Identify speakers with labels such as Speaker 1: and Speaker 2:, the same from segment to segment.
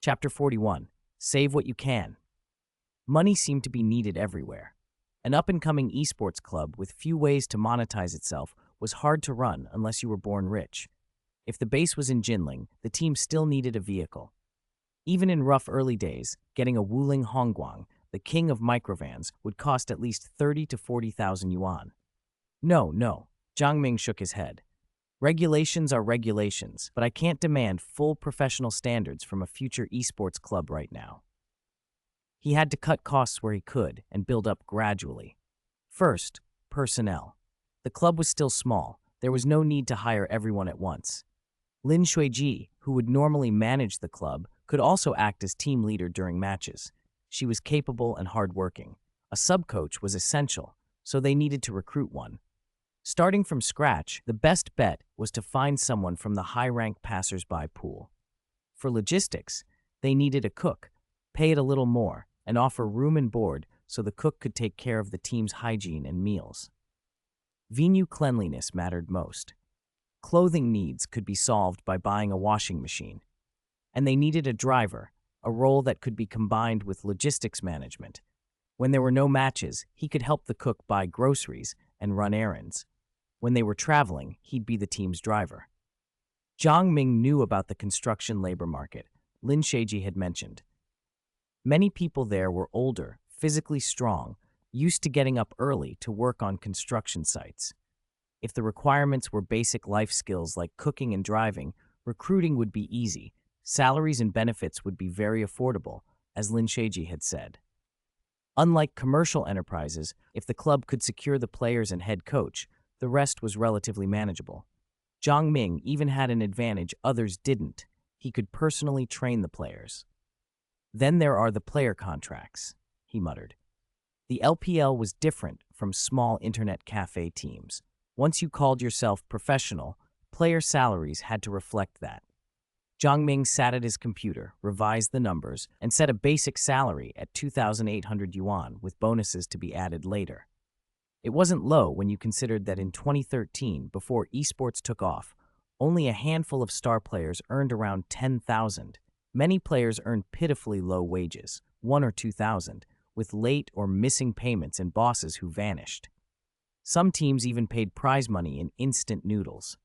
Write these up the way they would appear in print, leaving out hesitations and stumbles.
Speaker 1: Chapter 41. Save What You Can. Money seemed to be needed everywhere. An up-and-coming esports club with few ways to monetize itself was hard to run unless you were born rich. If the base was in Jinling, the team still needed a vehicle. Even in rough early days, getting a Wuling Hongguang, the king of microvans, would cost at least 30 to 40,000 yuan. No, Jiang Ming shook his head. Regulations are regulations, but I can't demand full professional standards from a future esports club right now. He had to cut costs where he could and build up gradually. First, personnel. The club was still small. There was no need to hire everyone at once. Lin Shuiji, who would normally manage the club, could also act as team leader during matches. She was capable and hardworking. A sub-coach was essential, so they needed to recruit one. Starting from scratch, the best bet was to find someone from the high-rank passers-by pool. For logistics, they needed a cook, pay it a little more, and offer room and board so the cook could take care of the team's hygiene and meals. Venue cleanliness mattered most. Clothing needs could be solved by buying a washing machine. And they needed a driver, a role that could be combined with logistics management. When there were no matches, he could help the cook buy groceries and run errands. When they were traveling, he'd be the team's driver. Jiang Ming knew about the construction labor market Lin Shuiji had mentioned. Many people there were older, physically strong, used to getting up early to work on construction sites. If the requirements were basic life skills like cooking and driving, recruiting would be easy. Salaries and benefits would be very affordable, as Lin Shuiji had said. Unlike commercial enterprises, if the club could secure the players and head coach, the rest was relatively manageable. Jiang Ming even had an advantage others didn't. He could personally train the players. Then there are the player contracts, he muttered. The LPL was different from small internet cafe teams. Once you called yourself professional, player salaries had to reflect that. Jiang Ming sat at his computer, revised the numbers, and set a basic salary at 2,800 yuan with bonuses to be added later. It wasn't low when you considered that in 2013, before esports took off, only a handful of star players earned around 10,000. Many players earned pitifully low wages, 1 or 2,000, with late or missing payments and bosses who vanished. Some teams even paid prize money in instant noodles.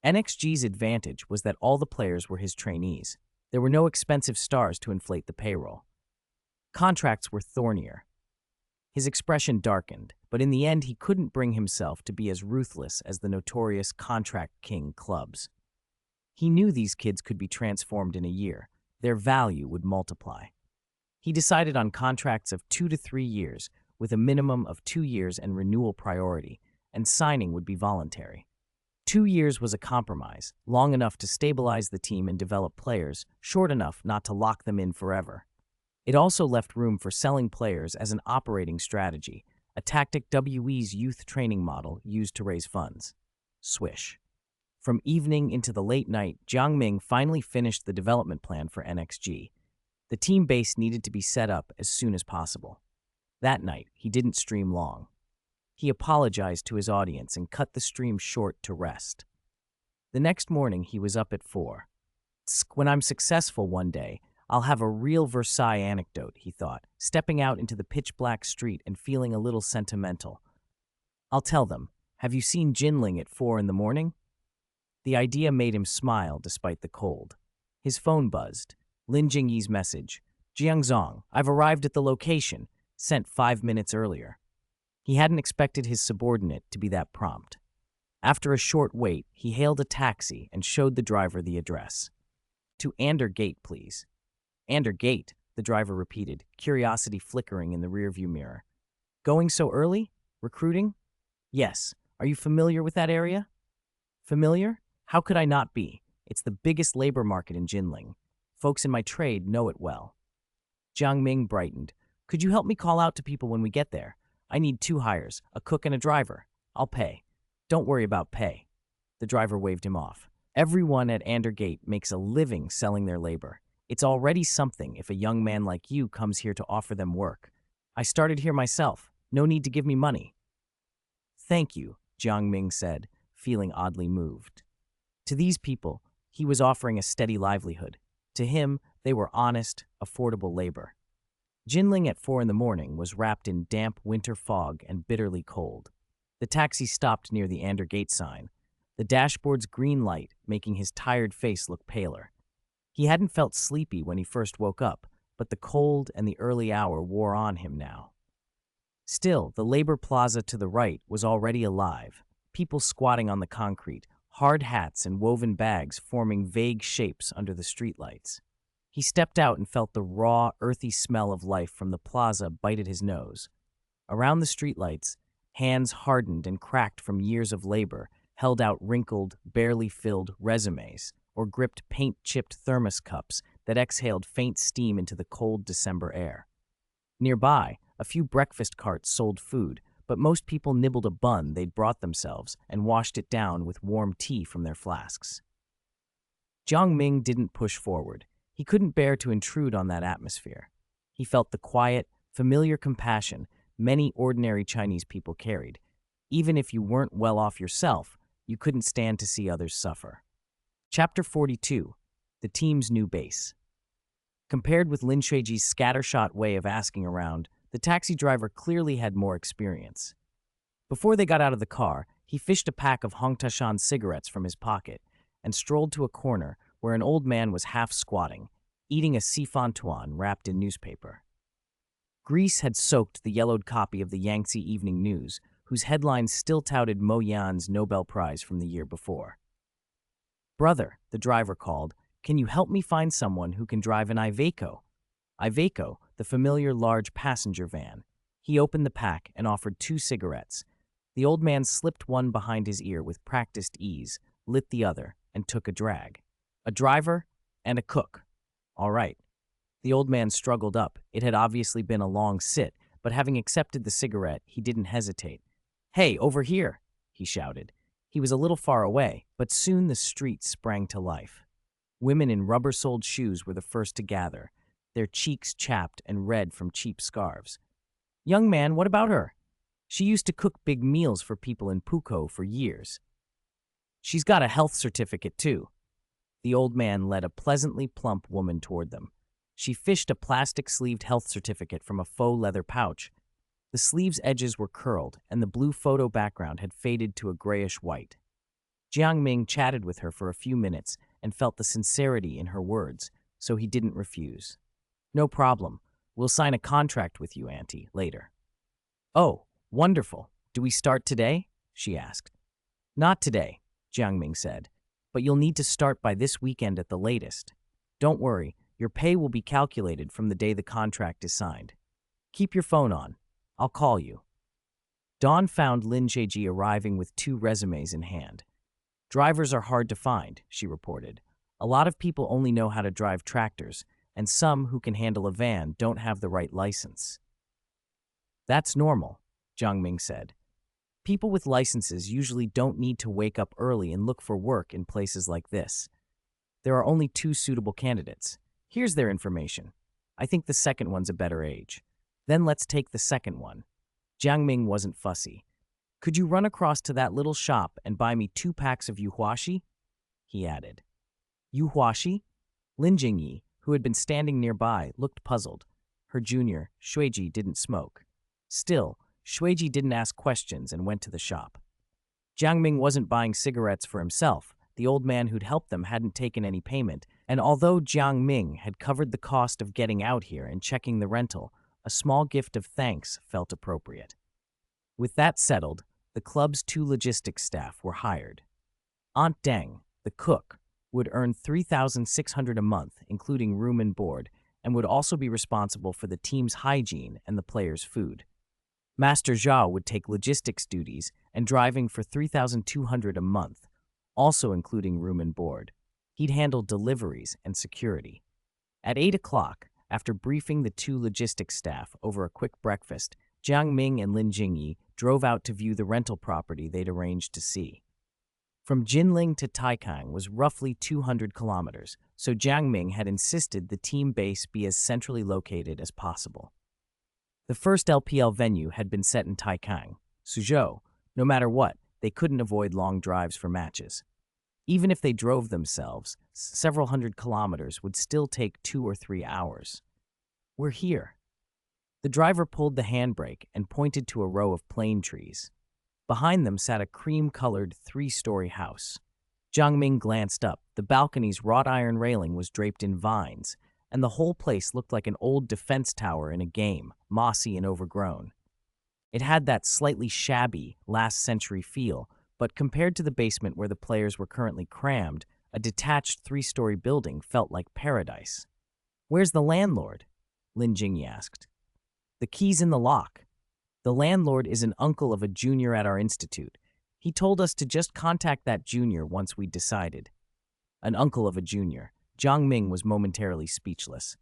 Speaker 1: NXG's advantage was that all the players were his trainees. There were no expensive stars to inflate the payroll. Contracts were thornier. His expression darkened, but in the end he couldn't bring himself to be as ruthless as the notorious Contract King clubs. He knew these kids could be transformed in a year. Their value would multiply. He decided on contracts of 2 to 3 years, with a minimum of 2 years and renewal priority, and signing would be voluntary. 2 years was a compromise, long enough to stabilize the team and develop players, short enough not to lock them in forever. It also left room for selling players as an operating strategy, a tactic WE's youth training model used to raise funds. Swish. From evening into the late night, Jiang Ming finally finished the development plan for NXG. The team base needed to be set up as soon as possible. That night, he didn't stream long. He apologized to his audience and cut the stream short to rest. The next morning, he was up at 4. When I'm successful one day, I'll have a real Versailles anecdote, he thought, stepping out into the pitch-black street and feeling a little sentimental. I'll tell them, have you seen Jinling at 4 in the morning? The idea made him smile despite the cold. His phone buzzed. Lin Jingyi's message. Jiangzong, I've arrived at the location, sent 5 minutes earlier. He hadn't expected his subordinate to be that prompt. After a short wait, he hailed a taxi and showed the driver the address. To Ander Gate, please. Ander Gate, the driver repeated, curiosity flickering in the rearview mirror. Going so early? Recruiting? Yes. Are you familiar with that area? Familiar? How could I not be? It's the biggest labor market in Jinling. Folks in my trade know it well. Jiang Ming brightened. Could you help me call out to people when we get there? I need 2 hires, a cook and a driver. I'll pay. Don't worry about pay. The driver waved him off. Everyone at Ander Gate makes a living selling their labor. It's already something if a young man like you comes here to offer them work. I started here myself. No need to give me money. Thank you, Jiang Ming said, feeling oddly moved. To these people, he was offering a steady livelihood. To him, They were honest, affordable labor. Jinling at 4 in the morning was wrapped in damp winter fog and bitterly cold. The taxi stopped near the Ander Gate sign, the dashboard's green light making his tired face look paler. He hadn't felt sleepy when he first woke up, but the cold and the early hour wore on him now. Still, the labor plaza to the right was already alive, people squatting on the concrete, hard hats and woven bags forming vague shapes under the streetlights. He stepped out and felt the raw, earthy smell of life from the plaza bite at his nose. Around the streetlights, hands hardened and cracked from years of labor held out wrinkled, barely filled resumes or gripped paint-chipped thermos cups that exhaled faint steam into the cold December air. Nearby, a few breakfast carts sold food, but most people nibbled a bun they'd brought themselves and washed it down with warm tea from their flasks. Jiang Ming didn't push forward. He couldn't bear to intrude on that atmosphere. He felt the quiet, familiar compassion many ordinary Chinese people carried. Even if you weren't well off yourself, you couldn't stand to see others suffer. Chapter 42. The team's new base. Compared with Lin Shuiji's scattershot way of asking around, the taxi driver clearly had more experience. Before they got out of the car, he fished a pack of Hongtashan cigarettes from his pocket and strolled to a corner where an old man was half squatting, eating a sifantuan wrapped in newspaper. Grease had soaked the yellowed copy of the Yangtze Evening News, whose headlines still touted Mo Yan's Nobel Prize from the year before. "Brother," the driver called, "can you help me find someone who can drive an Iveco?" Iveco, the familiar large passenger van. He opened the pack and offered 2 cigarettes. The old man slipped one behind his ear with practiced ease, lit the other, and took a drag. "A driver and a cook. All right." The old man struggled up. It had obviously been a long sit, but having accepted the cigarette, he didn't hesitate. "Hey, over here!" he shouted. He was a little far away, but soon the street sprang to life. Women in rubber-soled shoes were the first to gather, their cheeks chapped and red from cheap scarves. "Young man, what about her? She used to cook big meals for people in Puko for years. She's got a health certificate, too." The old man led a pleasantly plump woman toward them. She fished a plastic-sleeved health certificate from a faux leather pouch. The sleeve's edges were curled, and the blue photo background had faded to a grayish white. Jiang Ming chatted with her for a few minutes and felt the sincerity in her words, so he didn't refuse. "No problem. We'll sign a contract with you, Auntie, later." "Oh, wonderful. Do we start today?" she asked. "Not today," Jiang Ming said, "but you'll need to start by this weekend at the latest. Don't worry, your pay will be calculated from the day the contract is signed. Keep your phone on. I'll call you." Dawn found Lin Shuiji arriving with 2 resumes in hand. "Drivers are hard to find," she reported. "A lot of people only know how to drive tractors, and some who can handle a van don't have the right license." "That's normal," Jiang Ming said. "People with licenses usually don't need to wake up early and look for work in places like this. There are only 2 suitable candidates. Here's their information. I think the second one's a better age. Then let's take the second one." Jiang Ming wasn't fussy. "Could you run across to that little shop and buy me 2 packs of yuhuashi?" he added. "Yuhuashi?" Lin Jingyi, who had been standing nearby, looked puzzled. Her junior, Shuiji, didn't smoke. Still, Shuiji didn't ask questions and went to the shop. Jiang Ming wasn't buying cigarettes for himself. The old man who'd helped them hadn't taken any payment, and although Jiang Ming had covered the cost of getting out here and checking the rental, a small gift of thanks felt appropriate. With that settled, the club's 2 logistics staff were hired. Aunt Deng, the cook, would earn 3,600 a month, including room and board, and would also be responsible for the team's hygiene and the players' food. Master Zhao would take logistics duties and driving for 3,200 a month, also including room and board. He'd handle deliveries and security. At 8 o'clock, after briefing the 2 logistics staff over a quick breakfast, Jiang Ming and Lin Jingyi drove out to view the rental property they'd arranged to see. From Jinling to Taikang was roughly 200 kilometers, so Jiang Ming had insisted the team base be as centrally located as possible. The first LPL venue had been set in Taikang, Suzhou. No matter what, they couldn't avoid long drives for matches. Even if they drove themselves, several hundred kilometers would still take 2 or 3 hours. We're here. The driver pulled the handbrake and pointed to a row of plane trees. Behind them sat a cream-colored 3-story house. Jiang Ming glanced up. The balcony's wrought iron railing was draped in vines, and the whole place looked like an old defense tower in a game, mossy and overgrown. It had that slightly shabby, last-century feel, but compared to the basement where the players were currently crammed, a detached 3-story building felt like paradise. "Where's the landlord?" Lin Jingyi asked. "The key's in the lock. The landlord is an uncle of a junior at our institute. He told us to just contact that junior once we'd decided." An uncle of a junior. Jiang Ming was momentarily speechless.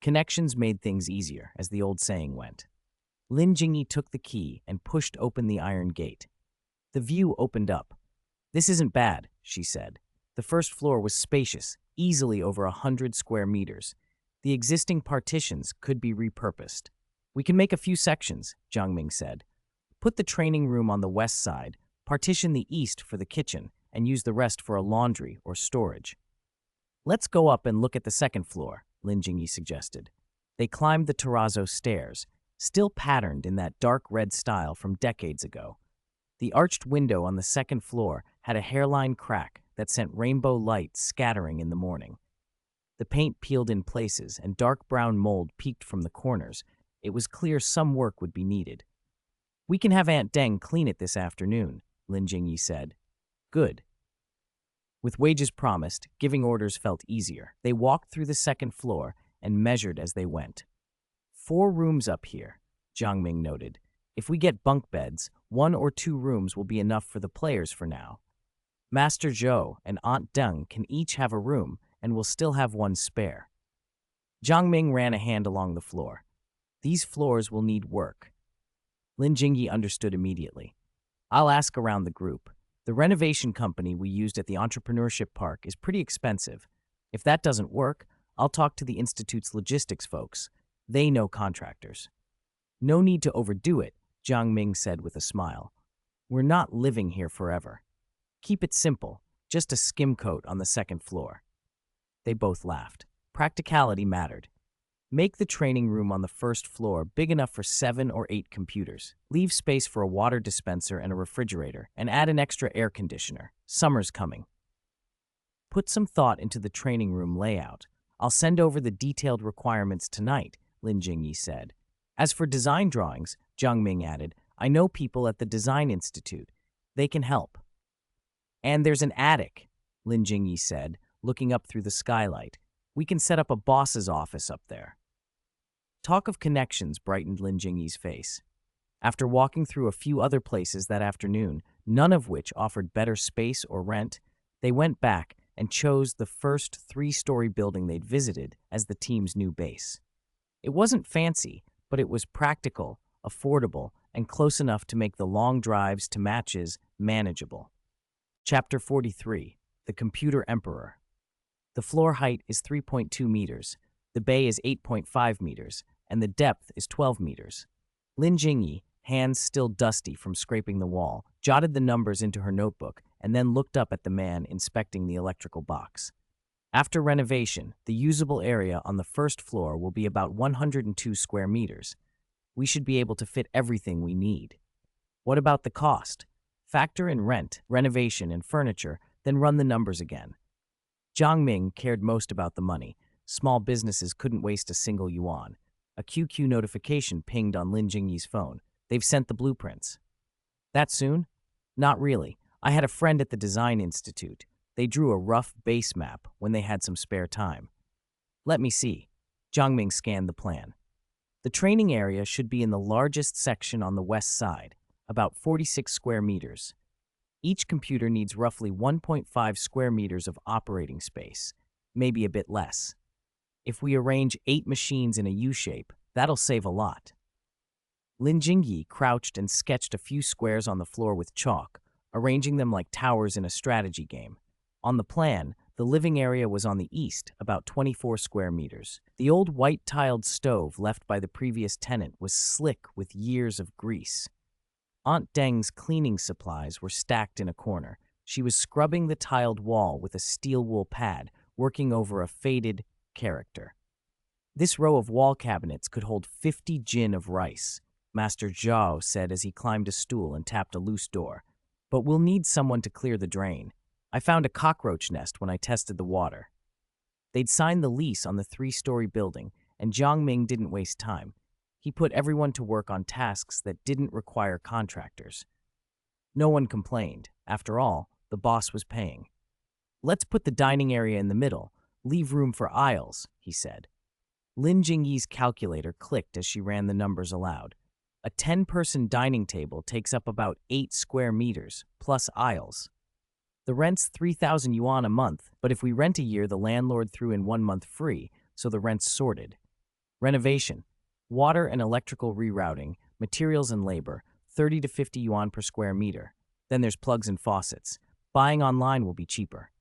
Speaker 1: Connections made things easier, as the old saying went. Lin Jingyi took the key and pushed open the iron gate. The view opened up. "This isn't bad," she said. The first floor was spacious, easily over 100 square meters. The existing partitions could be repurposed. "We can make a few sections," Jiang Ming said. "Put the training room on the west side, partition the east for the kitchen, and use the rest for a laundry or storage." "Let's go up and look at the second floor," Lin Jingyi suggested. They climbed the terrazzo stairs, still patterned in that dark red style from decades ago. The arched window on the second floor had a hairline crack that sent rainbow light scattering in the morning. The paint peeled in places and dark brown mold peeked from the corners. It was clear some work would be needed. "We can have Aunt Deng clean it this afternoon," Lin Jingyi said. "Good." With wages promised, giving orders felt easier. They walked through the second floor and measured as they went. 4 rooms up here," Jiang Ming noted. "If we get bunk beds, 1 or 2 rooms will be enough for the players for now. Master Zhou and Aunt Deng can each have a room, and we'll still have one spare." Jiang Ming ran a hand along the floor. "These floors will need work." Lin Jingyi understood immediately. "I'll ask around the group. The renovation company we used at the entrepreneurship park is pretty expensive. If that doesn't work, I'll talk to the institute's logistics folks. They know contractors." "No need to overdo it," Jiang Ming said with a smile. "We're not living here forever. Keep it simple, just a skim coat on the second floor." They both laughed. Practicality mattered. "Make the training room on the first floor big enough for 7 or 8 computers. Leave space for a water dispenser and a refrigerator, and add an extra air conditioner. Summer's coming." "Put some thought into the training room layout. I'll send over the detailed requirements tonight," Lin Jingyi said. "As for design drawings," Jiang Ming added, "I know people at the Design Institute. They can help." "And there's an attic," Lin Jingyi said, looking up through the skylight. "We can set up a boss's office up there." Talk of connections brightened Lin Jingyi's face. After walking through a few other places that afternoon, none of which offered better space or rent, they went back and chose the first 3-story building they'd visited as the team's new base. It wasn't fancy, but it was practical, affordable, and close enough to make the long drives to matches manageable. Chapter 43. The Computer Emperor. The floor height is 3.2 meters, the bay is 8.5 meters, and the depth is 12 meters. Lin Jingyi, hands still dusty from scraping the wall, jotted the numbers into her notebook and then looked up at the man inspecting the electrical box. After renovation, the usable area on the first floor will be about 102 square meters. We should be able to fit everything we need. What about the cost? Factor in rent, renovation, and furniture, then run the numbers again. Jiang Ming cared most about the money. Small businesses couldn't waste a single yuan. A QQ notification pinged on Lin Jingyi's phone. They've sent the blueprints. That soon? Not really. I had a friend at the Design Institute. They drew a rough base map when they had some spare time. Let me see. Jiang Ming scanned the plan. The training area should be in the largest section on the west side, about 46 square meters. Each computer needs roughly 1.5 square meters of operating space, maybe a bit less. If we arrange 8 machines in a U-shape, that'll save a lot. Lin Jingyi crouched and sketched a few squares on the floor with chalk, arranging them like towers in a strategy game. On the plan, the living area was on the east, about 24 square meters. The old white-tiled stove left by the previous tenant was slick with years of grease. Aunt Deng's cleaning supplies were stacked in a corner. She was scrubbing the tiled wall with a steel wool pad, working over a faded character. This row of wall cabinets could hold 50 gin of rice, Master Zhao said as he climbed a stool and tapped a loose door. But we'll need someone to clear the drain. I found a cockroach nest when I tested the water. They'd signed the lease on the 3-story building, and Jiang Ming didn't waste time. He put everyone to work on tasks that didn't require contractors. No one complained. After all, the boss was paying. Let's put the dining area in the middle. Leave room for aisles, he said. Lin Jingyi's calculator clicked as she ran the numbers aloud. A 10-person dining table takes up about 8 square meters, plus aisles. The rent's 3,000 yuan a month, but if we rent a year, the landlord threw in 1 month free, so the rent's sorted. Renovation, water and electrical rerouting, materials and labor, 30 to 50 yuan per square meter. Then there's plugs and faucets. Buying online will be cheaper.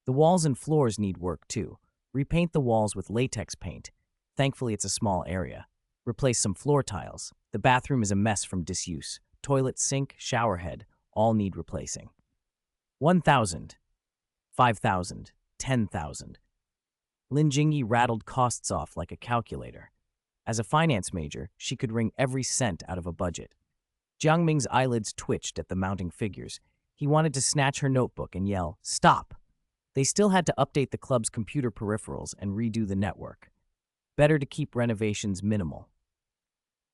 Speaker 1: The walls and floors need work too. Repaint the walls with latex paint. Thankfully, it's a small area. Replace some floor tiles. The bathroom is a mess from disuse. Toilet, sink, shower head, all need replacing. 1,000, 5,000, 10,000. Lin Jingyi rattled costs off like a calculator. As a finance major, she could wring every cent out of a budget. Jiang Ming's eyelids twitched at the mounting figures. He wanted to snatch her notebook and yell, "Stop!" They still had to update the club's computer peripherals and redo the network. Better to keep renovations minimal.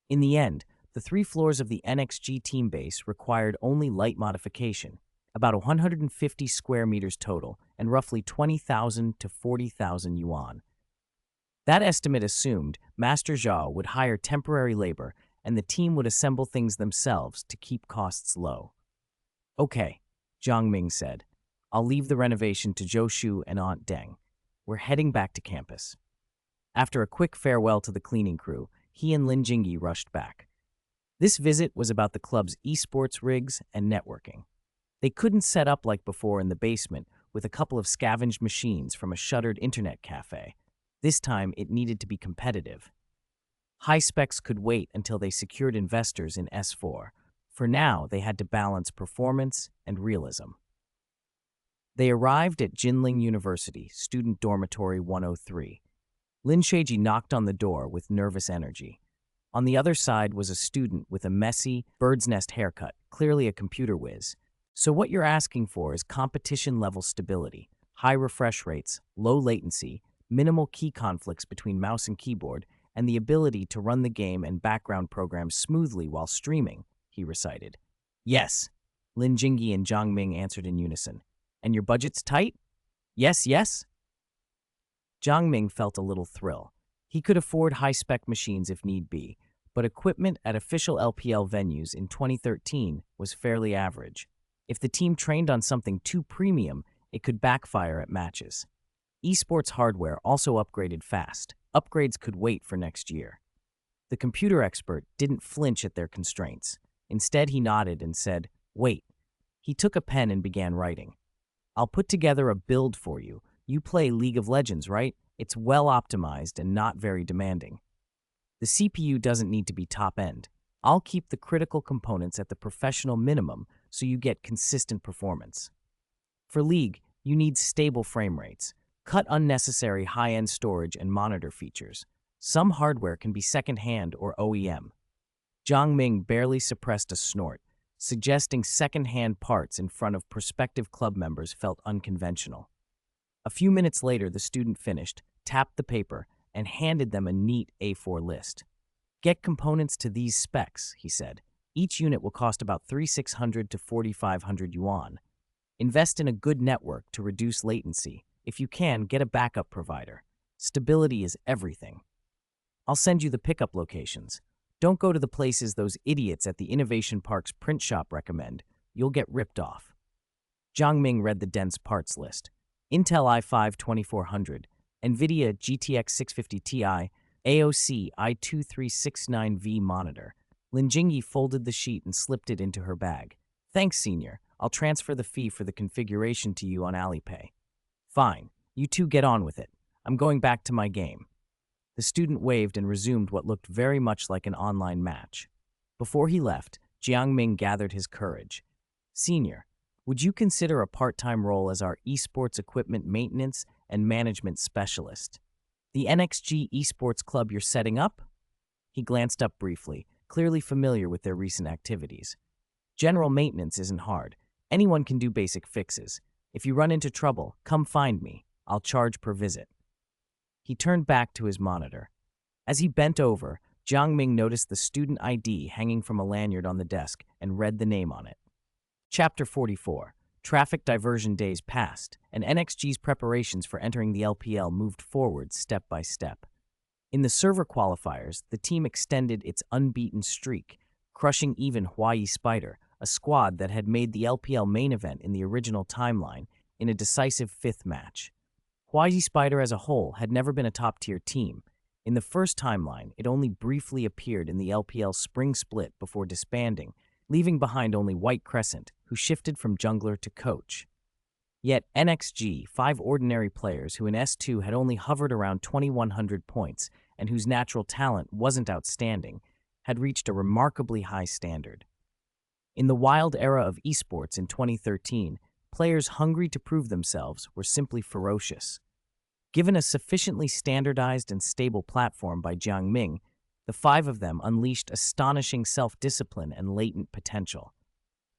Speaker 1: In the end, the 3 floors of the NXG team base required only light modification, about 150 square meters total, and roughly 20,000 to 40,000 yuan. That estimate assumed Master Zhao would hire temporary labor and the team would assemble things themselves to keep costs low. Okay, Jiang Ming said. I'll leave the renovation to Zhou Shu and Aunt Deng. We're heading back to campus. After a quick farewell to the cleaning crew, he and Lin Jingyi rushed back. This visit was about the club's esports rigs and networking. They couldn't set up like before in the basement with a couple of scavenged machines from a shuttered internet cafe. This time, it needed to be competitive. High specs could wait until they secured investors in S4. For now, they had to balance performance and realism. They arrived at Jinling University, student dormitory 103. Lin Sheiji knocked on the door with nervous energy. On the other side was a student with a messy, bird's nest haircut, clearly a computer whiz. So what you're asking for is competition-level stability, high refresh rates, low latency, minimal key conflicts between mouse and keyboard, and the ability to run the game and background programs smoothly while streaming, he recited. Yes, Lin Jingyi and Jiang Ming answered in unison. And your budget's tight? Yes, yes? Jiang Ming felt a little thrill. He could afford high-spec machines if need be, but equipment at official LPL venues in 2013 was fairly average. If the team trained on something too premium, it could backfire at matches. Esports hardware also upgraded fast. Upgrades could wait for next year. The computer expert didn't flinch at their constraints. Instead, he nodded and said, "Wait." He took a pen and began writing. "I'll put together a build for you. You play League of Legends, right? It's well optimized and not very demanding. The CPU doesn't need to be top-end. I'll keep the critical components at the professional minimum so you get consistent performance. For League, you need stable frame rates. Cut unnecessary high-end storage and monitor features. Some hardware can be second-hand or OEM." Jiang Ming barely suppressed a snort. Suggesting second-hand parts in front of prospective club members felt unconventional. A few minutes later, the student finished, tapped the paper, and handed them a neat A4 list. "Get components to these specs," he said. "Each unit will cost about 3,600 to 4,500 yuan. Invest in a good network to reduce latency. If you can, get a backup provider. Stability is everything. I'll send you the pickup locations. Don't go to the places those idiots at the Innovation Park's print shop recommend. You'll get ripped off." Jiang Ming read the dense parts list. Intel i5 2400, NVIDIA GTX 650 Ti, AOC i2369V monitor. Lin Jingyi folded the sheet and slipped it into her bag. "Thanks, senior. I'll transfer the fee for the configuration to you on Alipay." "Fine. You two get on with it. I'm going back to my game." The student waved and resumed what looked very much like an online match. Before he left, Jiang Ming gathered his courage. "Senior, Would you consider a part-time role as our esports equipment maintenance and management specialist? The NXG Esports Club you're setting up? He glanced up briefly, clearly familiar with their recent activities. General maintenance isn't hard. Anyone can do basic fixes. If you run into trouble, come find me. I'll charge per visit. He turned back to his monitor. As he bent over, Jiang Ming noticed the student ID hanging from a lanyard on the desk and read the name on it. Chapter 44. Traffic diversion days passed, and NXG's preparations for entering the LPL moved forward step by step. In the server qualifiers, the team extended its unbeaten streak, crushing even Hawaii Spider, a squad that had made the LPL main event in the original timeline, in a decisive fifth match. Hawaii Spider as a whole had never been a top-tier team. In the first timeline, it only briefly appeared in the LPL spring split before disbanding, leaving behind only White Crescent, who shifted from jungler to coach. Yet NXG, 5 ordinary players who in S2 had only hovered around 2,100 points and whose natural talent wasn't outstanding, had reached a remarkably high standard. In the wild era of esports in 2013, players hungry to prove themselves were simply ferocious. Given a sufficiently standardized and stable platform by Jiang Ming, the 5 of them unleashed astonishing self-discipline and latent potential.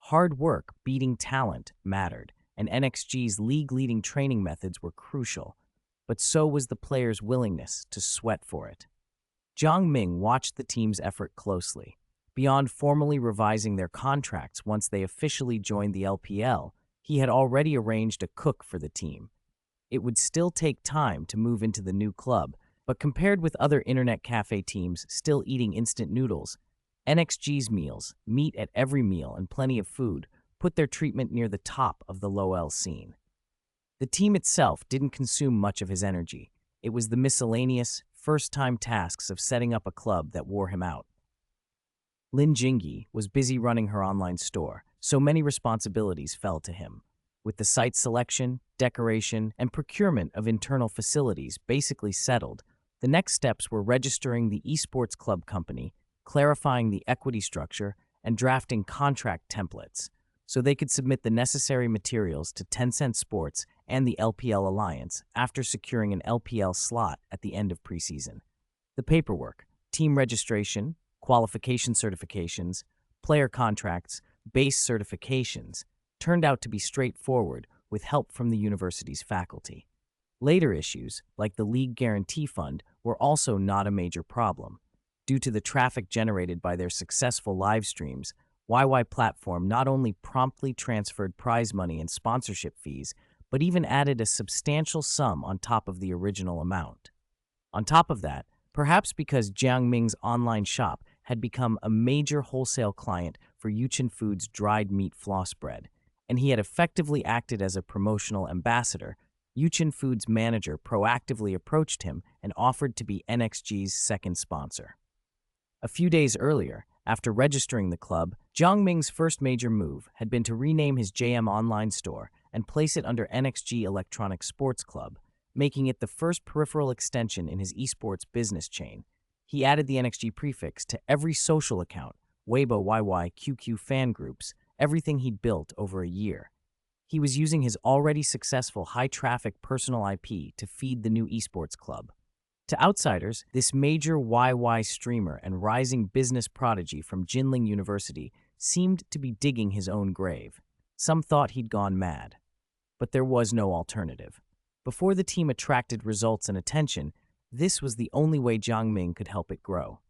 Speaker 1: Hard work beating talent mattered, and NXG's league-leading training methods were crucial, but so was the players' willingness to sweat for it. Jiang Ming watched the team's effort closely. Beyond formally revising their contracts once they officially joined the LPL, he had already arranged a cook for the team. It would still take time to move into the new club, but compared with other internet cafe teams still eating instant noodles, NXG's meals, meat at every meal and plenty of food, put their treatment near the top of the low-L scene. The team itself didn't consume much of his energy. It was the miscellaneous, first-time tasks of setting up a club that wore him out. Lin Jingyi was busy running her online store, so many responsibilities fell to him. With the site selection, decoration, and procurement of internal facilities basically settled, the next steps were registering the Esports Club company, clarifying the equity structure, and drafting contract templates, so they could submit the necessary materials to Tencent Sports and the LPL Alliance after securing an LPL slot at the end of preseason. The paperwork, team registration, qualification certifications, player contracts, base certifications, turned out to be straightforward with help from the university's faculty. Later issues, like the League Guarantee Fund, were also not a major problem. Due to the traffic generated by their successful live streams, YY Platform not only promptly transferred prize money and sponsorship fees, but even added a substantial sum on top of the original amount. On top of that, perhaps because Jiang Ming's online shop had become a major wholesale client for Yuchen Foods' dried meat floss bread, and he had effectively acted as a promotional ambassador, Yuchen Foods' manager proactively approached him and offered to be NXG's second sponsor. A few days earlier, after registering the club, Jiang Ming's first major move had been to rename his JM online store and place it under NXG Electronic Sports Club, making it the first peripheral extension in his esports business chain. He added the NXG prefix to every social account, Weibo, YY, QQ fan groups, everything he'd built over a year. He was using his already successful high-traffic personal IP to feed the new esports club. To outsiders, this major YY streamer and rising business prodigy from Jinling University seemed to be digging his own grave. Some thought he'd gone mad. But there was no alternative. Before the team attracted results and attention, this was the only way Jiang Ming could help it grow.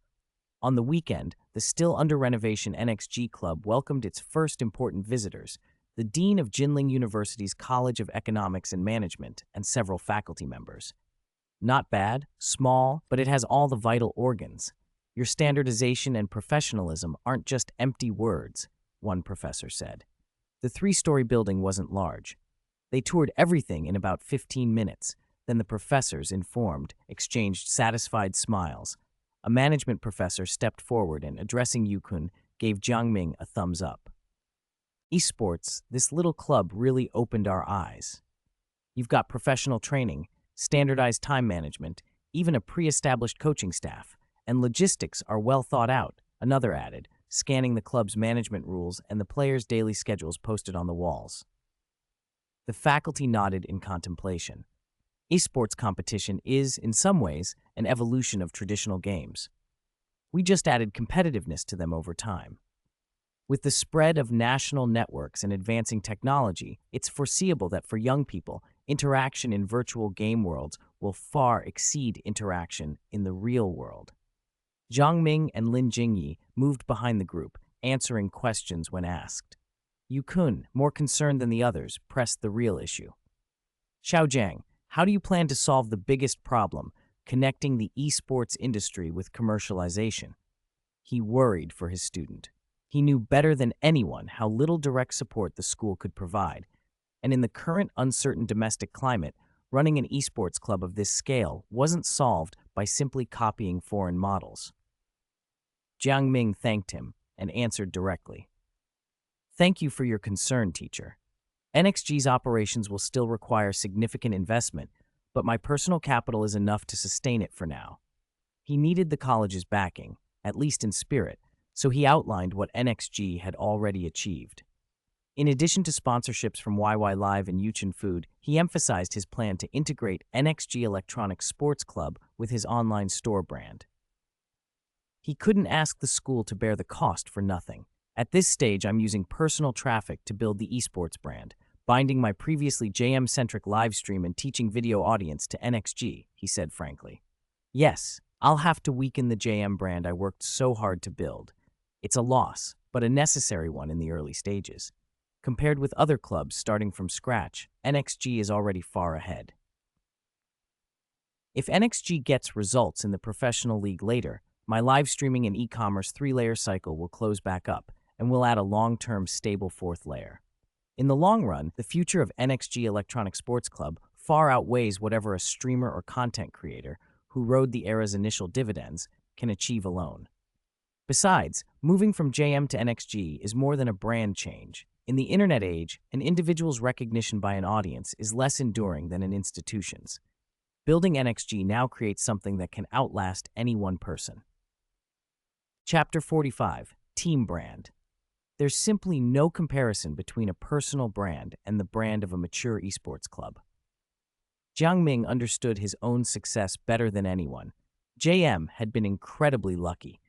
Speaker 1: On the weekend, the still under renovation NXG Club welcomed its first important visitors, the Dean of Jinling University's College of Economics and Management, and several faculty members. Not bad, small, but it has all the vital organs. Your standardization and professionalism aren't just empty words, one professor said. The 3-story building wasn't large. They toured everything in about 15 minutes. Then the professors, informed, exchanged satisfied smiles. A management professor stepped forward and, addressing Yukun, gave Jiang Ming a thumbs up. Esports, this little club really opened our eyes. You've got professional training, standardized time management, even a pre-established coaching staff, and logistics are well thought out, another added, scanning the club's management rules and the players' daily schedules posted on the walls. The faculty nodded in contemplation. Esports competition is, in some ways, an evolution of traditional games. We just added competitiveness to them over time. With the spread of national networks and advancing technology, it's foreseeable that for young people, interaction in virtual game worlds will far exceed interaction in the real world. Jiang Ming and Lin Jingyi moved behind the group, answering questions when asked. Yu Kun, more concerned than the others, pressed the real issue. Xiao Jiang, how do you plan to solve the biggest problem, connecting the esports industry with commercialization? He worried for his student. He knew better than anyone how little direct support the school could provide, and in the current uncertain domestic climate, running an esports club of this scale wasn't solved by simply copying foreign models. Jiang Ming thanked him and answered directly. Thank you for your concern, teacher. NXG's operations will still require significant investment, but my personal capital is enough to sustain it for now. He needed the college's backing, at least in spirit, so he outlined what NXG had already achieved. In addition to sponsorships from YY Live and Yuchen Food, he emphasized his plan to integrate NXG Electronic Sports Club with his online store brand. He couldn't ask the school to bear the cost for nothing. At this stage, I'm using personal traffic to build the esports brand, binding my previously JM-centric livestream and teaching video audience to NXG, he said frankly. Yes, I'll have to weaken the JM brand I worked so hard to build. It's a loss, but a necessary one in the early stages. Compared with other clubs starting from scratch, NXG is already far ahead. If NXG gets results in the professional league later, my live streaming and e-commerce 3-layer cycle will close back up, and we'll add a long-term stable 4th layer. In the long run, the future of NXG Electronic Sports Club far outweighs whatever a streamer or content creator who rode the era's initial dividends can achieve alone. Besides, moving from JM to NXG is more than a brand change. In the internet age, an individual's recognition by an audience is less enduring than an institution's. Building NXG now creates something that can outlast any one person. Chapter 45, Team Brand. There's simply no comparison between a personal brand and the brand of a mature esports club. Jiang Ming understood his own success better than anyone. JM had been incredibly lucky.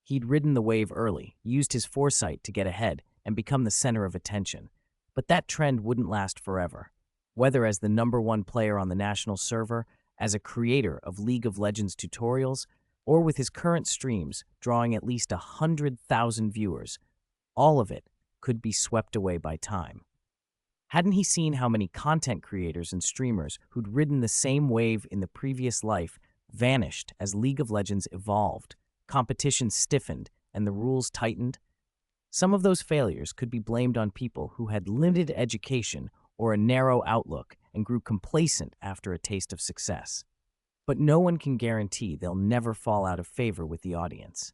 Speaker 1: He'd ridden the wave early, used his foresight to get ahead, and become the center of attention. But that trend wouldn't last forever. Whether as the #1 player on the national server, as a creator of League of Legends tutorials, or with his current streams drawing at least 100,000 viewers, all of it could be swept away by time. Hadn't he seen how many content creators and streamers who'd ridden the same wave in the previous life vanished as League of Legends evolved, competition stiffened, and the rules tightened? Some of those failures could be blamed on people who had limited education or a narrow outlook and grew complacent after a taste of success. But no one can guarantee they'll never fall out of favor with the audience.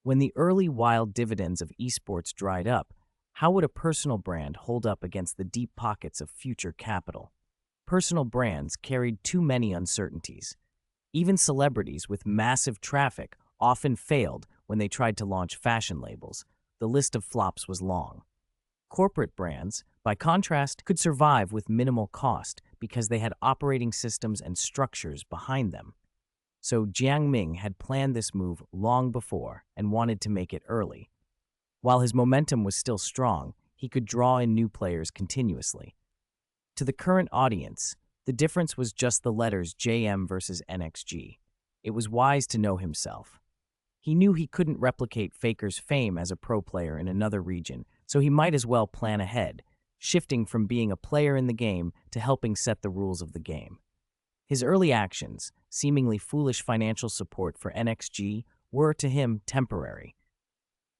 Speaker 1: When the early wild dividends of esports dried up, how would a personal brand hold up against the deep pockets of future capital? Personal brands carried too many uncertainties. Even celebrities with massive traffic often failed when they tried to launch fashion labels. The list of flops was long. Corporate brands, by contrast, could survive with minimal cost because they had operating systems and structures behind them. So Jiang Ming had planned this move long before and wanted to make it early. While his momentum was still strong, he could draw in new players continuously. To the current audience, the difference was just the letters JM versus NXG. It was wise to know himself. He knew he couldn't replicate Faker's fame as a pro player in another region, so he might as well plan ahead, shifting from being a player in the game to helping set the rules of the game. His early actions, seemingly foolish financial support for NXG, were to him temporary.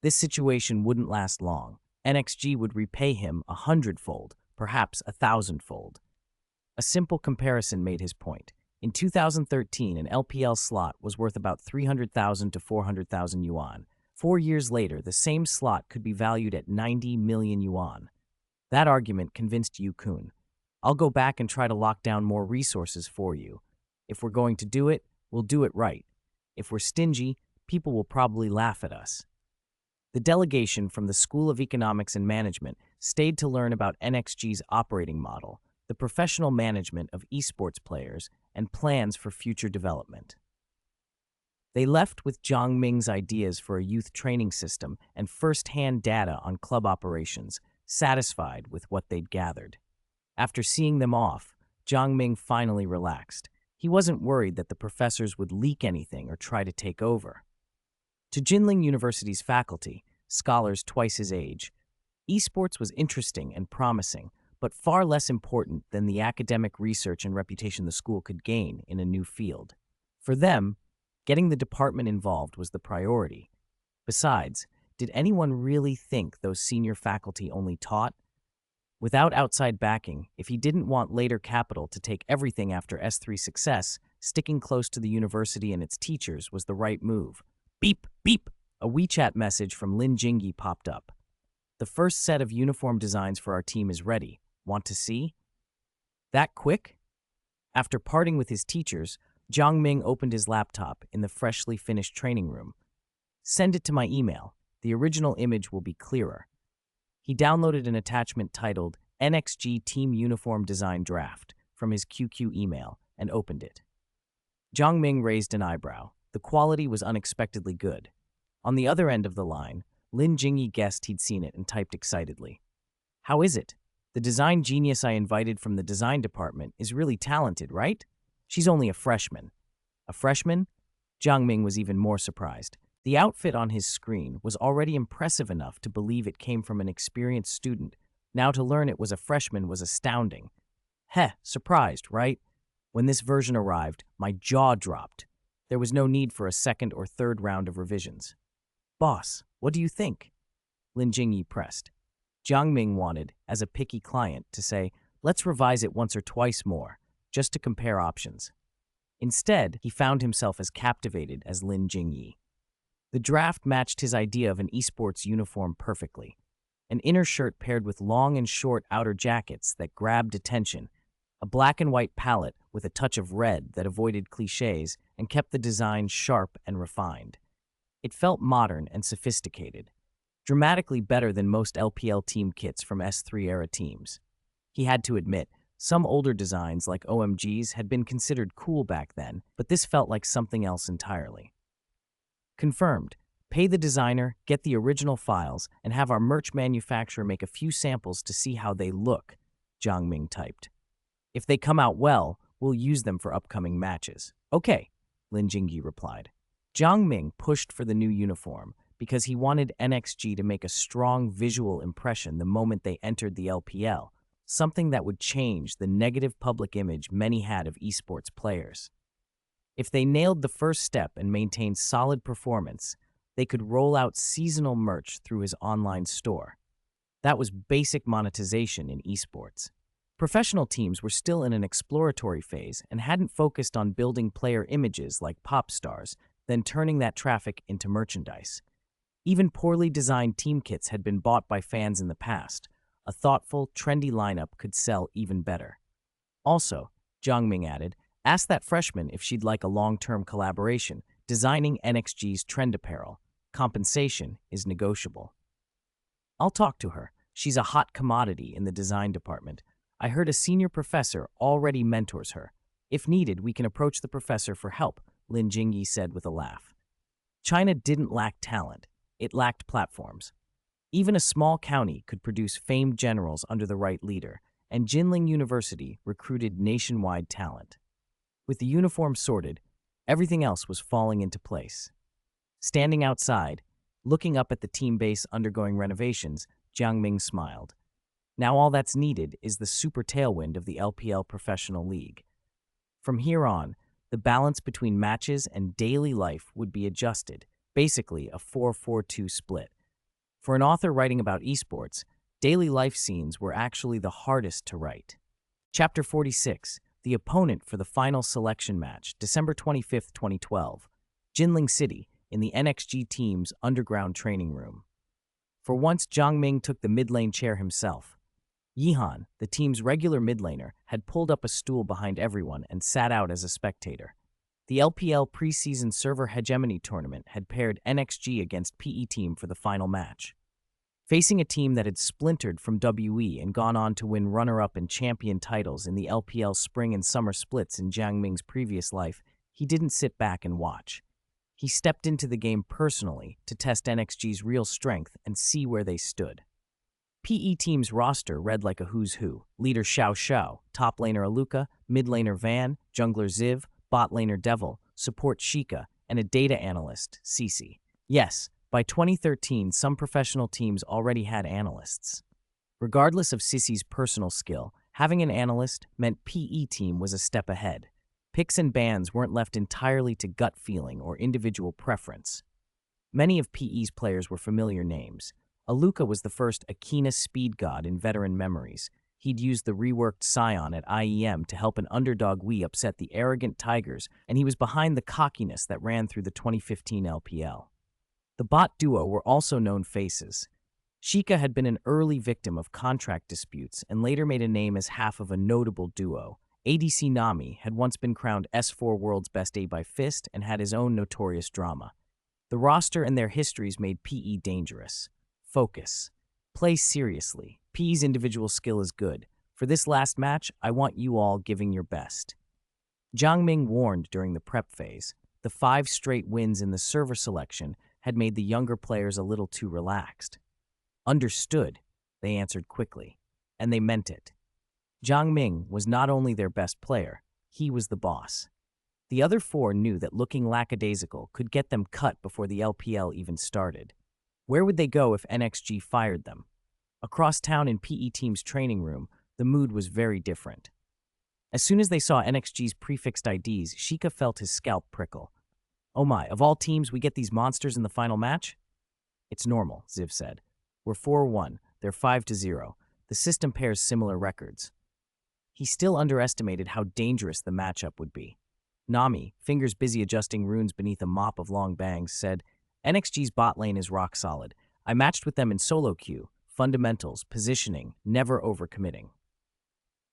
Speaker 1: This situation wouldn't last long. NXG would repay him 100-fold, perhaps 1,000-fold. A simple comparison made his point. In 2013, an LPL slot was worth about 300,000 to 400,000 yuan. 4 years later, the same slot could be valued at 90 million yuan. That argument convinced Yu Kun. I'll go back and try to lock down more resources for you. If we're going to do it, we'll do it right. If we're stingy, people will probably laugh at us. The delegation from the School of Economics and Management stayed to learn about NXG's operating model, the professional management of esports players, and plans for future development. They left with Jiang Ming's ideas for a youth training system and first-hand data on club operations, satisfied with what they'd gathered. After seeing them off, Jiang Ming finally relaxed. He wasn't worried that the professors would leak anything or try to take over. To Jinling University's faculty, scholars twice his age, esports was interesting and promising, but far less important than the academic research and reputation the school could gain in a new field. For them, getting the department involved was the priority. Besides, did anyone really think those senior faculty only taught? Without outside backing, if he didn't want later capital to take everything after S3 success, sticking close to the university and its teachers was the right move. Beep, beep! A WeChat message from Lin Jingyi popped up. The first set of uniform designs for our team is ready. Want to see? That quick? After parting with his teachers, Jiang Ming opened his laptop in the freshly finished training room. Send it to my email. The original image will be clearer. He downloaded an attachment titled NXG Team Uniform Design Draft from his QQ email and opened it. Jiang Ming raised an eyebrow. The quality was unexpectedly good. On the other end of the line, Lin Jingyi guessed he'd seen it and typed excitedly. How is it? The design genius I invited from the design department is really talented, right? She's only a freshman. A freshman? Jiang Ming was even more surprised. The outfit on his screen was already impressive enough to believe it came from an experienced student. Now to learn it was a freshman was astounding. Surprised, right? When this version arrived, my jaw dropped. There was no need for a second or third round of revisions. Boss, what do you think? Lin Jingyi pressed. Jiang Ming wanted, as a picky client, to say, let's revise it once or twice more, just to compare options. Instead, he found himself as captivated as Lin Jingyi. The draft matched his idea of an esports uniform perfectly. An inner shirt paired with long and short outer jackets that grabbed attention, a black and white palette with a touch of red that avoided cliches and kept the design sharp and refined. It felt modern and sophisticated, dramatically better than most LPL team kits from S3-era teams. He had to admit, some older designs like OMG's had been considered cool back then, but this felt like something else entirely. Confirmed. Pay the designer, get the original files, and have our merch manufacturer make a few samples to see how they look, Jiang Ming typed. If they come out well, we'll use them for upcoming matches. Okay, Lin Jingyi replied. Jiang Ming pushed for the new uniform because he wanted NXG to make a strong visual impression the moment they entered the LPL, something that would change the negative public image many had of esports players. If they nailed the first step and maintained solid performance, they could roll out seasonal merch through his online store. That was basic monetization in esports. Professional teams were still in an exploratory phase and hadn't focused on building player images like pop stars, then turning that traffic into merchandise. Even poorly designed team kits had been bought by fans in the past. A thoughtful, trendy lineup could sell even better. Also, Jiang Ming added, ask that freshman if she'd like a long-term collaboration, designing NXG's trend apparel. Compensation is negotiable. I'll talk to her. She's a hot commodity in the design department. I heard a senior professor already mentors her. If needed, we can approach the professor for help, Lin Jingyi said with a laugh. China didn't lack talent. It lacked platforms. Even a small county could produce famed generals under the right leader, and Jinling University recruited nationwide talent. With the uniform sorted, everything else was falling into place. Standing outside, looking up at the team base undergoing renovations, Jiang Ming smiled. Now all that's needed is the super tailwind of the LPL Professional League. From here on, the balance between matches and daily life would be adjusted, basically a 4-4-2 split. For an author writing about esports, daily life scenes were actually the hardest to write. Chapter 46. The opponent for the final selection match, December 25, 2012, Jinling City, in the NXG team's underground training room. For once, Jiang Ming took the mid-lane chair himself. Yihan, the team's regular mid-laner, had pulled up a stool behind everyone and sat out as a spectator. The LPL preseason server hegemony tournament had paired NXG against PE Team for the final match. Facing a team that had splintered from WE and gone on to win runner-up and champion titles in the LPL spring and summer splits in Jiang Ming's previous life, he didn't sit back and watch. He stepped into the game personally to test NXG's real strength and see where they stood. PE Team's roster read like a who's who. Leader Xiao Xiao, top laner Aluka, mid laner Van, jungler Ziv, bot laner Devil, support Sheikah, and a data analyst, Cece. Yes, by 2013, some professional teams already had analysts. Regardless of Sissy's personal skill, having an analyst meant PE Team was a step ahead. Picks and bans weren't left entirely to gut feeling or individual preference. Many of PE's players were familiar names. Aluka was the first Akina speed god in veteran memories. He'd used the reworked Scion at IEM to help an underdog Wii upset the arrogant Tigers, and he was behind the cockiness that ran through the 2015 LPL. The bot duo were also known faces. Sheikah had been an early victim of contract disputes and later made a name as half of a notable duo. ADC Nami had once been crowned S4 World's Best A by Fist and had his own notorious drama. The roster and their histories made PE dangerous. Focus. Play seriously. PE's individual skill is good. For this last match, I want you all giving your best. Jiang Ming warned during the prep phase. The 5 straight wins in the server selection had made the younger players a little too relaxed. Understood, they answered quickly, and they meant it. Jiang Ming was not only their best player, he was the boss. The other 4 knew that looking lackadaisical could get them cut before the LPL even started. Where would they go if NXG fired them? Across town in PE Team's training room, the mood was very different. As soon as they saw NXG's prefixed IDs, Sheikah felt his scalp prickle. Oh my, of all teams, we get these monsters in the final match? It's normal, Ziv said. We're 4-1, they're 5-0. The system pairs similar records. He still underestimated how dangerous the matchup would be. Nami, fingers busy adjusting runes beneath a mop of long bangs, said, NXG's bot lane is rock solid. I matched with them in solo queue, fundamentals, positioning, never overcommitting.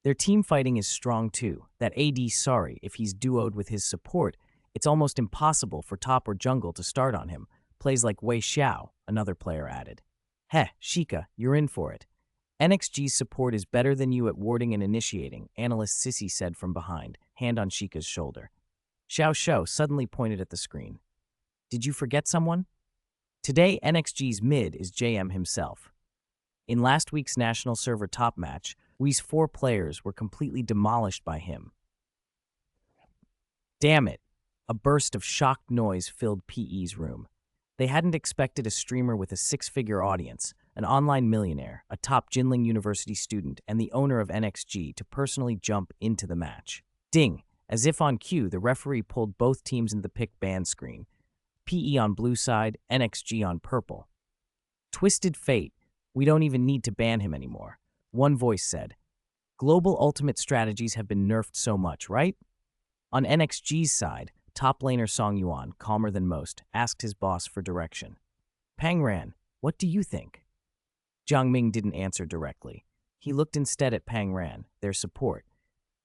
Speaker 1: Their team fighting is strong too. That AD sorry, if he's duoed with his support, it's almost impossible for top or jungle to start on him. Plays like Wei Xiao, another player added. Heh, Sheikah, you're in for it. NXG's support is better than you at warding and initiating, analyst Sissy said from behind, hand on Sheikah's shoulder. Xiao Xiao suddenly pointed at the screen. Did you forget someone? Today, NXG's mid is JM himself. In last week's national server top match, Wii's 4 players were completely demolished by him. Damn it! A burst of shocked noise filled PE's room. They hadn't expected a streamer with a 6-figure audience, an online millionaire, a top Jinling University student, and the owner of NXG to personally jump into the match. Ding! As if on cue, the referee pulled both teams into the pick ban screen. PE on blue side, NXG on purple. Twisted fate. We don't even need to ban him anymore. One voice said. Global ultimate strategies have been nerfed so much, right? On NXG's side, top laner Song Yuan, calmer than most, asked his boss for direction. Pangran, what do you think? Jiang Ming didn't answer directly. He looked instead at Pangran, their support.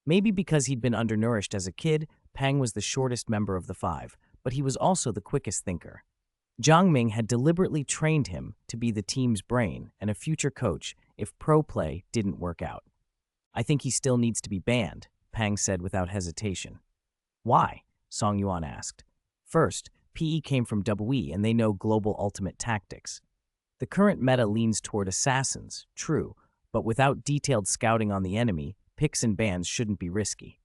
Speaker 1: Maybe because he'd been undernourished as a kid, Pang was the shortest member of the 5, but he was also the quickest thinker. Jiang Ming had deliberately trained him to be the team's brain and a future coach if pro play didn't work out. I think he still needs to be banned, Pang said without hesitation. Why? Song Yuan asked. First, PE came from WE and they know global ultimate tactics. The current meta leans toward assassins, true, but without detailed scouting on the enemy, picks and bans shouldn't be risky.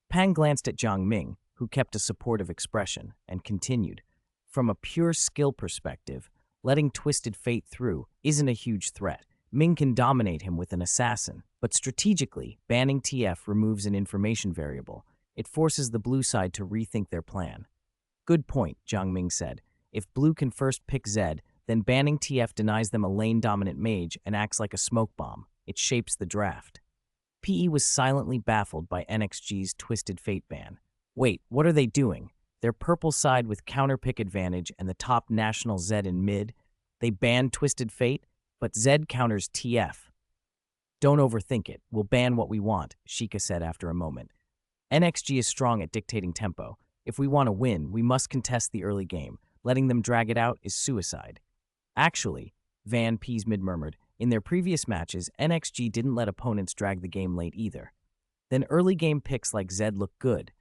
Speaker 1: Pang glanced at Jiang Ming, who kept a supportive expression, and continued. From a pure skill perspective, letting Twisted Fate through isn't a huge threat. Ming can dominate him with an assassin, but strategically, banning TF removes an information variable. It forces the blue side to rethink their plan. Good point, Jiang Ming said. If blue can first pick Zed, then banning TF denies them a lane-dominant mage and acts like a smoke bomb. It shapes the draft. PE was silently baffled by NXG's Twisted Fate ban. Wait, what are they doing? Their purple side with counter-pick advantage and the top national Zed in mid. They banned Twisted Fate, but Zed counters TF. Don't overthink it. We'll ban what we want, Sheikah said after a moment. NXG is strong at dictating tempo. If we want to win, we must contest the early game. Letting them drag it out is suicide. Actually, Van Peasmid murmured, in their previous matches, NXG didn't let opponents drag the game late either. Then early game picks like Zed look good.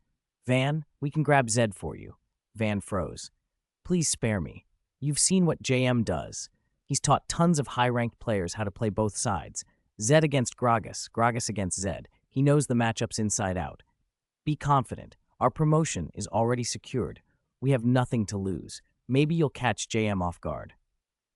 Speaker 1: Van, we can grab Zed for you. Van froze. Please spare me. You've seen what JM does. He's taught tons of high-ranked players how to play both sides. Zed against Gragas, Gragas against Zed. He knows the matchups inside out. Be confident. Our promotion is already secured. We have nothing to lose. Maybe you'll catch JM off guard.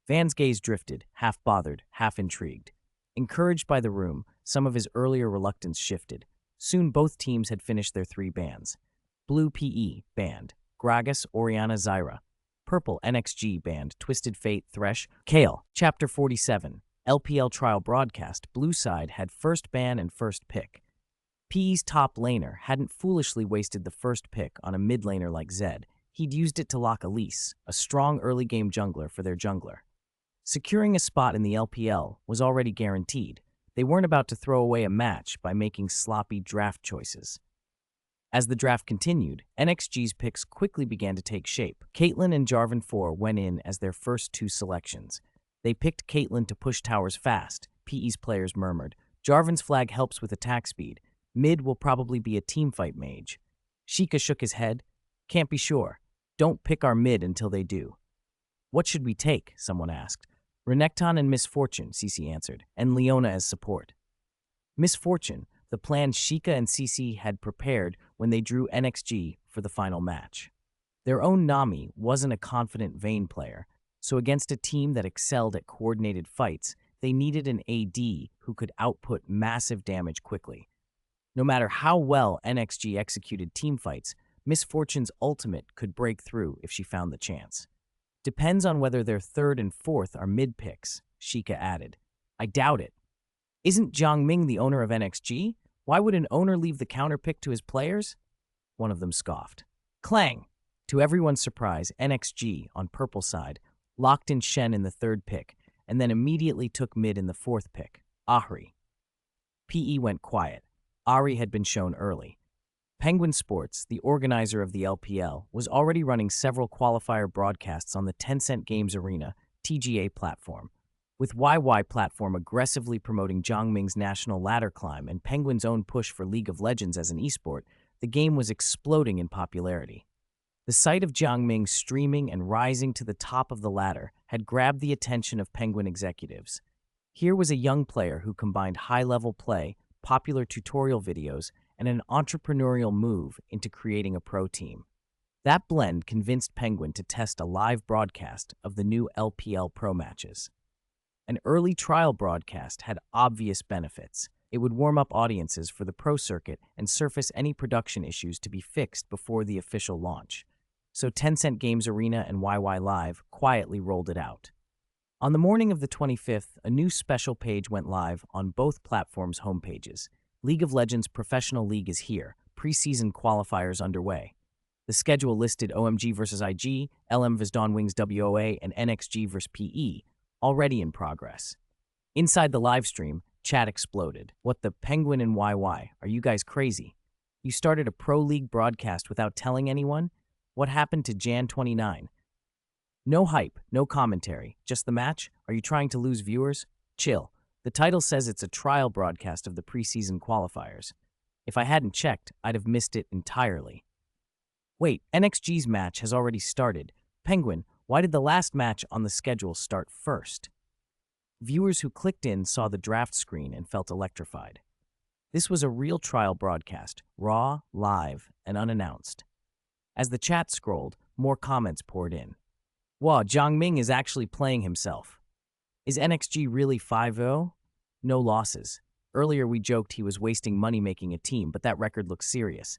Speaker 1: Van's gaze drifted, half bothered, half intrigued. Encouraged by the room, some of his earlier reluctance shifted. Soon both teams had finished their 3 bans. Blue PE, banned. Gragas, Oriana, Zyra. Purple, NXG, banned. Twisted Fate, Thresh, Kale. Chapter 47, LPL Trial Broadcast. Blue side had first ban and first pick. PE's top laner hadn't foolishly wasted the first pick on a mid laner like Zed. He'd used it to lock Elise, a strong early-game jungler, for their jungler. Securing a spot in the LPL was already guaranteed. They weren't about to throw away a match by making sloppy draft choices. As the draft continued, NXG's picks quickly began to take shape. Caitlyn and Jarvan 4 went in as their first 2 selections. They picked Caitlyn to push towers fast, PE's players murmured. Jarvan's flag helps with attack speed. Mid will probably be a teamfight mage. Sheikah shook his head. Can't be sure. Don't pick our mid until they do. What should we take? Someone asked. Renekton and Miss Fortune, CC answered, and Leona as support. Miss Fortune, the plan Sheikah and CC had prepared when they drew NXG for the final match. Their own Nami wasn't a confident Vayne player, so against a team that excelled at coordinated fights, they needed an AD who could output massive damage quickly. No matter how well NXG executed teamfights, Miss Fortune's ultimate could break through if she found the chance. Depends on whether their 3rd and 4th are mid-picks, Sheikah added. I doubt it. Isn't Jiang Ming the owner of NXG? Why would an owner leave the counter-pick to his players? One of them scoffed. Clang! To everyone's surprise, NXG, on purple side, locked in Shen in the 3rd pick, and then immediately took mid in the 4th pick, Ahri. PE went quiet. Ahri had been shown early. Penguin Sports, the organizer of the LPL, was already running several qualifier broadcasts on the Tencent Games Arena, TGA platform. With YY platform aggressively promoting Jiang Ming's national ladder climb and Penguin's own push for League of Legends as an esport, the game was exploding in popularity. The sight of Jiang Ming streaming and rising to the top of the ladder had grabbed the attention of Penguin executives. Here was a young player who combined high-level play, popular tutorial videos, and an entrepreneurial move into creating a pro team. That blend convinced Penguin to test a live broadcast of the new LPL Pro matches. An early trial broadcast had obvious benefits. It would warm up audiences for the pro circuit and surface any production issues to be fixed before the official launch. So Tencent Games Arena and YY Live quietly rolled it out. On the morning of the 25th, a new special page went live on both platforms' homepages. League of Legends Professional League is here, preseason qualifiers underway. The schedule listed OMG vs IG, LM vs Dawn Wings WOA, and NXG vs PE, already in progress. Inside the live stream, chat exploded. What the Penguin and YY? Are you guys crazy? You started a pro league broadcast without telling anyone? What happened to Jan 29? No hype, no commentary, just the match? Are you trying to lose viewers? Chill. The title says it's a trial broadcast of the preseason qualifiers. If I hadn't checked, I'd have missed it entirely. Wait, NXG's match has already started. Penguin, why did the last match on the schedule start first? Viewers who clicked in saw the draft screen and felt electrified. This was a real trial broadcast, raw, live, and unannounced. As the chat scrolled, more comments poured in. Wow, Jiang Ming is actually playing himself. Is NXG really 5-0? No losses. Earlier we joked he was wasting money making a team, but that record looks serious.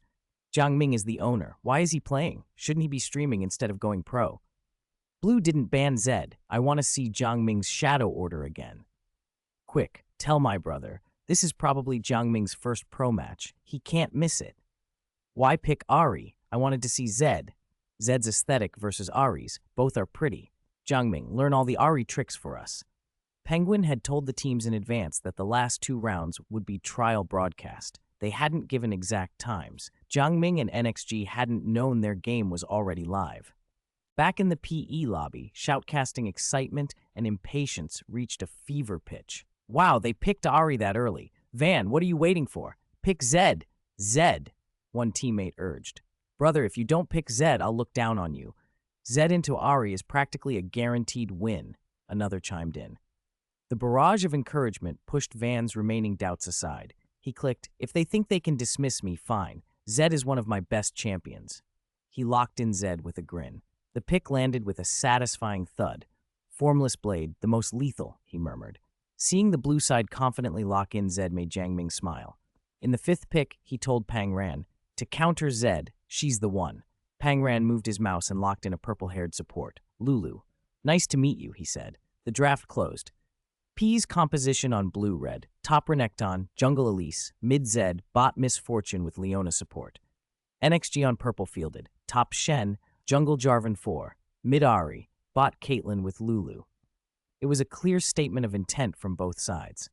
Speaker 1: Jiang Ming is the owner. Why is he playing? Shouldn't he be streaming instead of going pro? Blue didn't ban Zed. I want to see Jiang Ming's shadow order again. Quick, tell my brother. This is probably Jiang Ming's first pro match. He can't miss it. Why pick Ahri? I wanted to see Zed. Zed's aesthetic versus Ahri's. Both are pretty. Jiang Ming, learn all the Ahri tricks for us. Penguin had told the teams in advance that the last 2 rounds would be trial broadcast. They hadn't given exact times. Jiangming and NXG hadn't known their game was already live. Back in the PE lobby, shoutcasting excitement and impatience reached a fever pitch. Wow, they picked Ari that early. Van, what are you waiting for? Pick Zed. Zed, one teammate urged. Brother, if you don't pick Zed, I'll look down on you. Zed into Ari is practically a guaranteed win, another chimed in. The barrage of encouragement pushed Van's remaining doubts aside. He clicked, if they think they can dismiss me, fine. Zed is one of my best champions. He locked in Zed with a grin. The pick landed with a satisfying thud. Formless blade, the most lethal, he murmured. Seeing the blue side confidently lock in Zed made Jiangming smile. In the fifth pick, he told Pang Ran, to counter Zed, she's the one. Pang Ran moved his mouse and locked in a purple-haired support, Lulu. Nice to meet you, he said. The draft closed. P's composition on blue read, top Renekton, jungle Elise, mid Zed, bot Misfortune with Leona support. NXG on purple fielded, top Shen, jungle Jarvan 4, mid Ari, bot Caitlyn with Lulu. It was a clear statement of intent from both sides.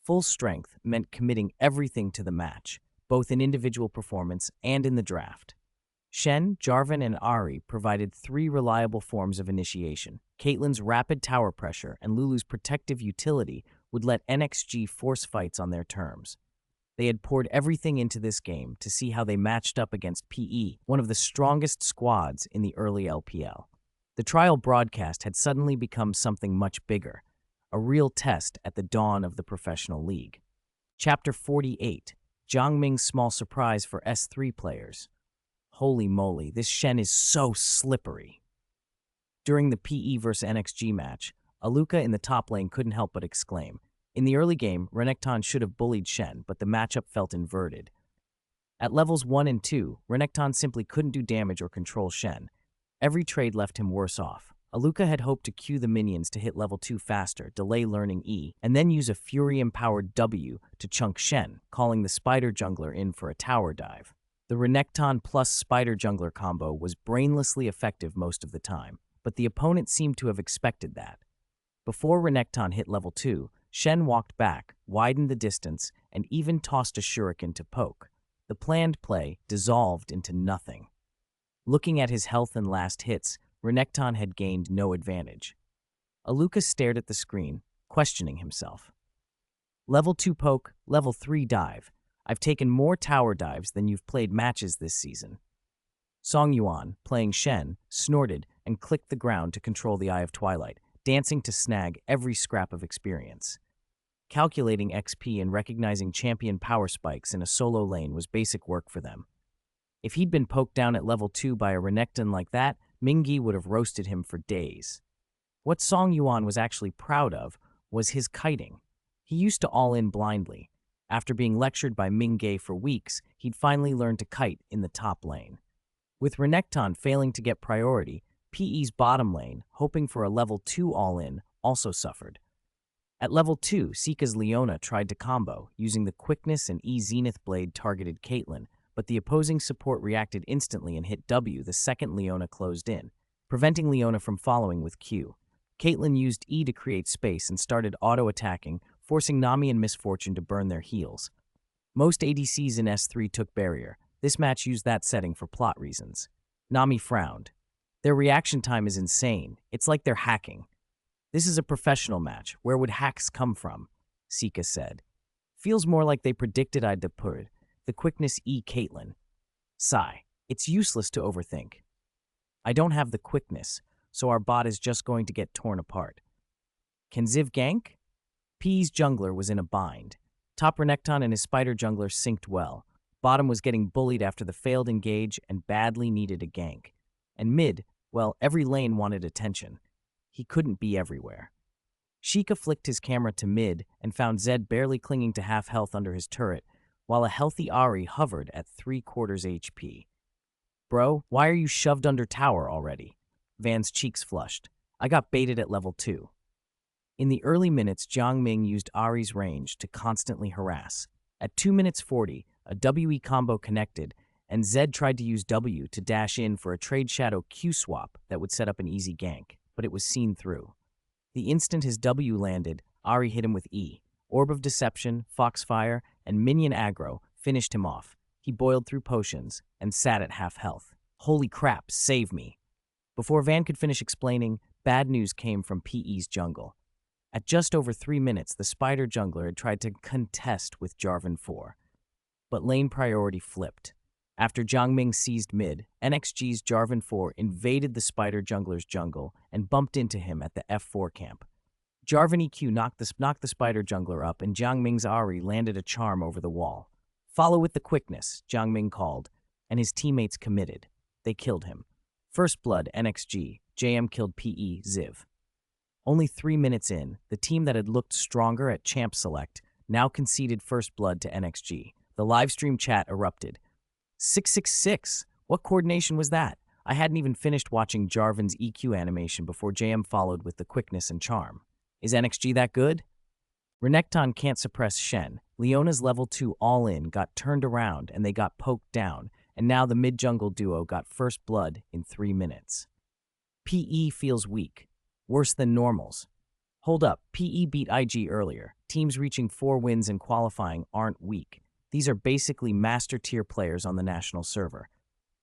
Speaker 1: Full strength meant committing everything to the match, both in individual performance and in the draft. Shen, Jarvan, and Ari provided 3 reliable forms of initiation. Caitlyn's rapid tower pressure and Lulu's protective utility would let NXG force fights on their terms. They had poured everything into this game to see how they matched up against PE, one of the strongest squads in the early LPL. The trial broadcast had suddenly become something much bigger, a real test at the dawn of the professional league. Chapter 48, Jiangming's small surprise for S3 players. Holy moly, this Shen is so slippery. During the PE vs NXG match, Aluka in the top lane couldn't help but exclaim. In the early game, Renekton should have bullied Shen, but the matchup felt inverted. At levels 1 and 2, Renekton simply couldn't do damage or control Shen. Every trade left him worse off. Aluka had hoped to cue the minions to hit level 2 faster, delay learning E, and then use a Fury-empowered W to chunk Shen, calling the Spider Jungler in for a tower dive. The Renekton plus Spider Jungler combo was brainlessly effective most of the time, but the opponent seemed to have expected that. Before Renekton hit level 2, Shen walked back, widened the distance, and even tossed a shuriken to poke. The planned play dissolved into nothing. Looking at his health and last hits, Renekton had gained no advantage. Aluka stared at the screen, questioning himself. Level 2 poke, level 3 dive. I've taken more tower dives than you've played matches this season. Song Yuan, playing Shen, snorted and clicked the ground to control the Eye of Twilight, dancing to snag every scrap of experience. Calculating XP and recognizing champion power spikes in a solo lane was basic work for them. If he'd been poked down at level 2 by a Renekton like that, Mingyi would have roasted him for days. What Song Yuan was actually proud of was his kiting. He used to all-in blindly. After being lectured by Mingyi for weeks, he'd finally learned to kite in the top lane. With Renekton failing to get priority, PE's bottom lane, hoping for a level 2 all-in, also suffered. At level 2, Sika's Leona tried to combo, using the quickness and E Zenith Blade targeted Caitlyn, but the opposing support reacted instantly and hit W the second Leona closed in, preventing Leona from following with Q. Caitlyn used E to create space and started auto-attacking, forcing Nami and Misfortune to burn their heals. Most ADCs in S3 took barrier. This match used that setting for plot reasons. Nami frowned. Their reaction time is insane. It's like they're hacking. This is a professional match. Where would hacks come from? Sika said. Feels more like they predicted I'd put the quickness E Caitlyn. Sigh. It's useless to overthink. I don't have the quickness, so our bot is just going to get torn apart. Can Ziv gank? P's jungler was in a bind. Top Renekton and his spider jungler synced well. Bottom was getting bullied after the failed engage and badly needed a gank. And mid, well, every lane wanted attention. He couldn't be everywhere. Sheikah flicked his camera to mid and found Zed barely clinging to half health under his turret, while a healthy Ari hovered at 3/4 HP. Bro, why are you shoved under tower already? Van's cheeks flushed. I got baited at level 2. In the early minutes, Jiangming used Ari's range to constantly harass. At 2 minutes 40, a WE combo connected, and Zed tried to use W to dash in for a Trade Shadow Q swap that would set up an easy gank, but it was seen through. The instant his W landed, Ari hit him with E. Orb of Deception, Foxfire, and Minion Aggro finished him off. He boiled through potions and sat at half health. Holy crap, save me. Before Van could finish explaining, bad news came from PE's jungle. At just over 3 minutes, the spider jungler had tried to contest with Jarvan 4. But lane priority flipped. After Jiang Ming seized mid, NXG's Jarvan 4 invaded the spider jungler's jungle and bumped into him at the F4 camp. Jarvan EQ knocked the spider jungler up, and Jiang Ming's Ahri landed a charm over the wall. Follow with the quickness, Jiang Ming called, and his teammates committed. They killed him. First blood, NXG. JM killed PE, Ziv. Only 3 minutes in, the team that had looked stronger at Champ Select now conceded first blood to NXG. The livestream chat erupted. 666! What coordination was that? I hadn't even finished watching Jarvan's EQ animation before JM followed with the quickness and charm. Is NXG that good? Renekton can't suppress Shen. Leona's level 2 all-in got turned around and they got poked down, and now the mid-jungle duo got first blood in 3 minutes. PE feels weak. Worse than normals. Hold up, PE beat IG earlier. Teams reaching 4 wins in qualifying aren't weak. These are basically master-tier players on the national server.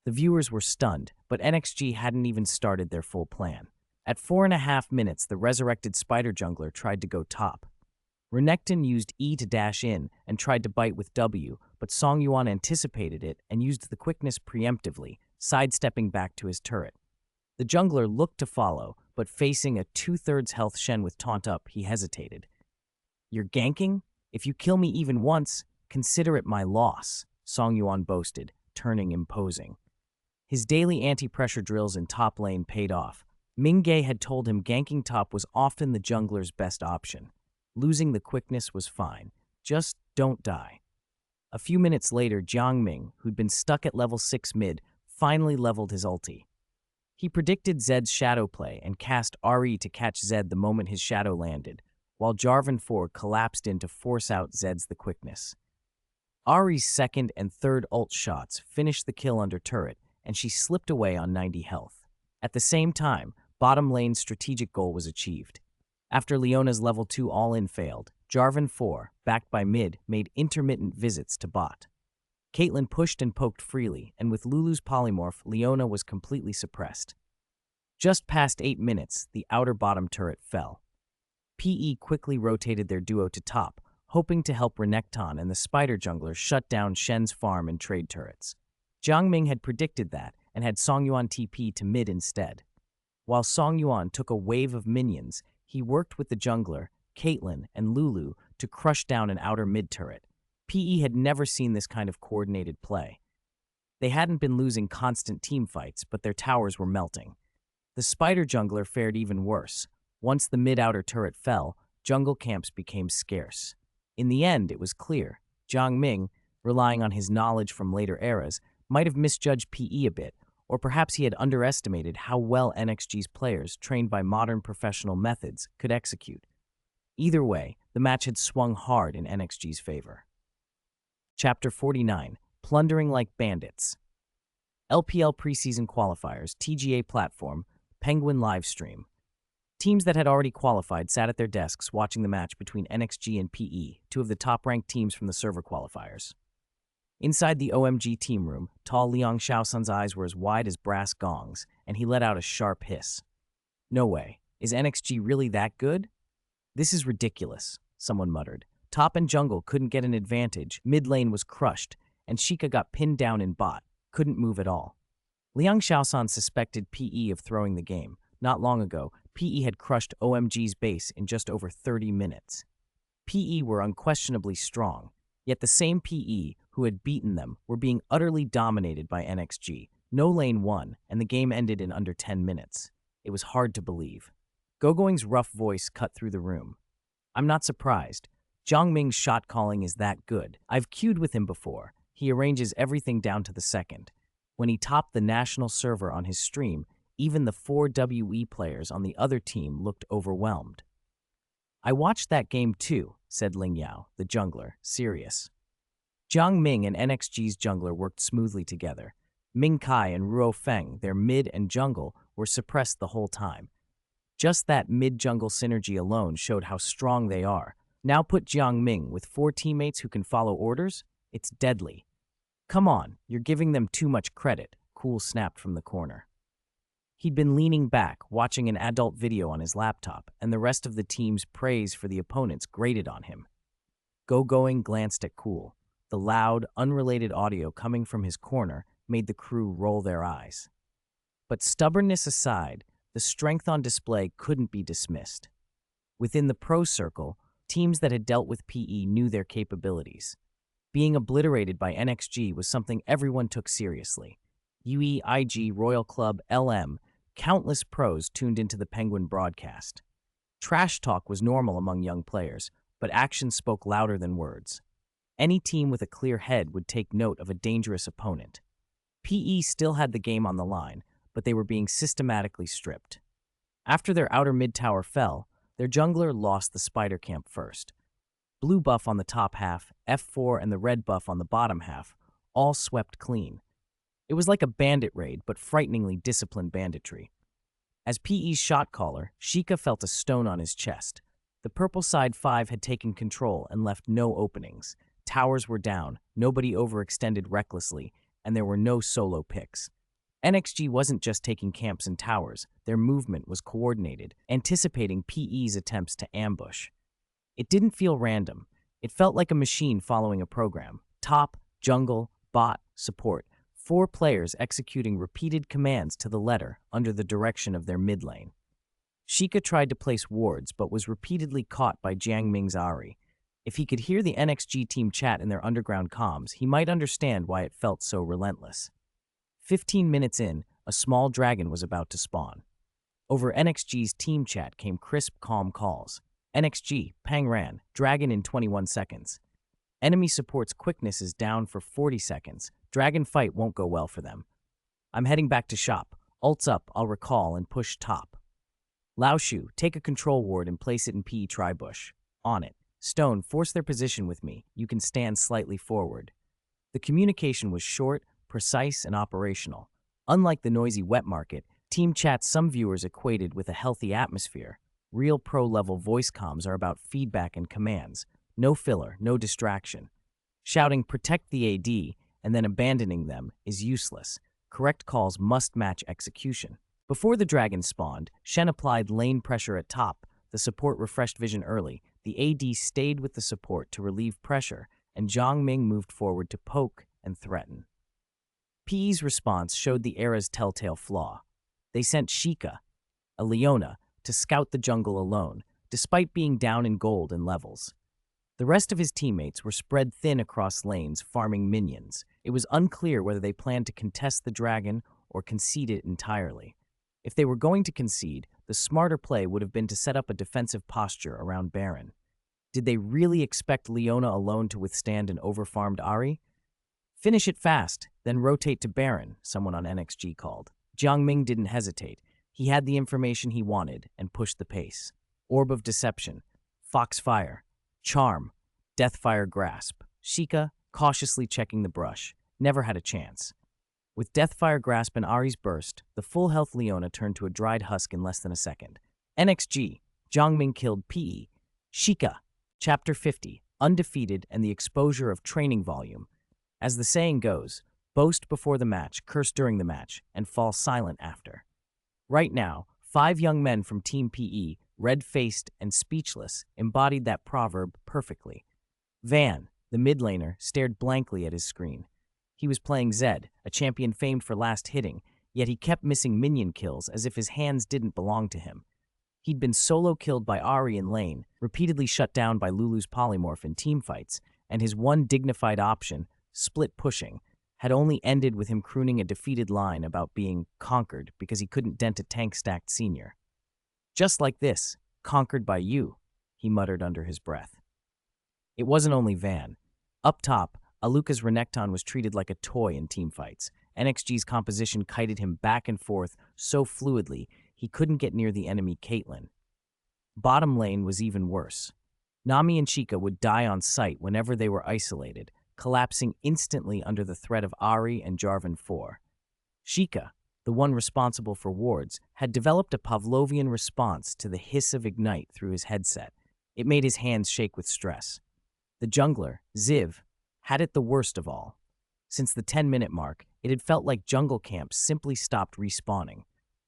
Speaker 1: The viewers were stunned, but NXG hadn't even started their full plan. At 4.5 minutes, the resurrected spider jungler tried to go top. Renekton used E to dash in and tried to bite with W, but Song Yuan anticipated it and used the quickness preemptively, sidestepping back to his turret. The jungler looked to follow, but facing a 2/3 health Shen with taunt up, he hesitated. You're ganking? If you kill me even once, consider it my loss, Song Yuan boasted, turning imposing. His daily anti-pressure drills in top lane paid off. Mingay had told him ganking top was often the jungler's best option. Losing the quickness was fine. Just don't die. A few minutes later, Jiang Ming, who'd been stuck at level 6 mid, finally leveled his ulti. He predicted Zed's shadow play and cast RE to catch Zed the moment his shadow landed, while Jarvan 4 collapsed in to force out Zed's the quickness. Ahri's second and third ult shots finished the kill under turret, and she slipped away on 90 health. At the same time, bottom lane's strategic goal was achieved. After Leona's level 2 all-in failed, Jarvan 4, backed by mid, made intermittent visits to bot. Caitlyn pushed and poked freely, and with Lulu's polymorph, Leona was completely suppressed. Just past 8 minutes, the outer bottom turret fell. PE quickly rotated their duo to top, hoping to help Renekton and the spider jungler shut down Shen's farm and trade turrets. Jiang Ming had predicted that and had Song Yuan TP to mid instead. While Song Yuan took a wave of minions, he worked with the jungler, Caitlyn, and Lulu to crush down an outer mid turret. PE had never seen this kind of coordinated play. They hadn't been losing constant team fights, but their towers were melting. The spider jungler fared even worse. Once the mid-outer turret fell, jungle camps became scarce. In the end, it was clear. Jiang Ming, relying on his knowledge from later eras, might have misjudged PE a bit, or perhaps he had underestimated how well NXG's players, trained by modern professional methods, could execute. Either way, the match had swung hard in NXG's favor. Chapter 49, Plundering Like Bandits. LPL preseason qualifiers, TGA platform, Penguin livestream. Teams that had already qualified sat at their desks watching the match between NXG and PE, two of the top-ranked teams from the server qualifiers. Inside the OMG team room, tall Liang Shaosun's eyes were as wide as brass gongs, and he let out a sharp hiss. No way. Is NXG really that good? This is ridiculous, someone muttered. Top and jungle couldn't get an advantage, mid lane was crushed, and Sheikah got pinned down in bot, couldn't move at all. Liang Shaosun suspected PE of throwing the game. Not long ago, PE had crushed OMG's base in just over 30 minutes. PE were unquestionably strong, yet the same PE who had beaten them were being utterly dominated by NXG. No lane won, and the game ended in under 10 minutes. It was hard to believe. Gogoing's rough voice cut through the room. I'm not surprised. Jiang Ming's shot calling is that good. I've queued with him before. He arranges everything down to the second. When he topped the national server on his stream, even the 4 WE players on the other team looked overwhelmed. I watched that game too, said Ling Yao, the jungler, serious. Jiang Ming and NXG's jungler worked smoothly together. Ming Kai and Ruo Feng, their mid and jungle, were suppressed the whole time. Just that mid-jungle synergy alone showed how strong they are. Now put Jiang Ming with 4 teammates who can follow orders? It's deadly. Come on, you're giving them too much credit, Cool snapped from the corner. He'd been leaning back, watching an adult video on his laptop, and the rest of the team's praise for the opponents grated on him. Going glanced at Cool. The loud, unrelated audio coming from his corner made the crew roll their eyes. But stubbornness aside, the strength on display couldn't be dismissed. Within the pro circle, teams that had dealt with PE knew their capabilities. Being obliterated by NXG was something everyone took seriously. UE, IG, Royal Club, LM, countless pros tuned into the Penguin broadcast. Trash talk was normal among young players, but actions spoke louder than words. Any team with a clear head would take note of a dangerous opponent. PE still had the game on the line, but they were being systematically stripped. After their outer mid-tower fell, their jungler lost the spider camp first. Blue buff on the top half, F4 and the red buff on the bottom half, all swept clean. It was like a bandit raid, but frighteningly disciplined banditry. As PE's shot caller, Sheikah felt a stone on his chest. The purple side 5 had taken control and left no openings. Towers were down, nobody overextended recklessly, and there were no solo picks. NXG wasn't just taking camps and towers, their movement was coordinated, anticipating PE's attempts to ambush. It didn't feel random. It felt like a machine following a program. Top, jungle, bot, support. 4 players executing repeated commands to the letter under the direction of their mid lane. Sheikah tried to place wards, but was repeatedly caught by Jiang Ming's Ahri. If he could hear the NXG team chat in their underground comms, he might understand why it felt so relentless. 15 minutes in, a small dragon was about to spawn. Over NXG's team chat came crisp, calm calls. NXG, Pang Ran, dragon in 21 seconds. Enemy support's quickness is down for 40 seconds. Dragon fight won't go well for them. I'm heading back to shop. Ults up, I'll recall and push top. Lao Shu, take a control ward and place it in PE tri-bush. On it. Stone, force their position with me. You can stand slightly forward. The communication was short, precise, and operational. Unlike the noisy wet market, team chats some viewers equated with a healthy atmosphere. Real pro-level voice comms are about feedback and commands. No filler, no distraction. Shouting, protect the AD, and then abandoning them is useless. Correct calls must match execution. Before the dragon spawned, Shen applied lane pressure at top. The support refreshed vision early. The AD stayed with the support to relieve pressure, and Jiang Ming moved forward to poke and threaten. PE's response showed the era's telltale flaw. They sent Sheikah, a Leona, to scout the jungle alone, despite being down in gold and levels. The rest of his teammates were spread thin across lanes, farming minions. It was unclear whether they planned to contest the dragon or concede it entirely. If they were going to concede, the smarter play would have been to set up a defensive posture around Baron. Did they really expect Leona alone to withstand an overfarmed Ahri? Finish it fast, then rotate to Baron, someone on NXG called. Jiang Ming didn't hesitate. He had the information he wanted and pushed the pace. Orb of Deception, Foxfire, Charm, Deathfire Grasp. Sheikah, cautiously checking the brush, never had a chance. With Deathfire Grasp and Ahri's burst, the full health Leona turned to a dried husk in less than a second. NXG, Jiang Ming killed PE. Sheikah, Chapter 50, undefeated and the exposure of training volume. As the saying goes, boast before the match, curse during the match, and fall silent after. Right now, 5 young men from Team PE, red-faced and speechless, embodied that proverb perfectly. Van, the mid laner, stared blankly at his screen. He was playing Zed, a champion famed for last hitting, yet he kept missing minion kills as if his hands didn't belong to him. He'd been solo killed by Ahri in lane, repeatedly shut down by Lulu's polymorph in teamfights, and his one dignified option, split pushing, had only ended with him crooning a defeated line about being conquered because he couldn't dent a tank-stacked senior. Just like this, conquered by you, he muttered under his breath. It wasn't only Van. Up top, Aluka's Renekton was treated like a toy in teamfights. NXG's composition kited him back and forth so fluidly he couldn't get near the enemy Caitlyn. Bottom lane was even worse. Nami and Sheikah would die on sight whenever they were isolated, collapsing instantly under the threat of Ahri and Jarvan 4. Sheikah, the one responsible for wards, had developed a Pavlovian response to the hiss of Ignite through his headset. It made his hands shake with stress. The jungler, Ziv, had it the worst of all. Since the 10-minute mark, it had felt like jungle camp simply stopped respawning.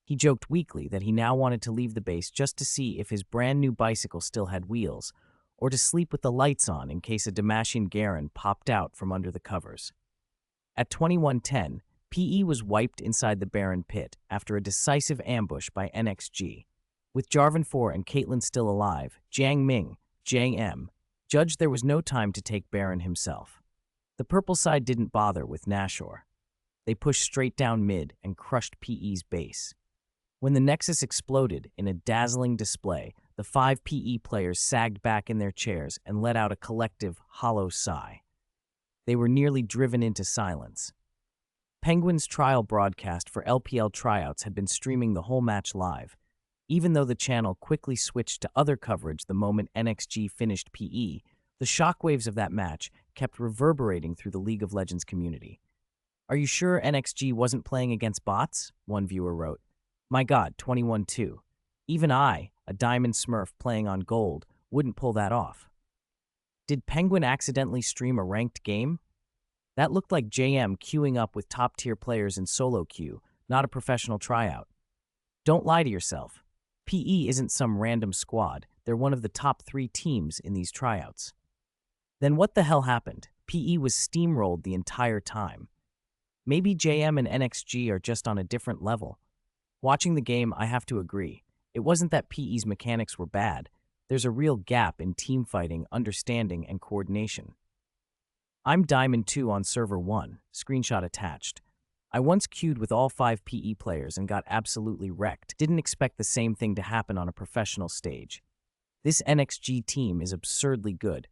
Speaker 1: He joked weakly that he now wanted to leave the base just to see if his brand new bicycle still had wheels, or to sleep with the lights on in case a Damashian Garen popped out from under the covers. At 21:10, PE was wiped inside the Baron pit after a decisive ambush by NXG. With Jarvan 4 and Caitlyn still alive, Jiang Ming, JM, judged there was no time to take Baron himself. The purple side didn't bother with Nashor. They pushed straight down mid and crushed PE's base. When the Nexus exploded in a dazzling display, the 5 PE players sagged back in their chairs and let out a collective, hollow sigh. They were nearly driven into silence. Penguin's trial broadcast for LPL tryouts had been streaming the whole match live, even though the channel quickly switched to other coverage the moment NXG finished PE. The shockwaves of that match kept reverberating through the League of Legends community. "Are you sure NXG wasn't playing against bots?" one viewer wrote. "My god, 21-2. Even I, a diamond smurf playing on gold, wouldn't pull that off." Did Penguin accidentally stream a ranked game? That looked like JM queuing up with top-tier players in solo queue, not a professional tryout. Don't lie to yourself. PE isn't some random squad. They're one of the top 3 teams in these tryouts. Then what the hell happened? PE was steamrolled the entire time. Maybe JM and NXG are just on a different level. Watching the game, I have to agree. It wasn't that PE's mechanics were bad. There's a real gap in team fighting, understanding, and coordination. I'm Diamond 2 on Server 1, screenshot attached. I once queued with all 5 PE players and got absolutely wrecked. Didn't expect the same thing to happen on a professional stage. This NXG team is absurdly good.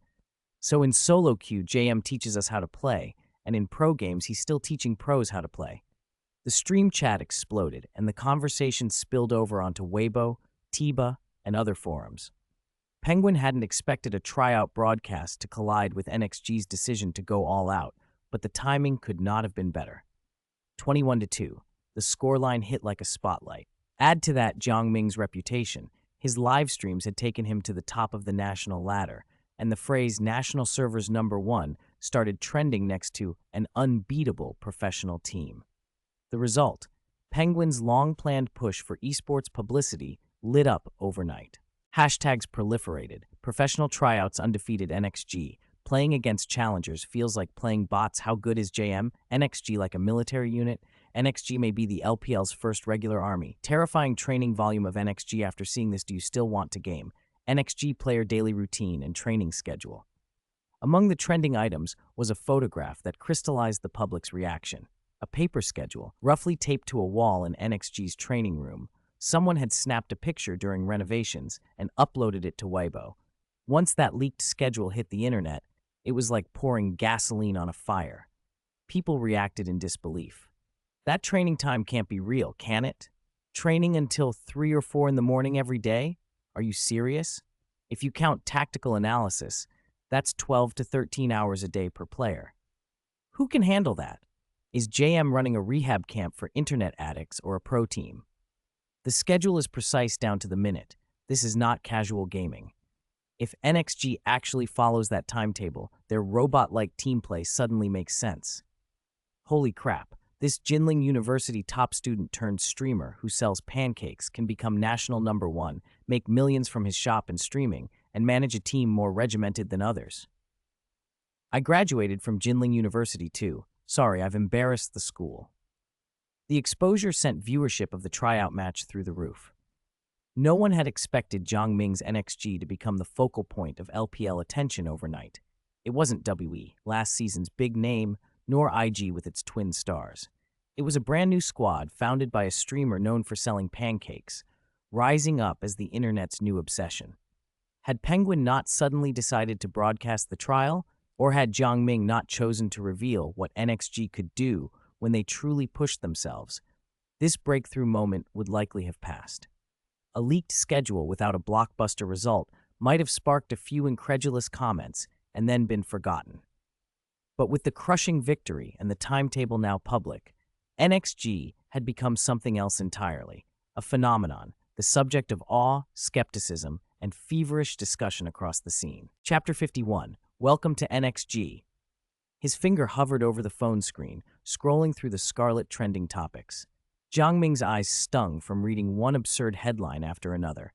Speaker 1: So in solo queue, JM teaches us how to play, and in pro games, he's still teaching pros how to play. The stream chat exploded, and the conversation spilled over onto Weibo, Tiba, and other forums. Penguin hadn't expected a tryout broadcast to collide with NXG's decision to go all out, but the timing could not have been better. 21-2. The scoreline hit like a spotlight. Add to that Jiang Ming's reputation. His live streams had taken him to the top of the national ladder, and the phrase "national servers #1" started trending next to an unbeatable professional team. The result, Penguin's long-planned push for esports publicity lit up overnight. Hashtags proliferated. Professional tryouts undefeated NXG. Playing against challengers feels like playing bots. How good is JM? NXG like a military unit? NXG may be the LPL's first regular army. Terrifying training volume of NXG. After seeing this, do you still want to game? NXG player daily routine and training schedule. Among the trending items was a photograph that crystallized the public's reaction. A paper schedule, roughly taped to a wall in NXG's training room. Someone had snapped a picture during renovations and uploaded it to Weibo. Once that leaked schedule hit the internet, it was like pouring gasoline on a fire. People reacted in disbelief. That training time can't be real, can it? Training until 3 or 4 in the morning every day? Are you serious? If you count tactical analysis, that's 12 to 13 hours a day per player. Who can handle that? Is JM running a rehab camp for internet addicts or a pro team? The schedule is precise down to the minute. This is not casual gaming. If NXG actually follows that timetable, their robot-like team play suddenly makes sense. Holy crap, this Jinling University top student turned streamer who sells pancakes can become national #1, make millions from his shop and streaming, and manage a team more regimented than others. I graduated from Jinling University too. Sorry, I've embarrassed the school. The exposure sent viewership of the tryout match through the roof. No one had expected Jiang Ming's NXG to become the focal point of LPL attention overnight. It wasn't WE, last season's big name, nor IG with its twin stars. It was a brand new squad founded by a streamer known for selling pancakes, rising up as the internet's new obsession. Had Penguin not suddenly decided to broadcast the trial, or had Jiang Ming not chosen to reveal what NXG could do when they truly pushed themselves, this breakthrough moment would likely have passed. A leaked schedule without a blockbuster result might have sparked a few incredulous comments and then been forgotten. But with the crushing victory and the timetable now public, NXG had become something else entirely, a phenomenon, the subject of awe, skepticism, and feverish discussion across the scene. Chapter 51. Welcome to NXG. His finger hovered over the phone screen, scrolling through the scarlet trending topics. Jiang Ming's eyes stung from reading one absurd headline after another.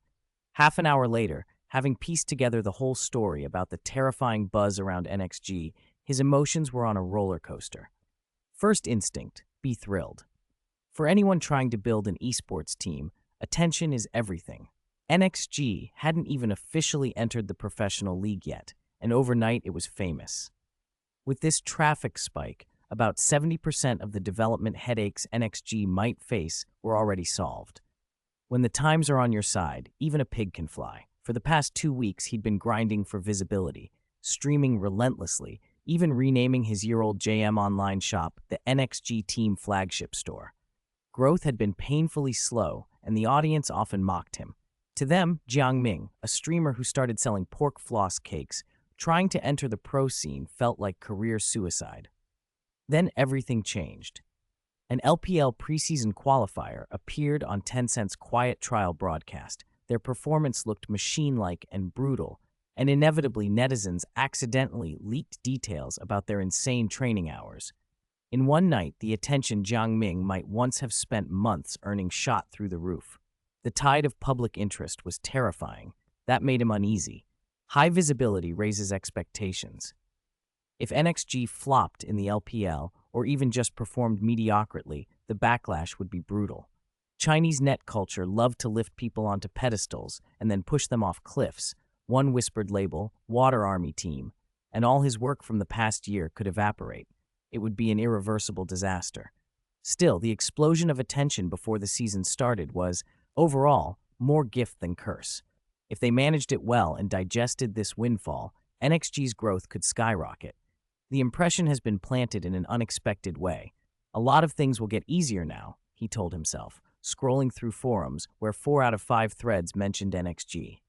Speaker 1: Half an hour later, having pieced together the whole story about the terrifying buzz around NXG, his emotions were on a roller coaster. First instinct, be thrilled. For anyone trying to build an esports team, attention is everything. NXG hadn't even officially entered the professional league yet, and overnight it was famous. With this traffic spike, about 70% of the development headaches NXG might face were already solved. When the times are on your side, even a pig can fly. For the past 2 weeks, he'd been grinding for visibility, streaming relentlessly, even renaming his year-old JM online shop the NXG Team Flagship Store. Growth had been painfully slow, and the audience often mocked him. To them, Jiang Ming, a streamer who started selling pork floss cakes, trying to enter the pro scene felt like career suicide. Then everything changed. An LPL preseason qualifier appeared on Tencent's quiet trial broadcast. Their performance looked machine-like and brutal, and inevitably netizens accidentally leaked details about their insane training hours. In one night, the attention Jiang Ming might once have spent months earning shot through the roof. The tide of public interest was terrifying. That made him uneasy. High visibility raises expectations. If NXG flopped in the LPL, or even just performed mediocrely, the backlash would be brutal. Chinese net culture loved to lift people onto pedestals and then push them off cliffs. One whispered label, Water Army Team, and all his work from the past year could evaporate. It would be an irreversible disaster. Still, the explosion of attention before the season started was, overall, more gift than curse. If they managed it well and digested this windfall, NXG's growth could skyrocket. The impression has been planted in an unexpected way. A lot of things will get easier now, he told himself, scrolling through forums where 4 out of 5 threads mentioned NXG.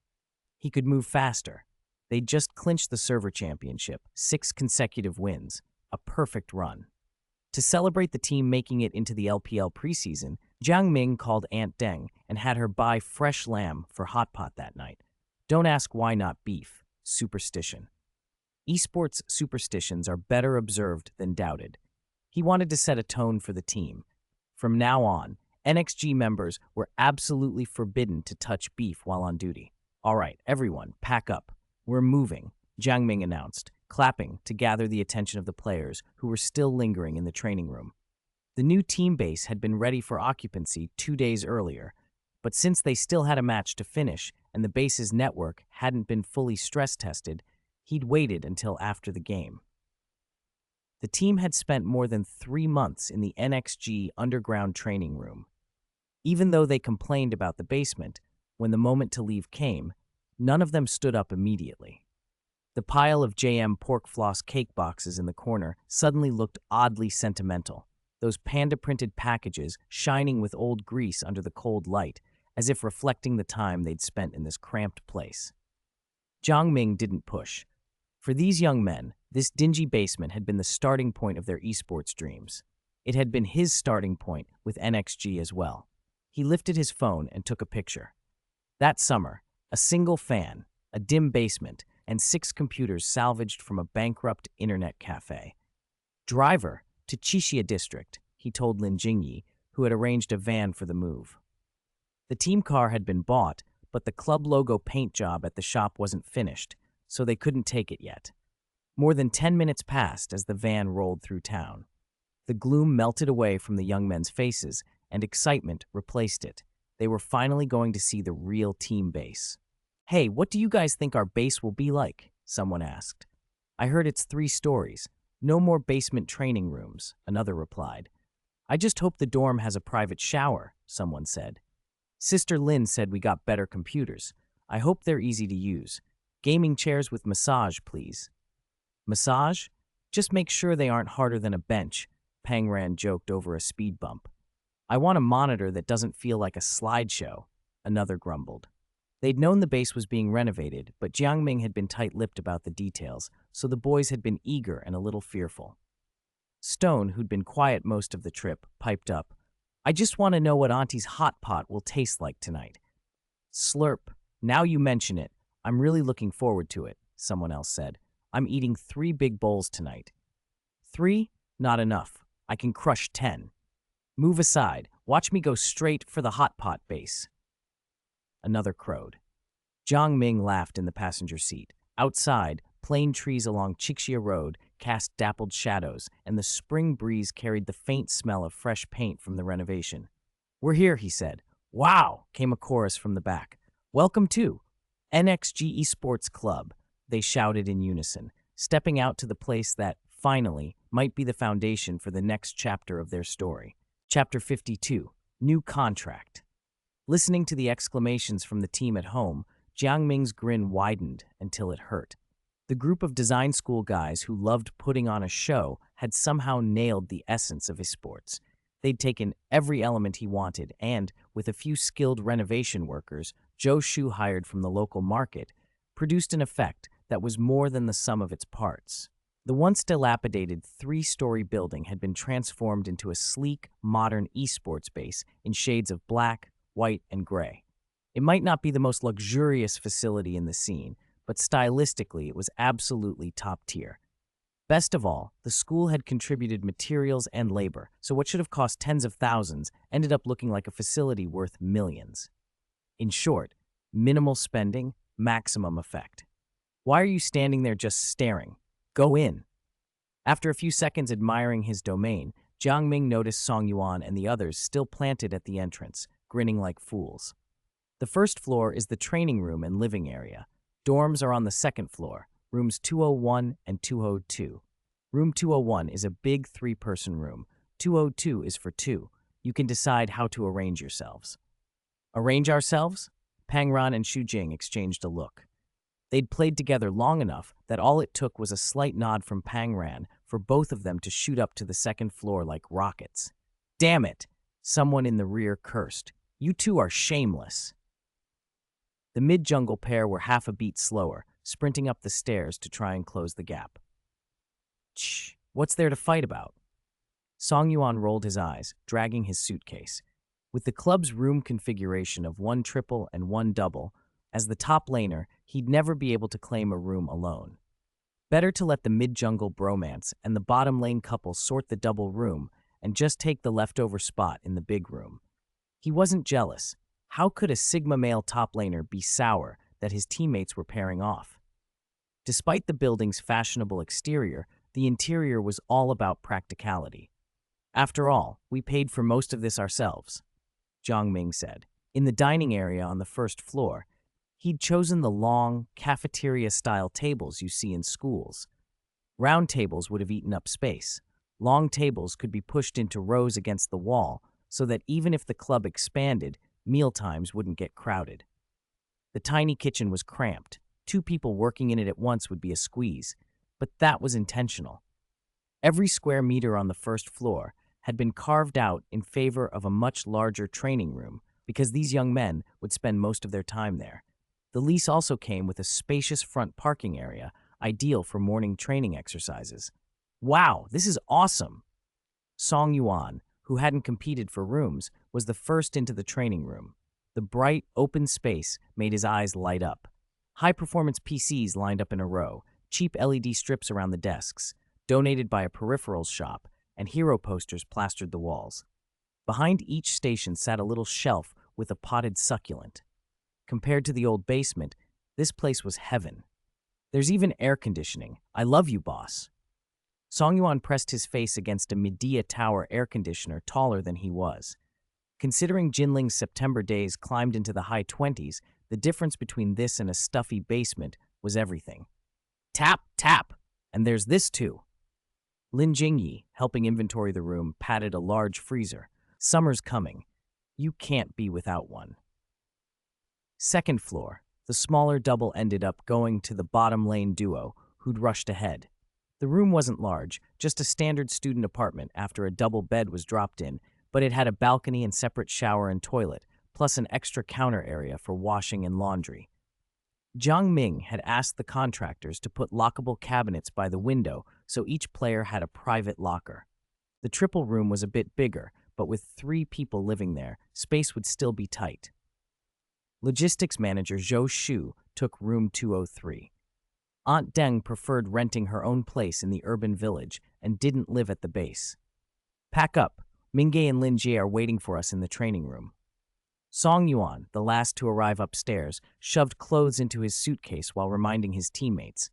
Speaker 1: He could move faster. They'd just clinched the server championship, 6 consecutive wins, a perfect run. To celebrate the team making it into the LPL preseason, Jiang Ming called Aunt Deng and had her buy fresh lamb for hot pot that night. Don't ask why not beef, superstition. Esports superstitions are better observed than doubted. He wanted to set a tone for the team. From now on, NXG members were absolutely forbidden to touch beef while on duty. All right, everyone, pack up. We're moving, Jiang Ming announced, clapping to gather the attention of the players who were still lingering in the training room. The new team base had been ready for occupancy 2 days earlier, but since they still had a match to finish and the base's network hadn't been fully stress-tested, he'd waited until after the game. The team had spent more than 3 months in the NXG underground training room. Even though they complained about the basement, when the moment to leave came, none of them stood up immediately. The pile of JM pork floss cake boxes in the corner suddenly looked oddly sentimental, those panda-printed packages shining with old grease under the cold light, as if reflecting the time they'd spent in this cramped place. Jiang Ming didn't push. For these young men, this dingy basement had been the starting point of their esports dreams. It had been his starting point with NXG as well. He lifted his phone and took a picture. That summer, a single fan, a dim basement, and 6 computers salvaged from a bankrupt internet cafe. Driver to Chixia District, he told Lin Jingyi, who had arranged a van for the move. The team car had been bought, but the club logo paint job at the shop wasn't finished, so they couldn't take it yet. More than 10 minutes passed as the van rolled through town. The gloom melted away from the young men's faces, and excitement replaced it. They were finally going to see the real team base. "Hey, what do you guys think our base will be like?" someone asked. "I heard it's 3 stories. No more basement training rooms," another replied. "I just hope the dorm has a private shower," someone said. Sister Lin said we got better computers. I hope they're easy to use. Gaming chairs with massage, please. Massage? Just make sure they aren't harder than a bench, Pangran joked over a speed bump. I want a monitor that doesn't feel like a slideshow, another grumbled. They'd known the base was being renovated, but Jiang Ming had been tight-lipped about the details, so the boys had been eager and a little fearful. Stone, who'd been quiet most of the trip, piped up. I just want to know what Auntie's hot pot will taste like tonight. Slurp. Now you mention it. I'm really looking forward to it, someone else said. I'm eating 3 big bowls tonight. 3? Not enough. I can crush 10. Move aside. Watch me go straight for the hot pot base. Another crowed. Jiang Ming laughed in the passenger seat. Outside, plane trees along Chixia Road cast dappled shadows, and the spring breeze carried the faint smell of fresh paint from the renovation. "We're here," he said. "Wow!" came a chorus from the back. "Welcome to NXG Esports Club," they shouted in unison, stepping out to the place that, finally, might be the foundation for the next chapter of their story. Chapter 52, New Contract. Listening to the exclamations from the team at home, Jiang Ming's grin widened until it hurt. The group of design school guys who loved putting on a show had somehow nailed the essence of esports. They'd taken every element he wanted and, with a few skilled renovation workers Zhou Shu hired from the local market, produced an effect that was more than the sum of its parts. The once dilapidated three-story building had been transformed into a sleek, modern esports base in shades of black, white, and gray. It might not be the most luxurious facility in the scene, but stylistically it was absolutely top tier. Best of all, the school had contributed materials and labor, so what should have cost tens of thousands ended up looking like a facility worth millions. In short, minimal spending, maximum effect. Why are you standing there just staring? Go in. After a few seconds admiring his domain, Jiang Ming noticed Song Yuan and the others still planted at the entrance, grinning like fools. The first floor is the training room and living area. Dorms are on the second floor, rooms 201 and 202. Room 201 is a big three-person room. 202 is for two. You can decide how to arrange yourselves. Arrange ourselves? Pangran and Xu Jing exchanged a look. They'd played together long enough that all it took was a slight nod from Pangran for both of them to shoot up to the second floor like rockets. "Damn it!" Someone in the rear cursed. "You two are shameless." The mid-jungle pair were half a beat slower, sprinting up the stairs to try and close the gap. "Shh, what's there to fight about?" Song Yuan rolled his eyes, dragging his suitcase. With the club's room configuration of one triple and one double, as the top laner, he'd never be able to claim a room alone. Better to let the mid-jungle bromance and the bottom lane couple sort the double room and just take the leftover spot in the big room. He wasn't jealous. How could a Sigma male top laner be sour that his teammates were pairing off? Despite the building's fashionable exterior, the interior was all about practicality. "After all, we paid for most of this ourselves," Jiang Ming said. In the dining area on the first floor, he'd chosen the long, cafeteria-style tables you see in schools. Round tables would have eaten up space. Long tables could be pushed into rows against the wall so that even if the club expanded, mealtimes wouldn't get crowded. The tiny kitchen was cramped. 2 people working in it at once would be a squeeze, but that was intentional. Every square meter on the first floor had been carved out in favor of a much larger training room because these young men would spend most of their time there. The lease also came with a spacious front parking area, ideal for morning training exercises. "Wow, this is awesome!" Song Yuan, who hadn't competed for rooms, was the first into the training room. The bright, open space made his eyes light up. High-performance PCs lined up in a row, cheap LED strips around the desks, donated by a peripherals shop, and hero posters plastered the walls. Behind each station sat a little shelf with a potted succulent. Compared to the old basement, this place was heaven. "There's even air conditioning. I love you, boss." Song Yuan pressed his face against a Medea Tower air conditioner taller than he was. Considering Jinling's September days climbed into the high 20s, the difference between this and a stuffy basement was everything. "Tap, tap! And there's this too." Lin Jingyi, helping inventory the room, patted a large freezer. "Summer's coming. You can't be without one." Second floor, the smaller double ended up going to the bottom lane duo, who'd rushed ahead. The room wasn't large, just a standard student apartment after a double bed was dropped in, but it had a balcony and separate shower and toilet, plus an extra counter area for washing and laundry. Jiang Ming had asked the contractors to put lockable cabinets by the window so each player had a private locker. The triple room was a bit bigger, but with 3 people living there, space would still be tight. Logistics manager Zhou Shu took room 203. Aunt Deng preferred renting her own place in the urban village and didn't live at the base. Pack up. Mingay and Lin Jie are waiting for us in the training room. Song Yuan, the last to arrive upstairs, shoved clothes into his suitcase while reminding his teammates.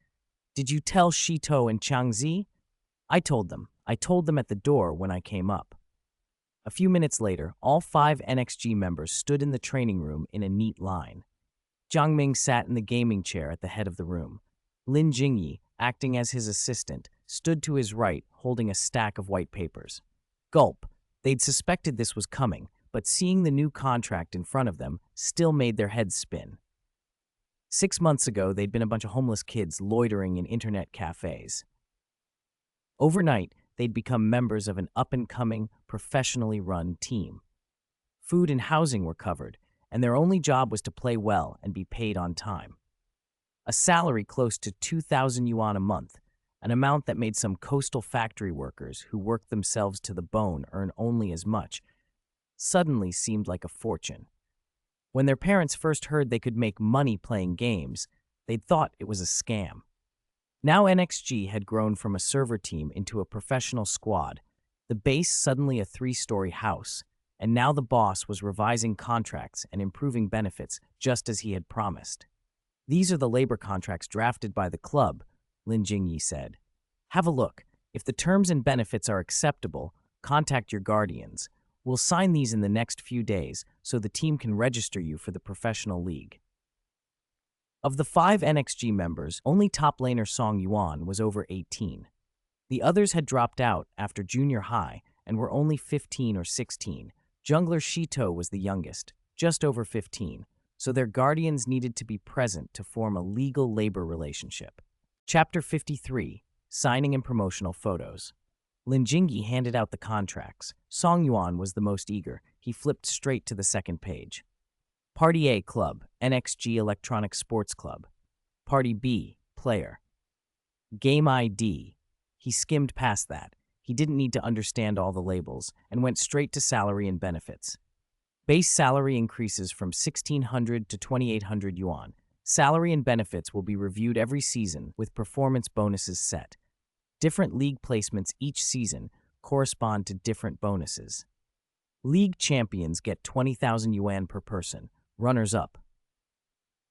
Speaker 1: Did you tell Shito and Changzi? I told them. I told them at the door when I came up. A few minutes later, all 5 NXG members stood in the training room in a neat line. Jiang Ming sat in the gaming chair at the head of the room. Lin Jingyi, acting as his assistant, stood to his right, holding a stack of white papers. Gulp. They'd suspected this was coming, but seeing the new contract in front of them still made their heads spin. 6 months ago, they'd been a bunch of homeless kids loitering in internet cafes. Overnight, they'd become members of an up-and-coming, professionally run team. Food and housing were covered, and their only job was to play well and be paid on time. A salary close to 2,000 yuan a month, an amount that made some coastal factory workers who worked themselves to the bone earn only as much, suddenly seemed like a fortune. When their parents first heard they could make money playing games, they'd thought it was a scam. Now NXG had grown from a server team into a professional squad, the base suddenly a 3-story house, and now the boss was revising contracts and improving benefits just as he had promised. These are the labor contracts drafted by the club, Lin Jingyi said. Have a look. If the terms and benefits are acceptable, contact your guardians. We'll sign these in the next few days so the team can register you for the professional league. Of the 5 NXG members, only top laner Song Yuan was over 18. The others had dropped out after junior high and were only 15 or 16. Jungler Shito was the youngest, just over 15, so their guardians needed to be present to form a legal labor relationship. Chapter 53, Signing and Promotional Photos. Lin Jingyi handed out the contracts. Song Yuan was the most eager. He flipped straight to the second page. Party A, Club, NXG Electronic Sports Club. Party B, Player. Game ID. He skimmed past that. He didn't need to understand all the labels and went straight to salary and benefits. Base salary increases from 1,600 to 2,800 yuan. Salary and benefits will be reviewed every season with performance bonuses set. Different league placements each season correspond to different bonuses. League champions get 20,000 yuan per person, runners-up.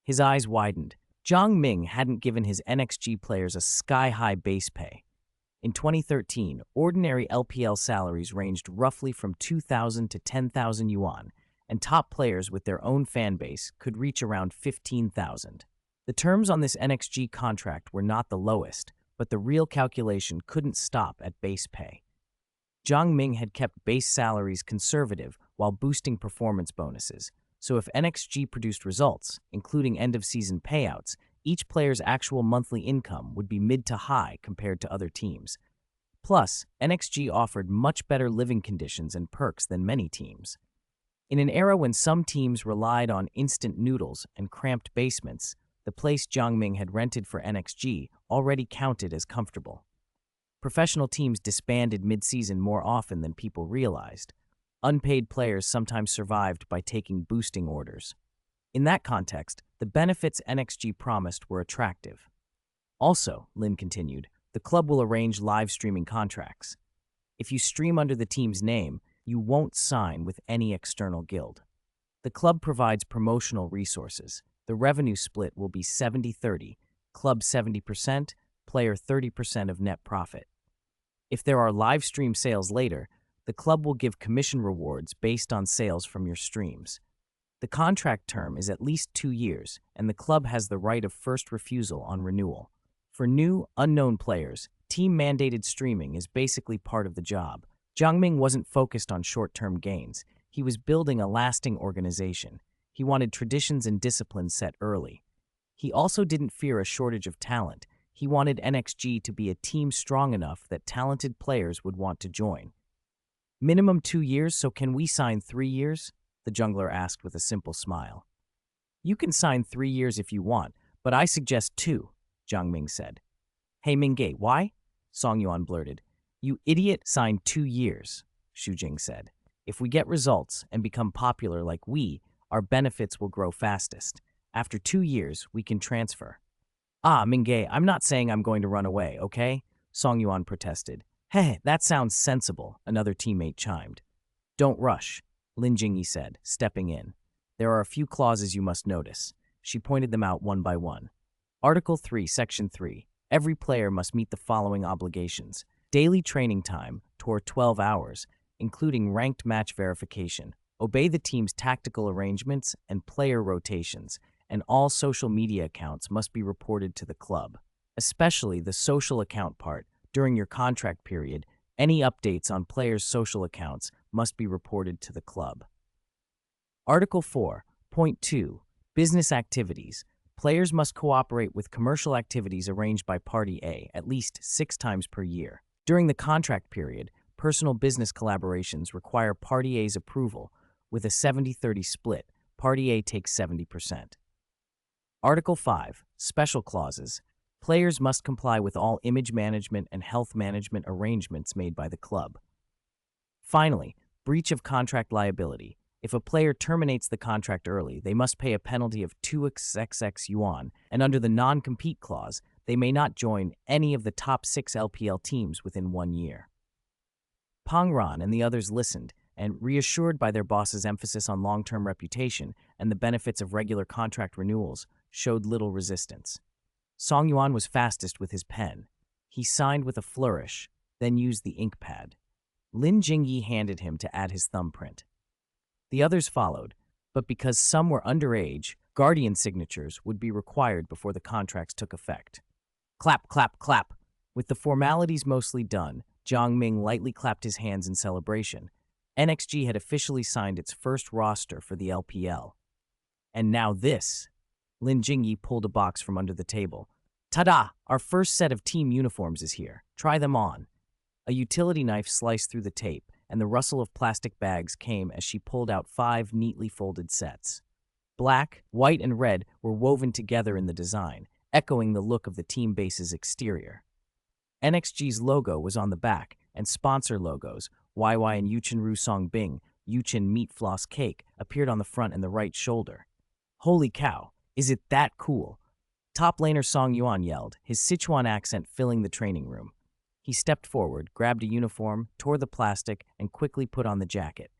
Speaker 1: His eyes widened. Jiang Ming hadn't given his NXG players a sky-high base pay. In 2013, ordinary LPL salaries ranged roughly from 2,000 to 10,000 yuan, and top players with their own fan base could reach around 15,000. The terms on this NXG contract were not the lowest, but the real calculation couldn't stop at base pay. Jiang Ming had kept base salaries conservative while boosting performance bonuses, so if NXG produced results, including end-of-season payouts, each player's actual monthly income would be mid to high compared to other teams. Plus, NXG offered much better living conditions and perks than many teams. In an era when some teams relied on instant noodles and cramped basements, the place Jiang Ming had rented for NXG already counted as comfortable. Professional teams disbanded mid-season more often than people realized. Unpaid players sometimes survived by taking boosting orders. In that context, the benefits NXG promised were attractive. Also, Lin continued, the club will arrange live streaming contracts. If you stream under the team's name, you won't sign with any external guild. The club provides promotional resources. The revenue split will be 70-30, club 70%, player 30% of net profit. If there are live stream sales later, the club will give commission rewards based on sales from your streams. The contract term is at least 2 years, and the club has the right of first refusal on renewal. For new, unknown players, team-mandated streaming is basically part of the job. Jiang Ming wasn't focused on short-term gains. He was building a lasting organization. He wanted traditions and discipline set early. He also didn't fear a shortage of talent. He wanted NXG to be a team strong enough that talented players would want to join. Minimum 2 years, so can we sign 3 years? The jungler asked with a simple smile. You can sign 3 years if you want, but I suggest 2, Jiang Ming said. Hey Mingay, why? Song Yuan blurted. You idiot, sign 2 years, Xu Jing said. If we get results and become popular like we, our benefits will grow fastest. After 2 years, we can transfer. Ah, Mingay, I'm not saying I'm going to run away, okay? Song Yuan protested. Hey, that sounds sensible, another teammate chimed. Don't rush, Lin Jingyi said, stepping in. There are a few clauses you must notice. She pointed them out one by one. Article 3, Section 3. Every player must meet the following obligations. Daily training time, toward 12 hours, including ranked match verification. Obey the team's tactical arrangements and player rotations, and all social media accounts must be reported to the club. Especially the social account part. During your contract period, any updates on players' social accounts must be reported to the club. Article 4, Point 2. Business activities. Players must cooperate with commercial activities arranged by Party A at least 6 times per year. During the contract period, personal business collaborations require Party A's approval. With a 70-30 split, Party A takes 70%. Article 5. Special clauses. Players must comply with all image management and health management arrangements made by the club. Finally, breach of contract liability. If a player terminates the contract early, they must pay a penalty of 2xxx yuan, and under the non-compete clause, they may not join any of the top 6 LPL teams within 1 year. Pang Ran and the others listened, and reassured by their boss's emphasis on long-term reputation and the benefits of regular contract renewals, showed little resistance. Song Yuan was fastest with his pen. He signed with a flourish, then used the ink pad. Lin Jingyi handed him to add his thumbprint. The others followed, but because some were underage, guardian signatures would be required before the contracts took effect. Clap, clap, clap. With the formalities mostly done, Jiang Ming lightly clapped his hands in celebration. NXG had officially signed its first roster for the LPL. And now this. Lin Jingyi pulled a box from under the table. Ta-da! Our first set of team uniforms is here. Try them on. A utility knife sliced through the tape, and the rustle of plastic bags came as she pulled out 5 neatly folded sets. Black, white, and red were woven together in the design, echoing the look of the team base's exterior. NXG's logo was on the back, and sponsor logos, YY and Yuchen Ru Song Bing, Yuchen Meat Floss Cake, appeared on the front and the right shoulder. Holy cow, is it that cool? Top laner Song Yuan yelled, his Sichuan accent filling the training room. He stepped forward, grabbed a uniform, tore the plastic, and quickly put on the jacket.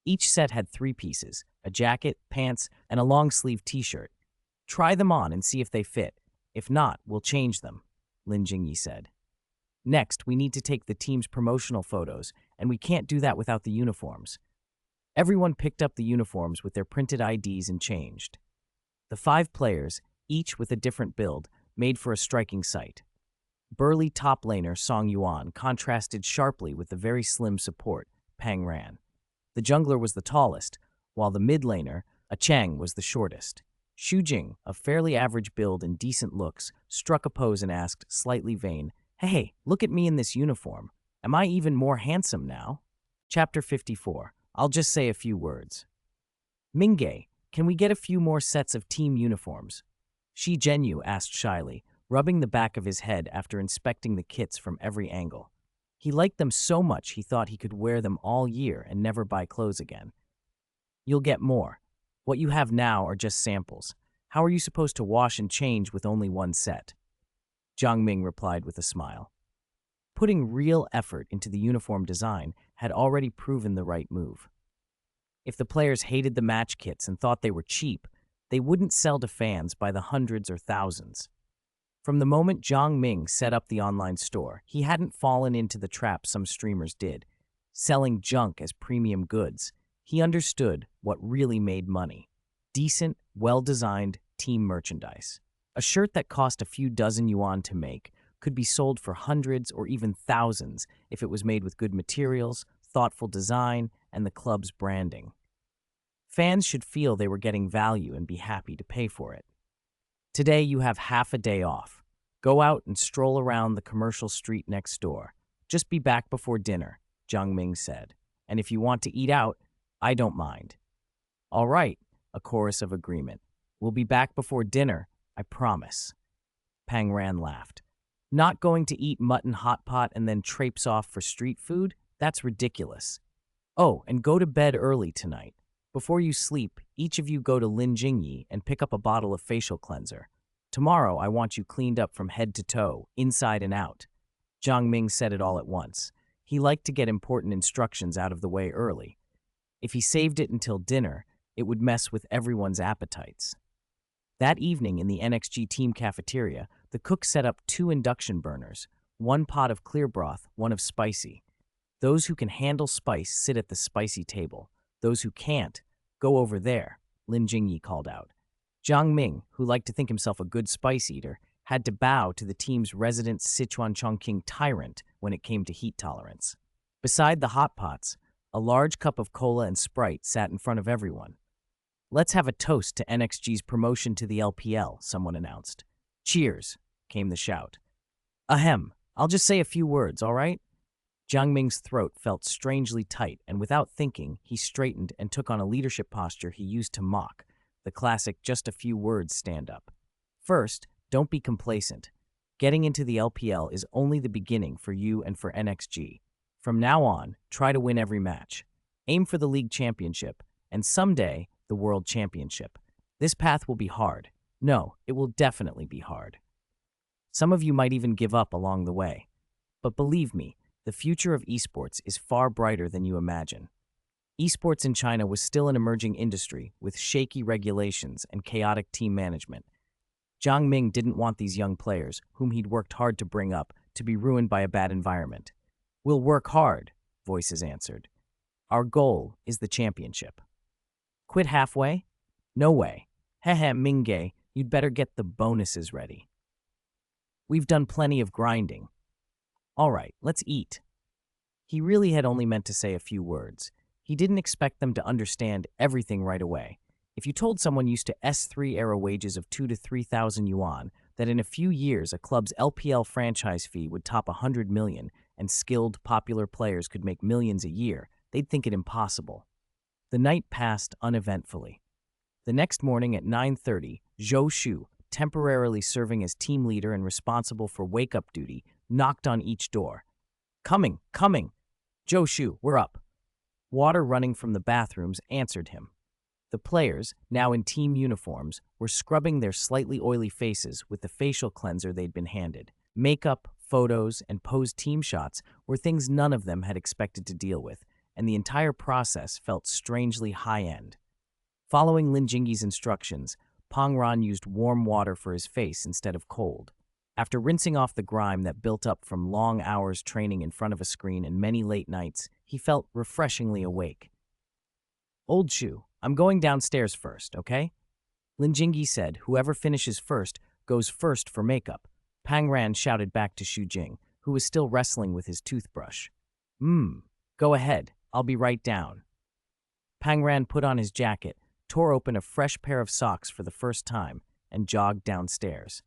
Speaker 1: Each set had 3 pieces, a jacket, pants, and a long-sleeve t-shirt. Try them on and see if they fit. If not, we'll change them, Lin Jingyi said. Next, we need to take the team's promotional photos, and we can't do that without the uniforms. Everyone picked up the uniforms with their printed IDs and changed. The 5 players, each with a different build, made for a striking sight. Burly top laner Song Yuan contrasted sharply with the very slim support, Pang Ran. The jungler was the tallest, while the mid laner, a Chang, was the shortest. Xu Jing, a fairly average build and decent looks, struck a pose and asked, slightly vain, Hey, look at me in this uniform. Am I even more handsome now? Chapter 54. I'll just say a few words. Mingay, can we get a few more sets of team uniforms? Shi Zhenyu asked shyly, rubbing the back of his head after inspecting the kits from every angle. He liked them so much he thought he could wear them all year and never buy clothes again. You'll get more. What you have now are just samples. How are you supposed to wash and change with only 1 set? Jiang Ming replied with a smile. Putting real effort into the uniform design had already proven the right move. If the players hated the match kits and thought they were cheap, they wouldn't sell to fans by the hundreds or thousands. From the moment Jiang Ming set up the online store, he hadn't fallen into the trap some streamers did, selling junk as premium goods. He understood what really made money. Decent, well-designed team merchandise. A shirt that cost a few dozen yuan to make could be sold for hundreds or even thousands if it was made with good materials, thoughtful design, and the club's branding. Fans should feel they were getting value and be happy to pay for it. Today you have half a day off. Go out and stroll around the commercial street next door. Just be back before dinner, Jiang Ming said. And if you want to eat out, I don't mind. All right, a chorus of agreement. We'll be back before dinner, I promise. Pang Ran laughed. Not going to eat mutton hot pot and then traipse off for street food? That's ridiculous. Oh, and go to bed early tonight. Before you sleep, each of you go to Lin Jingyi and pick up a bottle of facial cleanser. Tomorrow, I want you cleaned up from head to toe, inside and out. Jiang Ming said it all at once. He liked to get important instructions out of the way early. If he saved it until dinner, it would mess with everyone's appetites. That evening in the NXG team cafeteria, the cook set up 2 induction burners, one pot of clear broth, one of spicy. Those who can handle spice sit at the spicy table. Those who can't, go over there, Lin Jingyi called out. Jiang Ming, who liked to think himself a good spice eater, had to bow to the team's resident Sichuan Chongqing tyrant when it came to heat tolerance. Beside the hot pots, a large cup of cola and Sprite sat in front of everyone. Let's have a toast to NXG's promotion to the LPL, someone announced. Cheers, came the shout. Ahem, I'll just say a few words, all right? Jiang Ming's throat felt strangely tight, and without thinking, he straightened and took on a leadership posture he used to mock, the classic just a few words stand-up. First, don't be complacent. Getting into the LPL is only the beginning for you and for NXG. From now on, try to win every match. Aim for the league championship, and someday, the world championship. This path will be hard. No, it will definitely be hard. Some of you might even give up along the way. But believe me, the future of esports is far brighter than you imagine. Esports in China was still an emerging industry with shaky regulations and chaotic team management. Jiang Ming didn't want these young players, whom he'd worked hard to bring up, to be ruined by a bad environment. We'll work hard, voices answered. Our goal is the championship. Quit halfway? No way. Hehe, Mingge, you'd better get the bonuses ready. We've done plenty of grinding. All right, let's eat. He really had only meant to say a few words. He didn't expect them to understand everything right away. If you told someone used to S3 era wages of 2 to 3,000 yuan that in a few years a club's LPL franchise fee would top 100 million and skilled, popular players could make millions a year, they'd think it impossible. The night passed uneventfully. The next morning at 9:30, Zhou Shu, temporarily serving as team leader and responsible for wake-up duty, knocked on each door. Coming, coming! Zhou Shu, we're up. Water running from the bathrooms answered him. The players, now in team uniforms, were scrubbing their slightly oily faces with the facial cleanser they'd been handed. Makeup, photos, and posed team shots were things none of them had expected to deal with, and the entire process felt strangely high-end. Following Lin Jingyi's instructions, Pang Ran used warm water for his face instead of cold. After rinsing off the grime that built up from long hours training in front of a screen and many late nights, he felt refreshingly awake. Old Shu, I'm going downstairs first, okay? Lin Jingyi said, whoever finishes first goes first for makeup. Pang Ran shouted back to Xu Jing, who was still wrestling with his toothbrush. Go ahead, I'll be right down. Pang Ran put on his jacket, tore open a fresh pair of socks for the first time, and jogged downstairs.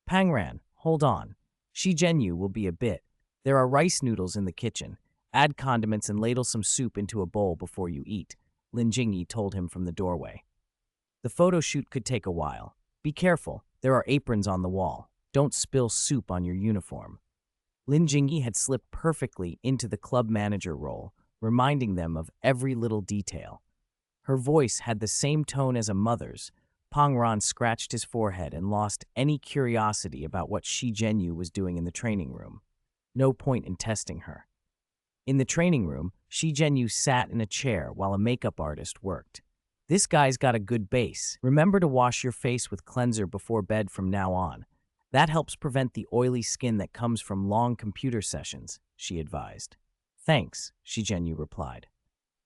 Speaker 1: Pang Ran, hold on. Shi Zhenyu will be a bit. There are rice noodles in the kitchen. Add condiments and ladle some soup into a bowl before you eat, Lin Jingyi told him from the doorway. The photo shoot could take a while. Be careful, there are aprons on the wall. Don't spill soup on your uniform. Lin Jingyi had slipped perfectly into the club manager role, reminding them of every little detail. Her voice had the same tone as a mother's. Pang Ran scratched his forehead and lost any curiosity about what Shi Zhenyu was doing in the training room. No point in testing her. In the training room, Shi Zhenyu sat in a chair while a makeup artist worked. This guy's got a good base. Remember to wash your face with cleanser before bed from now on. That helps prevent the oily skin that comes from long computer sessions, she advised. Thanks, Shi Zhenyu replied.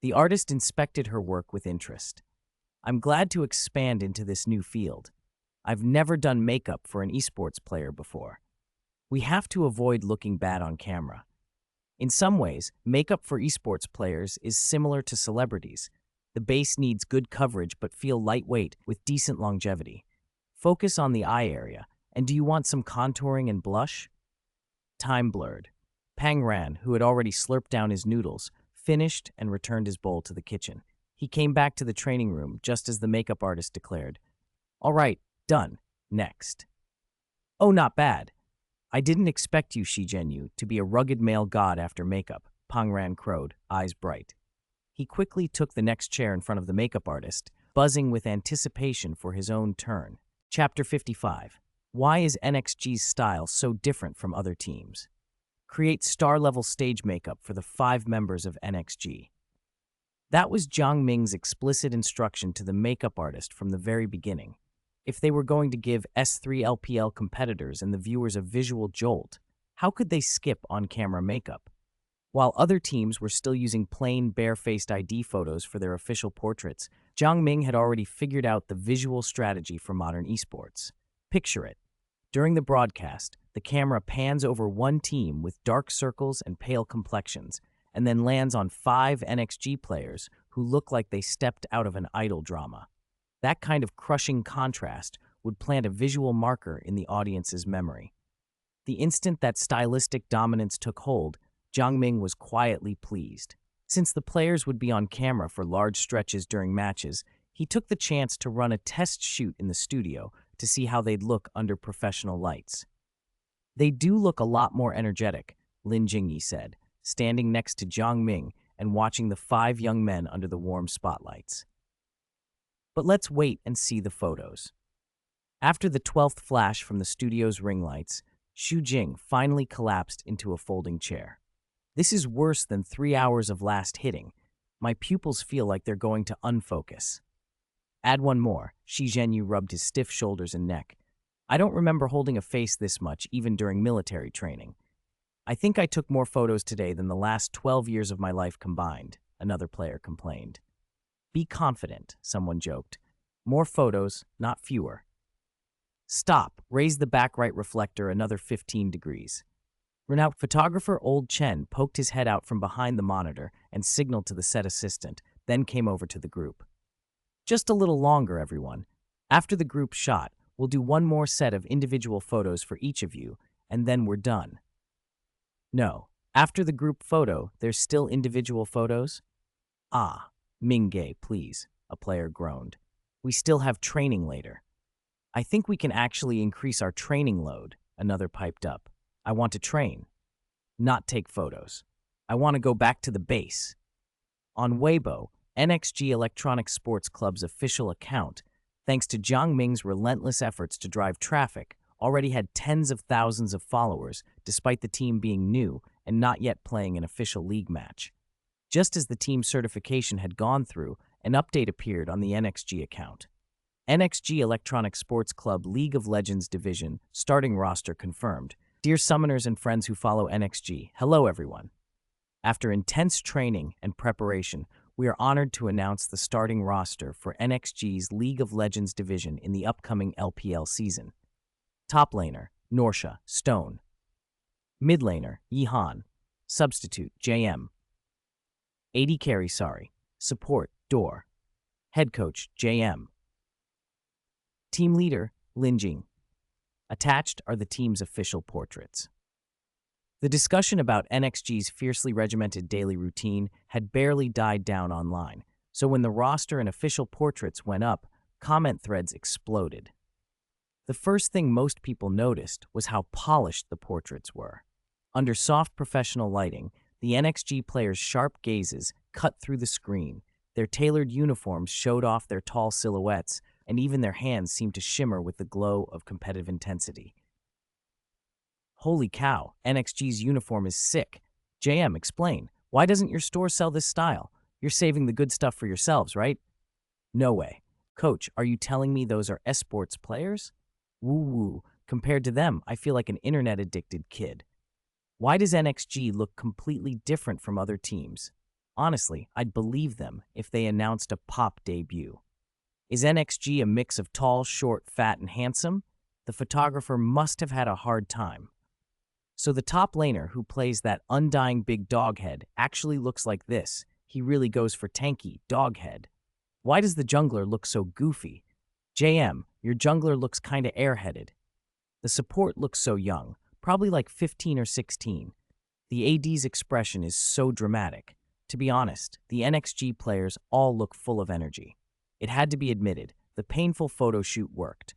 Speaker 1: The artist inspected her work with interest. I'm glad to expand into this new field. I've never done makeup for an esports player before. We have to avoid looking bad on camera. In some ways, makeup for esports players is similar to celebrities. The base needs good coverage but feel lightweight with decent longevity. Focus on the eye area. And do you want some contouring and blush? Time blurred. Pang Ran, who had already slurped down his noodles, finished and returned his bowl to the kitchen. He came back to the training room just as the makeup artist declared, All right, done. Next. Oh, not bad. I didn't expect you, Shi Zhenyu, to be a rugged male god after makeup, Pang Ran crowed, eyes bright. He quickly took the next chair in front of the makeup artist, buzzing with anticipation for his own turn. Chapter 55. Why is NXG's style so different from other teams? Create star-level stage makeup for the 5 members of NXG. That was Jiang Ming's explicit instruction to the makeup artist from the very beginning. If they were going to give S3 LPL competitors and the viewers a visual jolt, how could they skip on-camera makeup? While other teams were still using plain, bare-faced ID photos for their official portraits, Jiang Ming had already figured out the visual strategy for modern esports. Picture it. During the broadcast, the camera pans over one team with dark circles and pale complexions, and then lands on 5 NXG players who look like they stepped out of an idol drama. That kind of crushing contrast would plant a visual marker in the audience's memory. The instant that stylistic dominance took hold, Jiang Ming was quietly pleased. Since the players would be on camera for large stretches during matches, he took the chance to run a test shoot in the studio to see how they'd look under professional lights. "They do look a lot more energetic," Lin Jingyi said, standing next to Jiang Ming and watching the 5 young men under the warm spotlights. But let's wait and see the photos. After the 12th flash from the studio's ring lights, Xu Jing finally collapsed into a folding chair. "This is worse than 3 hours of last hitting. My pupils feel like they're going to unfocus." "Add one more," Shi Zhenyu rubbed his stiff shoulders and neck. "I don't remember holding a face this much even during military training. I think I took more photos today than the last 12 years of my life combined," another player complained. "Be confident," someone joked. "More photos, not fewer." "Stop, raise the back right reflector another 15 degrees. Renowned photographer Old Chen poked his head out from behind the monitor and signaled to the set assistant, then came over to the group. "Just a little longer, everyone. After the group shot, we'll do one more set of individual photos for each of you, and then we're done." "No, after the group photo, there's still individual photos?" "Ah, Mingge, please," a player groaned. "We still have training later." "I think we can actually increase our training load," another piped up. "I want to train, not take photos. I want to go back to the base." On Weibo, NXG Electronic Sports Club's official account, thanks to Jiang Ming's relentless efforts to drive traffic, already had tens of thousands of followers, despite the team being new and not yet playing an official league match. Just as the team certification had gone through, an update appeared on the NXG account. NXG Electronic Sports Club League of Legends Division starting roster confirmed. Dear summoners and friends who follow NXG, hello everyone. After intense training and preparation, we are honored to announce the starting roster for NXG's League of Legends division in the upcoming LPL season. Top laner, Norsha, Stone. Mid laner, Yihan. Substitute, JM. AD carry, Support, Door. Head coach, JM. Team leader, Linjing. Attached are the team's official portraits. The discussion about NXG's fiercely regimented daily routine had barely died down online, so when the roster and official portraits went up, comment threads exploded. The first thing most people noticed was how polished the portraits were. Under soft professional lighting, the NXG players' sharp gazes cut through the screen, their tailored uniforms showed off their tall silhouettes, and even their hands seemed to shimmer with the glow of competitive intensity. "Holy cow, NXG's uniform is sick. JM, explain. Why doesn't your store sell this style? You're saving the good stuff for yourselves, right?" "No way. Coach, are you telling me those are Esports players? Woo-woo. Compared to them, I feel like an internet-addicted kid. Why does NXG look completely different from other teams? Honestly, I'd believe them if they announced a pop debut. Is NXG a mix of tall, short, fat, and handsome? The photographer must have had a hard time. So the top laner who plays that undying big dog head actually looks like this. He really goes for tanky, dog head. Why does the jungler look so goofy? JM, your jungler looks kinda airheaded. The support looks so young, probably like 15 or 16. The AD's expression is so dramatic. To be honest, the NXG players all look full of energy. It had to be admitted, the painful photo shoot worked.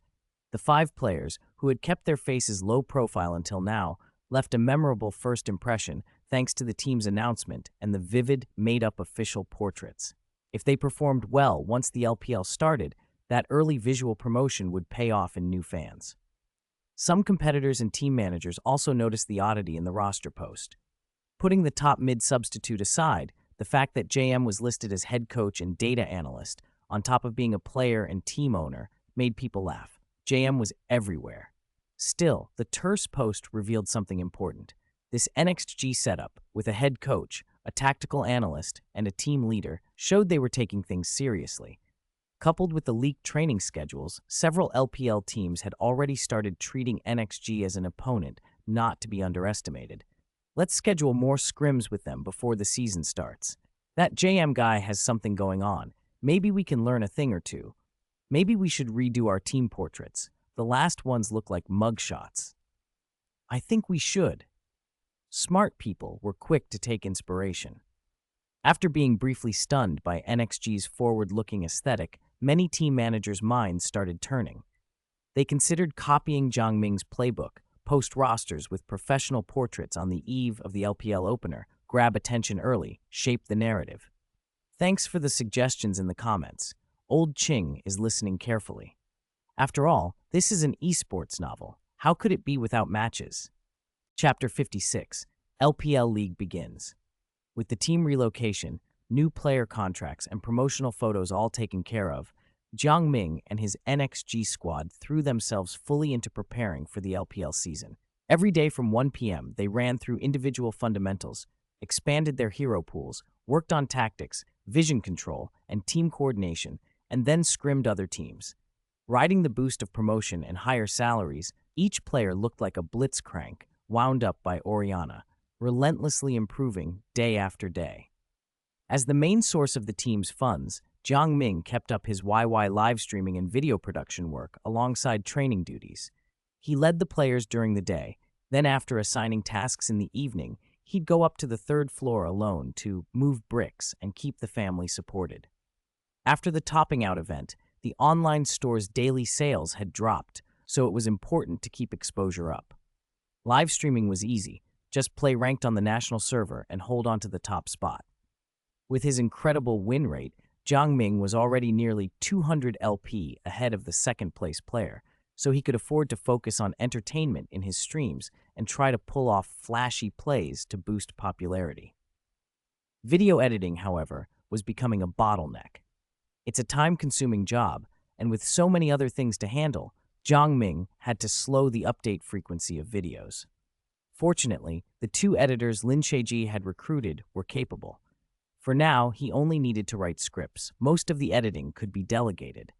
Speaker 1: The 5 players, who had kept their faces low profile until now, left a memorable first impression thanks to the team's announcement and the vivid, made-up official portraits. If they performed well once the LPL started, that early visual promotion would pay off in new fans. Some competitors and team managers also noticed the oddity in the roster post. Putting the top mid substitute aside, the fact that JM was listed as head coach and data analyst, on top of being a player and team owner, made people laugh. JM was everywhere. Still, the terse post revealed something important. This NXG setup, with a head coach, a tactical analyst, and a team leader, showed they were taking things seriously. Coupled with the leaked training schedules, several LPL teams had already started treating NXG as an opponent not to be underestimated. Let's schedule more scrims with them before the season starts. That JM guy has something going on. Maybe we can learn a thing or two. Maybe we should redo our team portraits. The last ones look like mugshots. I think we should. Smart people were quick to take inspiration. After being briefly stunned by NXG's forward-looking aesthetic, many team managers' minds started turning. They considered copying Jiang Ming's playbook, post rosters with professional portraits on the eve of the LPL opener, grab attention early, shape the narrative. Thanks for the suggestions in the comments. Old Ching is listening carefully. After all, this is an esports novel. How could it be without matches? Chapter 56, LPL League begins. With the team relocation, new player contracts, and promotional photos all taken care of, Jiang Ming and his NXG squad threw themselves fully into preparing for the LPL season. Every day from 1 p.m., they ran through individual fundamentals, expanded their hero pools, worked on tactics, vision control, and team coordination, and then scrimmed other teams. Riding the boost of promotion and higher salaries, each player looked like a blitzcrank wound up by Oriana, relentlessly improving day after day. As the main source of the team's funds, Jiang Ming kept up his YY live streaming and video production work alongside training duties. He led the players during the day, then after assigning tasks in the evening, he'd go up to the third floor alone to move bricks and keep the family supported. After the topping out event, the online store's daily sales had dropped, so it was important to keep exposure up. Live streaming was easy, just play ranked on the national server and hold on to the top spot. With his incredible win rate, Jiang Ming was already nearly 200 LP ahead of the second-place player, so he could afford to focus on entertainment in his streams and try to pull off flashy plays to boost popularity. Video editing, however, was becoming a bottleneck. It's a time-consuming job, and with so many other things to handle, Jiang Ming had to slow the update frequency of videos. Fortunately, the two editors Lin Sheiji had recruited were capable. For now, he only needed to write scripts. Most of the editing could be delegated.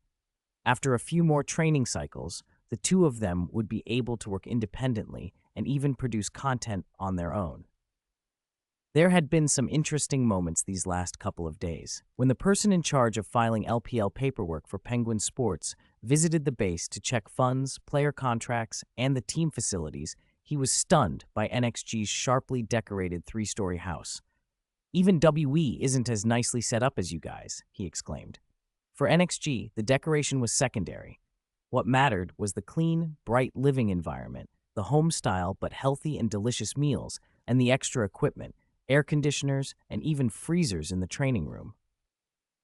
Speaker 1: After a few more training cycles, the two of them would be able to work independently and even produce content on their own. There had been some interesting moments these last couple of days. When the person in charge of filing LPL paperwork for Penguin Sports visited the base to check funds, player contracts, and the team facilities, he was stunned by NXG's sharply decorated three-story house. "Even WE isn't as nicely set up as you guys," he exclaimed. For NXG, the decoration was secondary. What mattered was the clean, bright living environment, the home-style but healthy and delicious meals, and the extra equipment, air conditioners, and even freezers in the training room.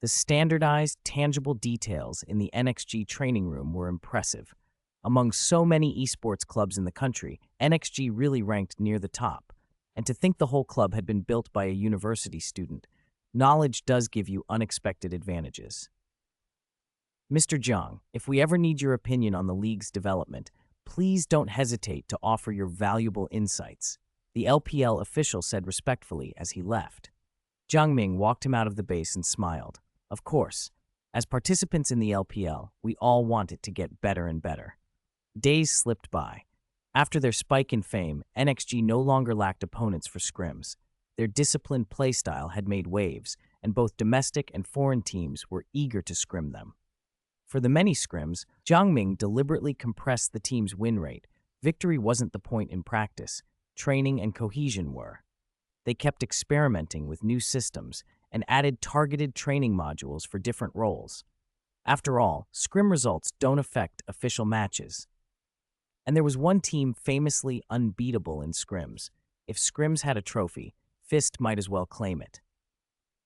Speaker 1: The standardized, tangible details in the NXG training room were impressive. Among so many esports clubs in the country, NXG really ranked near the top. And to think the whole club had been built by a university student, knowledge does give you unexpected advantages. Mr. Jiang, if we ever need your opinion on the league's development, please don't hesitate to offer your valuable insights, the LPL official said respectfully as he left. Jiang Ming walked him out of the base and smiled. Of course, as participants in the LPL, we all want it to get better and better. Days slipped by. After their spike in fame, NXG no longer lacked opponents for scrims. Their disciplined playstyle had made waves, and both domestic and foreign teams were eager to scrim them. For the many scrims, Jiang Ming deliberately compressed the team's win rate. Victory wasn't the point in practice. Training and cohesion were. They kept experimenting with new systems and added targeted training modules for different roles. After all, scrim results don't affect official matches. And there was one team famously unbeatable in scrims. If scrims had a trophy, Fist might as well claim it.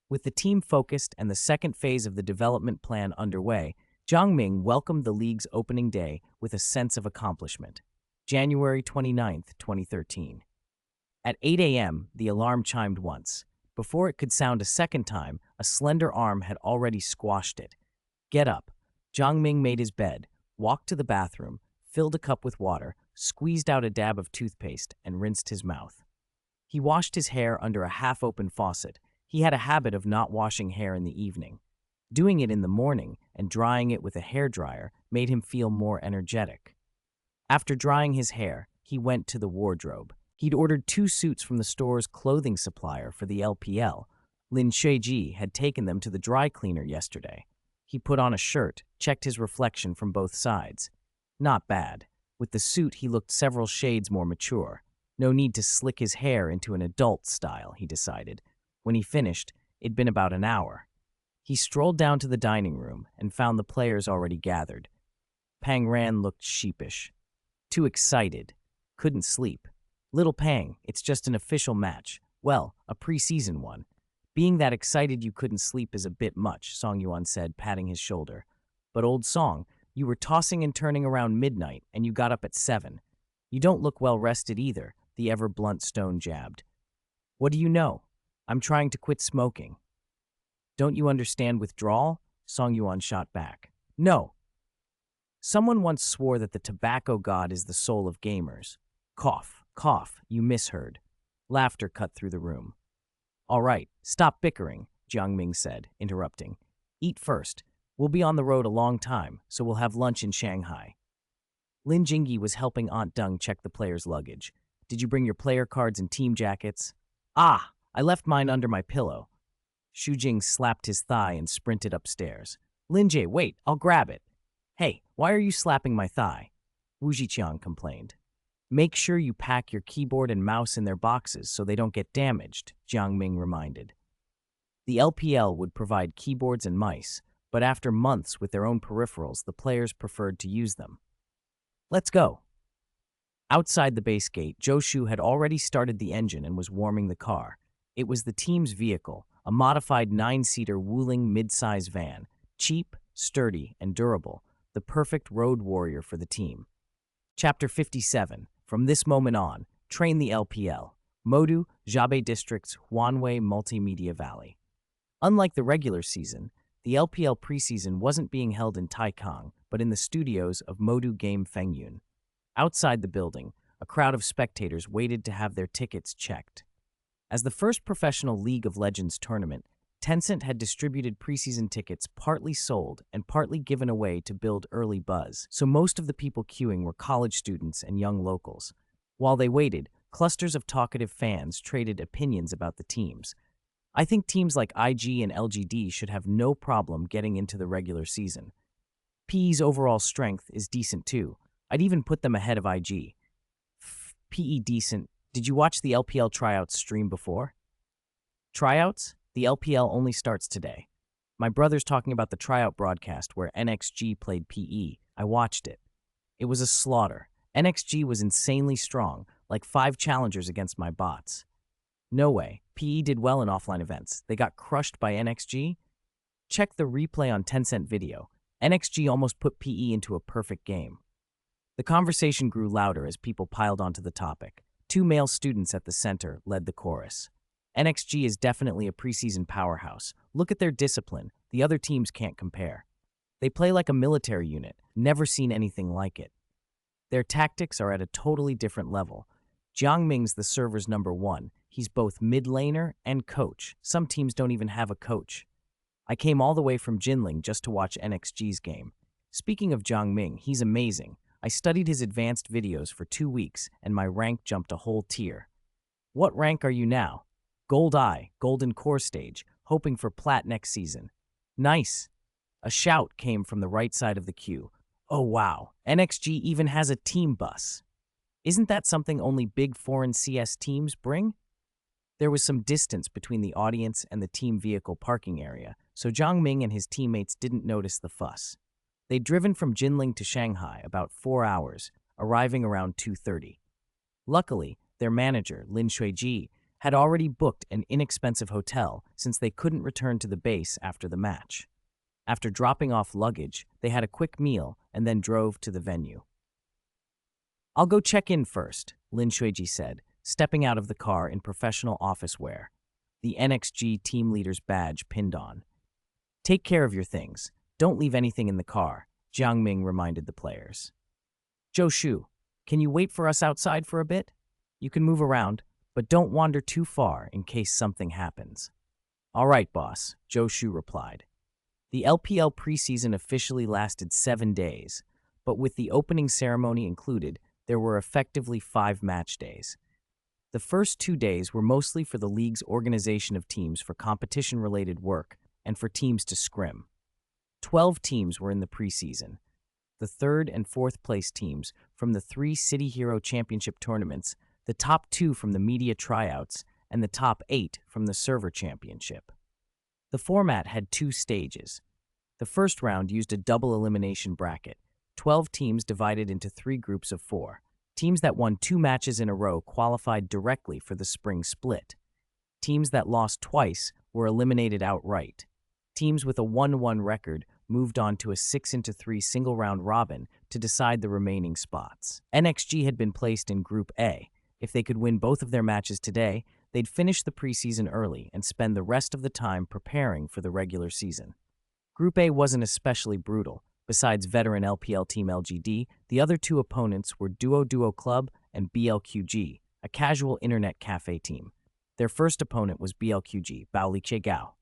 Speaker 1: With the team focused and the second phase of the development plan underway, Jiang Ming welcomed the league's opening day with a sense of accomplishment. January 29th, 2013. At 8 a.m., the alarm chimed once. Before it could sound a second time, a slender arm had already squashed it. Get up. Jiangming made his bed, walked to the bathroom, filled a cup with water, squeezed out a dab of toothpaste, and rinsed his mouth. He washed his hair under a half-open faucet. He had a habit of not washing hair in the evening. Doing it in the morning and drying it with a hairdryer made him feel more energetic. After drying his hair, he went to the wardrobe. He'd ordered 2 suits from the store's clothing supplier for the LPL. Lin Shuiji had taken them to the dry cleaner yesterday. He put on a shirt, checked his reflection from both sides. Not bad. With the suit, he looked several shades more mature. No need to slick his hair into an adult style, he decided. When he finished, it'd been about an hour. He strolled down to the dining room and found the players already gathered. Pang Ran looked sheepish. Too excited. Couldn't sleep. Little Pang, it's just an official match. Well, a preseason one. Being that excited you couldn't sleep is a bit much, Song Yuan said, patting his shoulder. But old Song, you were tossing and turning around midnight, and you got up at 7. You don't look well rested either, the ever-blunt Stone jabbed. What do you know? I'm trying to quit smoking. Don't you understand withdrawal? Song Yuan shot back. No. Someone once swore that the tobacco god is the soul of gamers. Cough, cough, you misheard. Laughter cut through the room. All right, stop bickering, Jiang Ming said, interrupting. Eat first. We'll be on the road a long time, so we'll have lunch in Shanghai. Lin Jingyi was helping Aunt Deng check the players' luggage. Did you bring your player cards and team jackets? Ah, I left mine under my pillow. Xu Jing slapped his thigh and sprinted upstairs. Lin Jie, wait, I'll grab it. Hey, why are you slapping my thigh? Wu Jiqiang complained. Make sure you pack your keyboard and mouse in their boxes so they don't get damaged, Jiang Ming reminded. The LPL would provide keyboards and mice, but after months with their own peripherals, the players preferred to use them. Let's go. Outside the base gate, Zhou Shu had already started the engine and was warming the car. It was the team's vehicle, a modified 9-seater Wuling mid-size van, cheap, sturdy, and durable, the perfect road warrior for the team. Chapter 57. From this moment on, train the LPL. Modu, Xiaobei District's Huanwei Multimedia Valley. Unlike the regular season, the LPL preseason wasn't being held in Taikang, but in the studios of Modu Game Fengyun. Outside the building, a crowd of spectators waited to have their tickets checked. As the first professional League of Legends tournament, Tencent had distributed preseason tickets partly sold and partly given away to build early buzz, so most of the people queuing were college students and young locals. While they waited, clusters of talkative fans traded opinions about the teams. I think teams like IG and LGD should have no problem getting into the regular season. PE's overall strength is decent too. I'd even put them ahead of IG. PE decent. Did you watch the LPL tryouts stream before? Tryouts? The LPL only starts today. My brother's talking about the tryout broadcast where NXG played PE. I watched it. It was a slaughter. NXG was insanely strong, like 5 challengers against my bots. No way. PE did well in offline events. They got crushed by NXG? Check the replay on Tencent Video. NXG almost put PE into a perfect game. The conversation grew louder as people piled onto the topic. 2 male students at the center led the chorus. NXG is definitely a preseason powerhouse. Look at their discipline. The other teams can't compare. They play like a military unit. Never seen anything like it. Their tactics are at a totally different level. Jiang Ming's the server's #1. He's both mid-laner and coach. Some teams don't even have a coach. I came all the way from Jinling just to watch NXG's game. Speaking of Jiang Ming, he's amazing. I studied his advanced videos for 2 weeks, and my rank jumped a whole tier. What rank are you now? Gold I, Golden Core stage, hoping for Plat next season. Nice. A shout came from the right side of the queue. Oh wow, NXG even has a team bus. Isn't that something only big foreign CS teams bring? There was some distance between the audience and the team vehicle parking area, so Jiang Ming and his teammates didn't notice the fuss. They'd driven from Jinling to Shanghai about 4 hours, arriving around 2:30. Luckily, their manager, Lin Shuiji, had already booked an inexpensive hotel since they couldn't return to the base after the match. After dropping off luggage, they had a quick meal and then drove to the venue. I'll go check in first, Lin Shuiji said, stepping out of the car in professional office wear, the NXG team leader's badge pinned on. Take care of your things. Don't leave anything in the car, Jiang Ming reminded the players. Zhou Shu, can you wait for us outside for a bit? You can move around, but don't wander too far in case something happens. All right, boss, Zhou Shu replied. The LPL preseason officially lasted 7 days, but with the opening ceremony included, there were effectively 5 match days. The first 2 days were mostly for the league's organization of teams for competition-related work and for teams to scrim. 12 teams were in the preseason. The 3rd and 4th place teams from the 3 City Hero Championship tournaments, the top 2 from the media tryouts, and the top 8 from the server championship. The format had 2 stages. The first round used a double elimination bracket, 12 teams divided into 3 groups of 4. Teams that won 2 matches in a row qualified directly for the spring split. Teams that lost twice were eliminated outright. Teams with a 1-1 record moved on to a 6-3 single-round robin to decide the remaining spots. NXG had been placed in Group A. If they could win both of their matches today, they'd finish the preseason early and spend the rest of the time preparing for the regular season. Group A wasn't especially brutal. Besides veteran LPL team LGD, the other 2 opponents were Duo Club and BLQG, a casual internet cafe team. Their first opponent was BLQG, Baoliche Gao.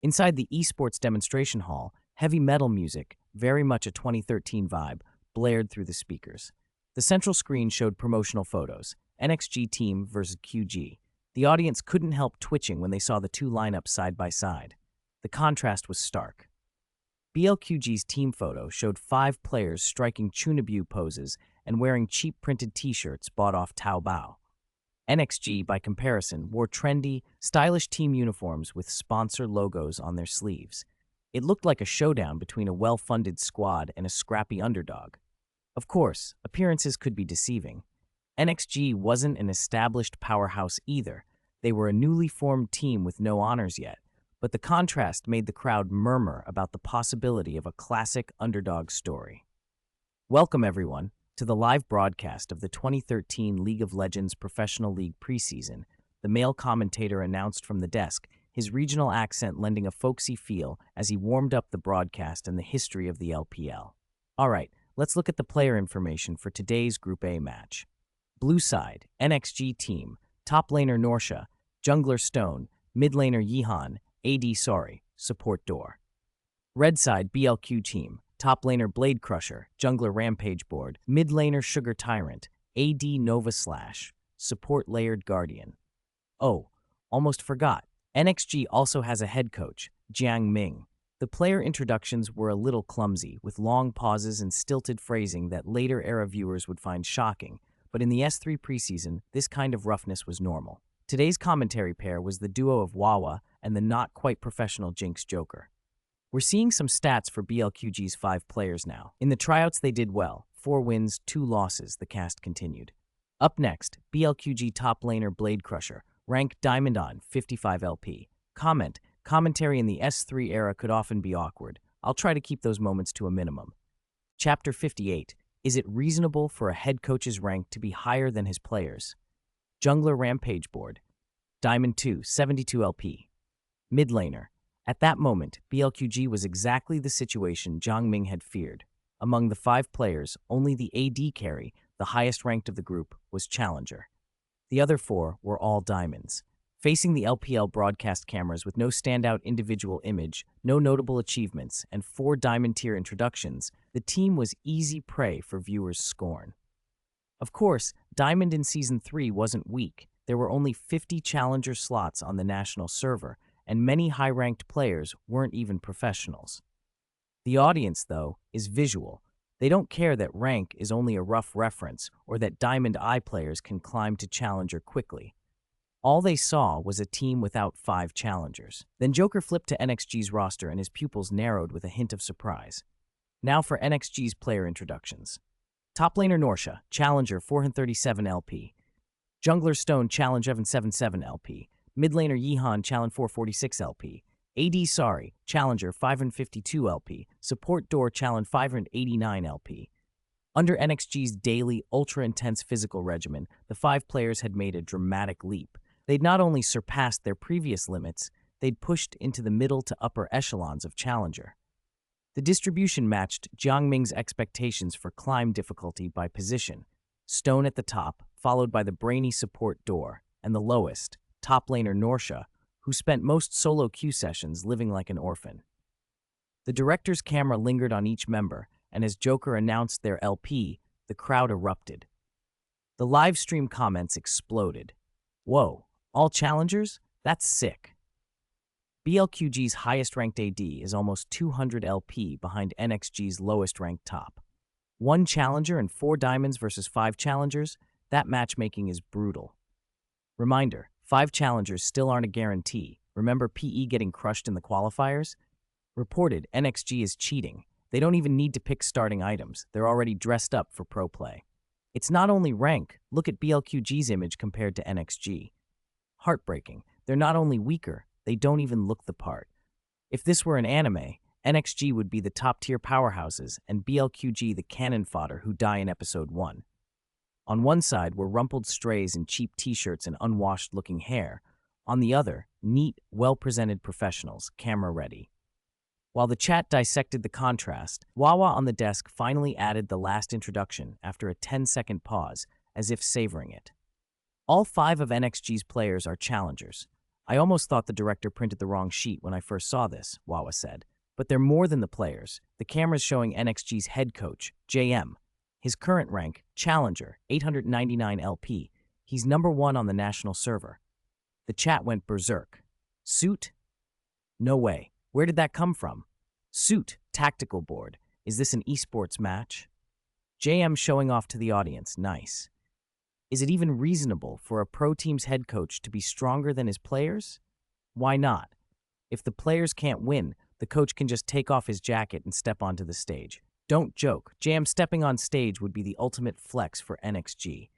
Speaker 1: Inside the Esports demonstration hall, heavy metal music, very much a 2013 vibe, blared through the speakers. The central screen showed promotional photos, NXG team versus QG. The audience couldn't help twitching when they saw the 2 lineups side by side. The contrast was stark. BLQG's team photo showed 5 players striking Chunabu poses and wearing cheap printed t-shirts bought off Taobao. NXG, by comparison, wore trendy, stylish team uniforms with sponsor logos on their sleeves. It looked like a showdown between a well-funded squad and a scrappy underdog. Of course, appearances could be deceiving. NXG wasn't an established powerhouse either. They were a newly formed team with no honors yet, but the contrast made the crowd murmur about the possibility of a classic underdog story. Welcome, everyone, to the live broadcast of the 2013 League of Legends Professional League preseason. The male commentator announced from the desk, his regional accent lending a folksy feel as he warmed up the broadcast and the history of the LPL. All right, let's look at the player information for today's Group A match. Blue side, NXG team, top laner Norsha, jungler Stone, mid laner Yihan, AD support Door. Red side, BLQ team, top laner Blade Crusher, jungler Rampage Board, mid laner Sugar Tyrant, AD Nova Slash, support Layered Guardian. Oh, almost forgot. NXG also has a head coach, Jiang Ming. The player introductions were a little clumsy, with long pauses and stilted phrasing that later-era viewers would find shocking, but in the S3 preseason, this kind of roughness was normal. Today's commentary pair was the duo of Wawa and the not-quite-professional Jinx Joker. We're seeing some stats for BLQG's 5 players now. In the tryouts, they did well. 4 wins, 2 losses, the cast continued. Up next, BLQG top laner Blade Crusher, rank Diamond on 55 LP. Commentary in the S3 era could often be awkward. I'll try to keep those moments to a minimum. Chapter 58. Is it reasonable for a head coach's rank to be higher than his players? Jungler Rampage Board. Diamond 2, 72 LP. Mid laner. At that moment, BLQG was exactly the situation Jiang Ming had feared. Among the 5 players, only the AD carry, the highest ranked of the group, was Challenger. The other 4 were all diamonds. Facing the LPL broadcast cameras with no standout individual image, no notable achievements, and 4 diamond-tier introductions, the team was easy prey for viewers' scorn. Of course, Diamond in Season 3 wasn't weak. There were only 50 Challenger slots on the national server, and many high-ranked players weren't even professionals. The audience, though, is visual. They don't care that rank is only a rough reference or that Diamond I players can climb to Challenger quickly. All they saw was a team without 5 challengers. Then Joker flipped to NXG's roster and his pupils narrowed with a hint of surprise. Now for NXG's player introductions. Top laner Norsha, Challenger 437 LP. Jungler Stone, Challenge 777 LP. Mid laner Yihan, Challenge 446 LP. AD Challenger 552 LP. Support Door, Challenge 589 LP. Under NXG's daily, ultra-intense physical regimen, the five players had made a dramatic leap. They'd not only surpassed their previous limits, they'd pushed into the middle to upper echelons of Challenger. The distribution matched Jiangming's expectations for climb difficulty by position. Stone at the top, followed by the brainy support Door, and the lowest, top laner Norsha, who spent most solo queue sessions living like an orphan. The director's camera lingered on each member, and as Joker announced their LP, the crowd erupted. The live stream comments exploded. Whoa, all challengers? That's sick. BLQG's highest-ranked AD is almost 200 LP behind NXG's lowest-ranked top. 1 challenger and 4 diamonds versus 5 challengers? That matchmaking is brutal. Reminder, 5 challengers still aren't a guarantee. Remember PE getting crushed in the qualifiers? Reported, NXG is cheating. They don't even need to pick starting items. They're already dressed up for pro play. It's not only rank. Look at BLQG's image compared to NXG. Heartbreaking. They're not only weaker, they don't even look the part. If this were an anime, NXG would be the top-tier powerhouses and BLQG the cannon fodder who die in episode 1. On one side were rumpled strays in cheap t-shirts and unwashed-looking hair. On the other, neat, well-presented professionals, camera-ready. While the chat dissected the contrast, Wawa on the desk finally added the last introduction after a 10-second pause, as if savoring it. All 5 of NXG's players are challengers. I almost thought the director printed the wrong sheet when I first saw this, Wawa said. But they're more than the players. The camera's showing NXG's head coach, JM. His current rank, Challenger, 899 LP. He's number 1 on the national server. The chat went berserk. Suit? No way. Where did that come from? Suit, tactical board. Is this an esports match? JM showing off to the audience, nice. Is it even reasonable for a pro team's head coach to be stronger than his players? Why not? If the players can't win, the coach can just take off his jacket and step onto the stage. Don't joke, JM stepping on stage would be the ultimate flex for NXG.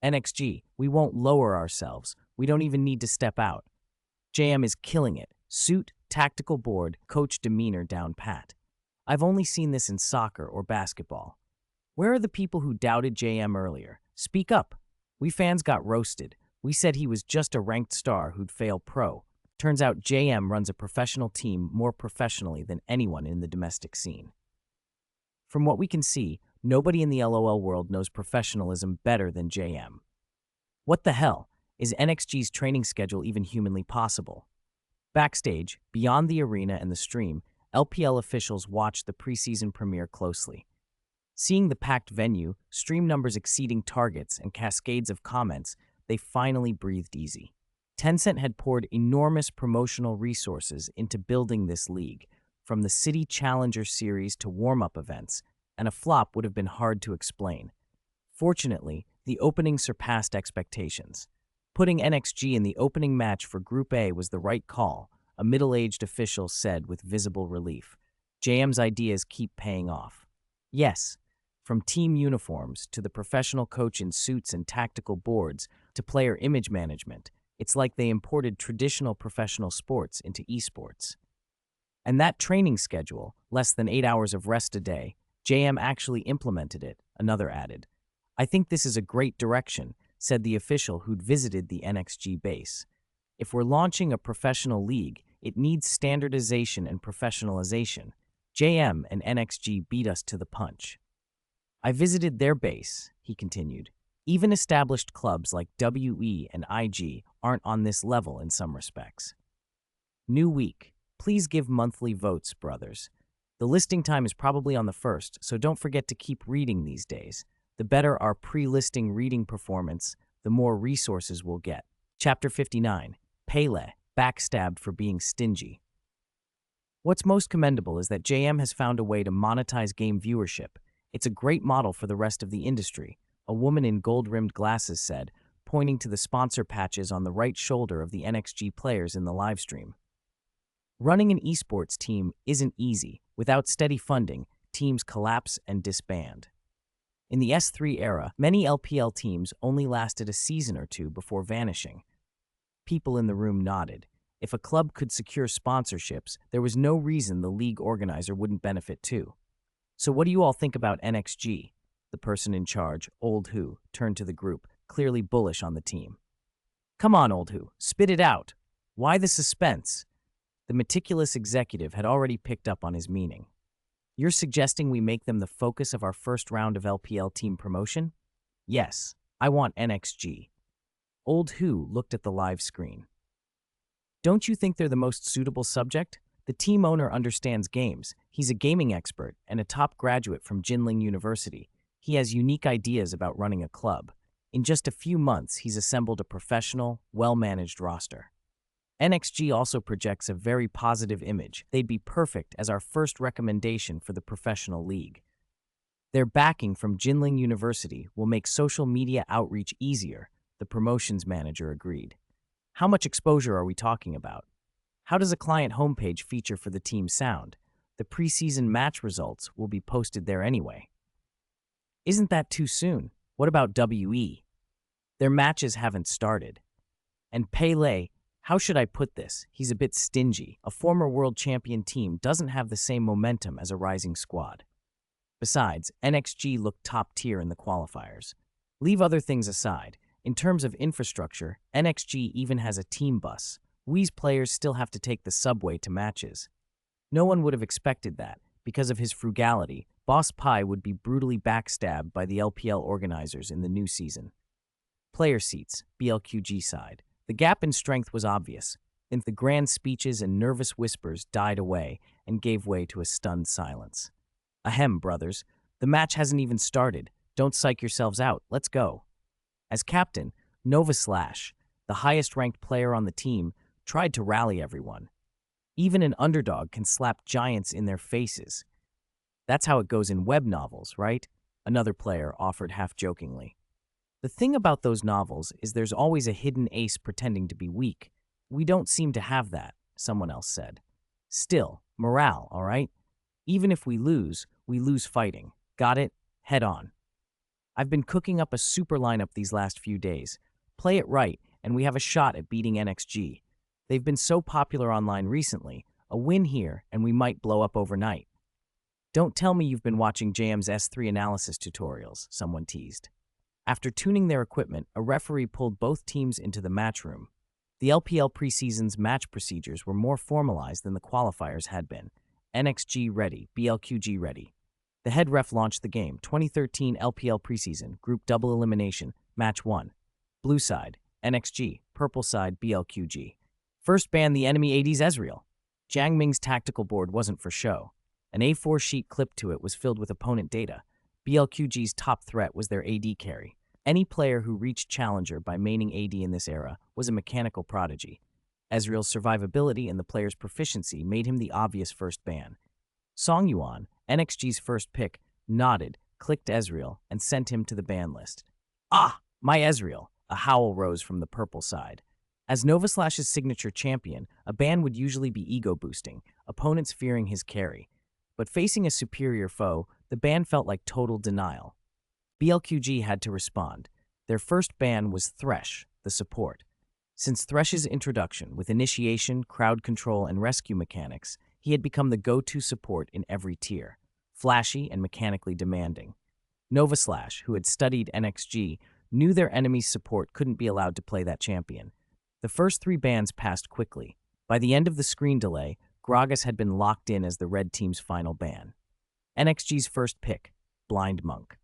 Speaker 1: NXG, we won't lower ourselves. We don't even need to step out. JM is killing it. Suit, tactical board, coach demeanor down pat. I've only seen this in soccer or basketball. Where are the people who doubted JM earlier? Speak up. We fans got roasted. We said he was just a ranked star who'd fail pro. Turns out JM runs a professional team more professionally than anyone in the domestic scene. From what we can see, nobody in the LOL world knows professionalism better than JM. What the hell? Is NXG's training schedule even humanly possible? Backstage, beyond the arena and the stream, LPL officials watched the preseason premiere closely. Seeing the packed venue, stream numbers exceeding targets, and cascades of comments, they finally breathed easy. Tencent had poured enormous promotional resources into building this league, from the City Challenger series to warm-up events, and a flop would have been hard to explain. Fortunately, the opening surpassed expectations. Putting NXG in the opening match for Group A was the right call, a middle-aged official said with visible relief. JM's ideas keep paying off. Yes, from team uniforms to the professional coach in suits and tactical boards to player image management, it's like they imported traditional professional sports into esports. And that training schedule, less than 8 hours of rest a day, JM actually implemented it, another added. I think this is a great direction, said the official who'd visited the NXG base. If we're launching a professional league, it needs standardization and professionalization. JM and NXG beat us to the punch. I visited their base, he continued. Even established clubs like WE and IG aren't on this level in some respects. New week. Please give monthly votes, brothers. The listing time is probably on the 1st, so don't forget to keep reading these days. The better our pre-listing reading performance, the more resources we'll get. Chapter 59. Pele, backstabbed for being stingy. What's most commendable is that JM has found a way to monetize game viewership. It's a great model for the rest of the industry, a woman in gold-rimmed glasses said, pointing to the sponsor patches on the right shoulder of the NXG players in the livestream. Running an esports team isn't easy. Without steady funding, teams collapse and disband. In the S3 era, many LPL teams only lasted a season or two before vanishing. People in the room nodded. If a club could secure sponsorships, there was no reason the league organizer wouldn't benefit too. So what do you all think about NXG? The person in charge, Old Who, turned to the group, clearly bullish on the team. Come on, Old Who, spit it out. Why the suspense? The meticulous executive had already picked up on his meaning. You're suggesting we make them the focus of our first round of LPL team promotion? Yes, I want NXG. Old Who looked at the live screen. Don't you think they're the most suitable subject? The team owner understands games. He's a gaming expert and a top graduate from Jinling University. He has unique ideas about running a club. In just a few months, he's assembled a professional, well-managed roster. NXG also projects a very positive image. They'd be perfect as our first recommendation for the professional league. Their backing from Jinling University will make social media outreach easier, the promotions manager agreed. How much exposure are we talking about? How does a client homepage feature for the team sound? The preseason match results will be posted there anyway. Isn't that too soon? What about WE? Their matches haven't started. And Pele, how should I put this? He's a bit stingy. A former world champion team doesn't have the same momentum as a rising squad. Besides, NXG looked top tier in the qualifiers. Leave other things aside. In terms of infrastructure, NXG even has a team bus. We's players still have to take the subway to matches. No one would have expected that. Because of his frugality, Boss Pi would be brutally backstabbed by the LPL organizers in the new season. Player seats, BLQG side. The gap in strength was obvious. The grand speeches and nervous whispers died away and gave way to a stunned silence. Ahem, brothers. The match hasn't even started. Don't psych yourselves out. Let's go. As captain, Nova Slash, the highest-ranked player on the team, tried to rally everyone. Even an underdog can slap giants in their faces. That's how it goes in web novels, right? Another player offered half-jokingly. The thing about those novels is there's always a hidden ace pretending to be weak. We don't seem to have that, someone else said. Still, morale, all right? Even if we lose fighting. Got it? Head on. I've been cooking up a super lineup these last few days. Play it right, and we have a shot at beating NXG. They've been so popular online recently. A win here, and we might blow up overnight. Don't tell me you've been watching JM's S3 analysis tutorials, someone teased. After tuning their equipment, a referee pulled both teams into the match room. The LPL preseason's match procedures were more formalized than the qualifiers had been. NXG ready, BLQG ready. The head ref launched the game, 2013 LPL preseason, group double elimination, match 1. Blue side, NXG, purple side, BLQG. First ban the enemy AD's Ezreal. Jiang Ming's tactical board wasn't for show. An A4 sheet clipped to it was filled with opponent data. BLQG's top threat was their AD carry. Any player who reached Challenger by maining AD in this era was a mechanical prodigy. Ezreal's survivability and the player's proficiency made him the obvious first ban. Song Yuan, NXG's first pick, nodded, clicked Ezreal, and sent him to the ban list. Ah, my Ezreal! A howl rose from the purple side. As Nova Slash's signature champion, a ban would usually be ego-boosting, opponents fearing his carry. But facing a superior foe, the ban felt like total denial. BLQG had to respond. Their first ban was Thresh, the support. Since Thresh's introduction, with initiation, crowd control, and rescue mechanics, he had become the go-to support in every tier, flashy and mechanically demanding. Nova Slash, who had studied NXG, knew their enemy's support couldn't be allowed to play that champion. The first 3 bans passed quickly. By the end of the screen delay, Gragas had been locked in as the red team's final ban. NXG's first pick, Blind Monk.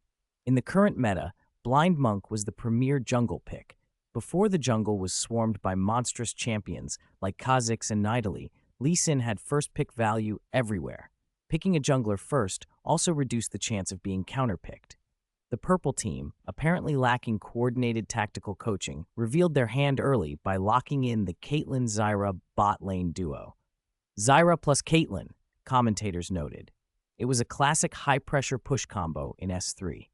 Speaker 1: In the current meta, Blind Monk was the premier jungle pick. Before the jungle was swarmed by monstrous champions like Kha'Zix and Nidalee, Lee Sin had first pick value everywhere. Picking a jungler first also reduced the chance of being counterpicked. The purple team, apparently lacking coordinated tactical coaching, revealed their hand early by locking in the Caitlyn-Zyra bot lane duo. Zyra plus Caitlyn, commentators noted. It was a classic high-pressure push combo in S3.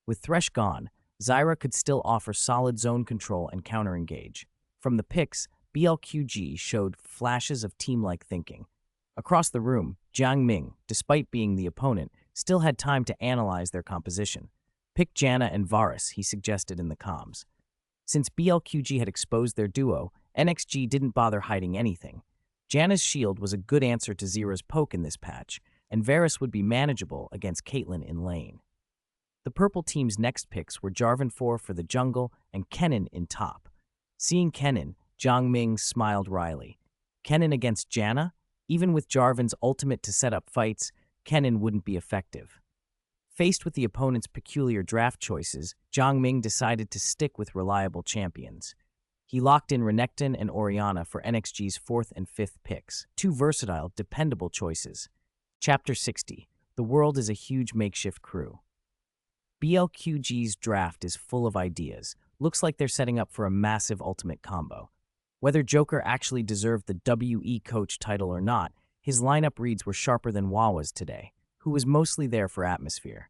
Speaker 1: With Thresh gone, Zyra could still offer solid zone control and counter-engage. From the picks, BLQG showed flashes of team-like thinking. Across the room, Jiang Ming, despite being the opponent, still had time to analyze their composition. Pick Janna and Varus, he suggested in the comms. Since BLQG had exposed their duo, NXG didn't bother hiding anything. Janna's shield was a good answer to Zera's poke in this patch, and Varus would be manageable against Caitlyn in lane. The purple team's next picks were Jarvan 4 for the jungle and Kennen in top. Seeing Kennen, Zhang Ming smiled wryly. Kennen against Janna? Even with Jarvan's ultimate to set up fights, Kennen wouldn't be effective. Faced with the opponent's peculiar draft choices, Zhang Ming decided to stick with reliable champions. He locked in Renekton and Orianna for NXG's 4th and 5th picks, two versatile, dependable choices. Chapter 60. The world is a huge makeshift crew. BLQG's draft is full of ideas. Looks like they're setting up for a massive ultimate combo. Whether Joker actually deserved the WE coach title or not, his lineup reads were sharper than Wawa's today, who was mostly there for atmosphere.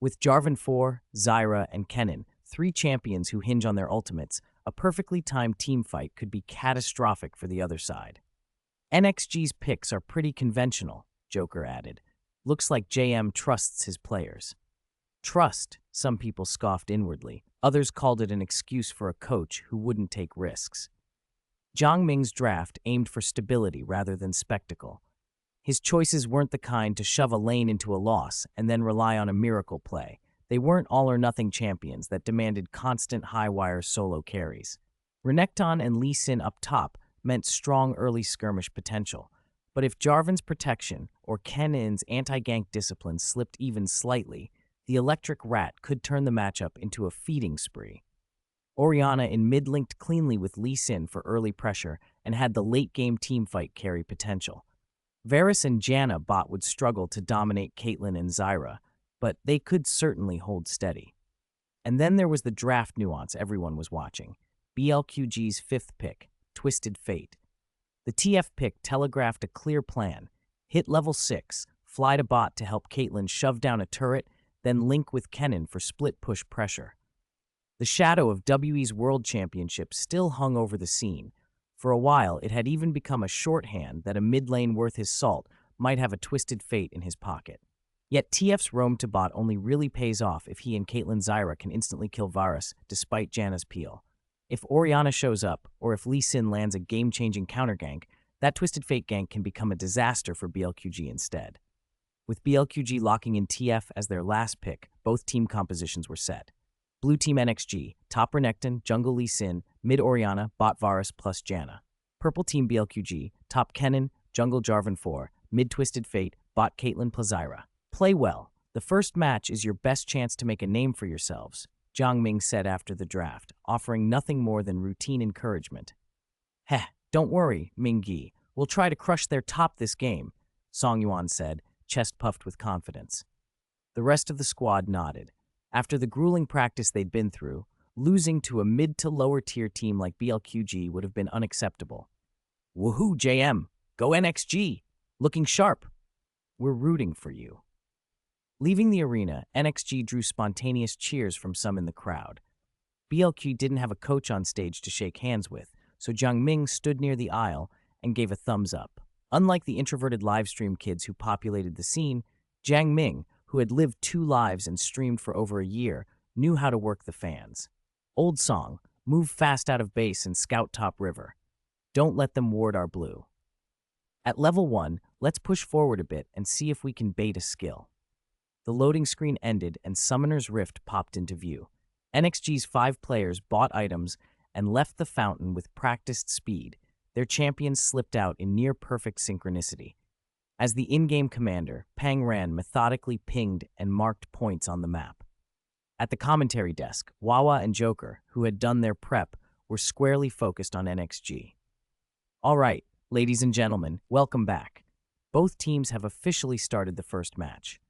Speaker 1: With Jarvan 4, Zyra, and Kennen, three champions who hinge on their ultimates, a perfectly timed teamfight could be catastrophic for the other side. NXG's picks are pretty conventional, Joker added. Looks like JM trusts his players. Trust, some people scoffed inwardly. Others called it an excuse for a coach who wouldn't take risks. Zhang Ming's draft aimed for stability rather than spectacle. His choices weren't the kind to shove a lane into a loss and then rely on a miracle play. They weren't all-or-nothing champions that demanded constant high-wire solo carries. Renekton and Lee Sin up top meant strong early skirmish potential, but if Jarvan's protection or Kennen's anti-gank discipline slipped even slightly, the electric rat could turn the matchup into a feeding spree. Orianna in mid linked cleanly with Lee Sin for early pressure and had the late-game teamfight carry potential. Varus and Janna bot would struggle to dominate Caitlyn and Zyra, but they could certainly hold steady. And then there was the draft nuance everyone was watching. BLQG's 5th pick, Twisted Fate. The TF pick telegraphed a clear plan. Hit level 6, fly to bot to help Caitlyn shove down a turret, then link with Kennen for split push pressure. The shadow of WE's World Championship still hung over the scene. For a while, it had even become a shorthand that a mid lane worth his salt might have a Twisted Fate in his pocket. Yet TF's roam to bot only really pays off if he and Caitlyn Zyra can instantly kill Varus despite Janna's peel. If Orianna shows up, or if Lee Sin lands a game-changing counter gank, that Twisted Fate gank can become a disaster for BLQG instead. With BLQG locking in TF as their last pick, both team compositions were set. Blue Team NXG, top Renekton, jungle Lee Sin, mid Orianna, bot Varus plus Janna. Purple Team BLQG, top Kennen, jungle Jarvan 4, mid Twisted Fate, bot Caitlyn plus Zyra. Play well. The first match is your best chance to make a name for yourselves, Zhang Ming said after the draft, offering nothing more than routine encouragement. Heh, don't worry, Mingyi. We'll try to crush their top this game, Song Yuan said, chest puffed with confidence. The rest of the squad nodded. After the grueling practice they'd been through, losing to a mid to lower tier team like BLQG would have been unacceptable. Woohoo, JM! Go NXG! Looking sharp! We're rooting for you. Leaving the arena, NXG drew spontaneous cheers from some in the crowd. BLQ didn't have a coach on stage to shake hands with, so Zhang Ming stood near the aisle and gave a thumbs up. Unlike the introverted livestream kids who populated the scene, Zhang Ming, who had lived 2 lives and streamed for over a year, knew how to work the fans. Old song, move fast out of base and scout top river. Don't let them ward our blue. At level 1, let's push forward a bit and see if we can bait a skill. The loading screen ended and Summoner's Rift popped into view. NXG's 5 players bought items and left the fountain with practiced speed. Their champions slipped out in near-perfect synchronicity. As the in-game commander, Pang Ran methodically pinged and marked points on the map. At the commentary desk, Wawa and Joker, who had done their prep, were squarely focused on NXG. All right, ladies and gentlemen, welcome back. Both teams have officially started the first match.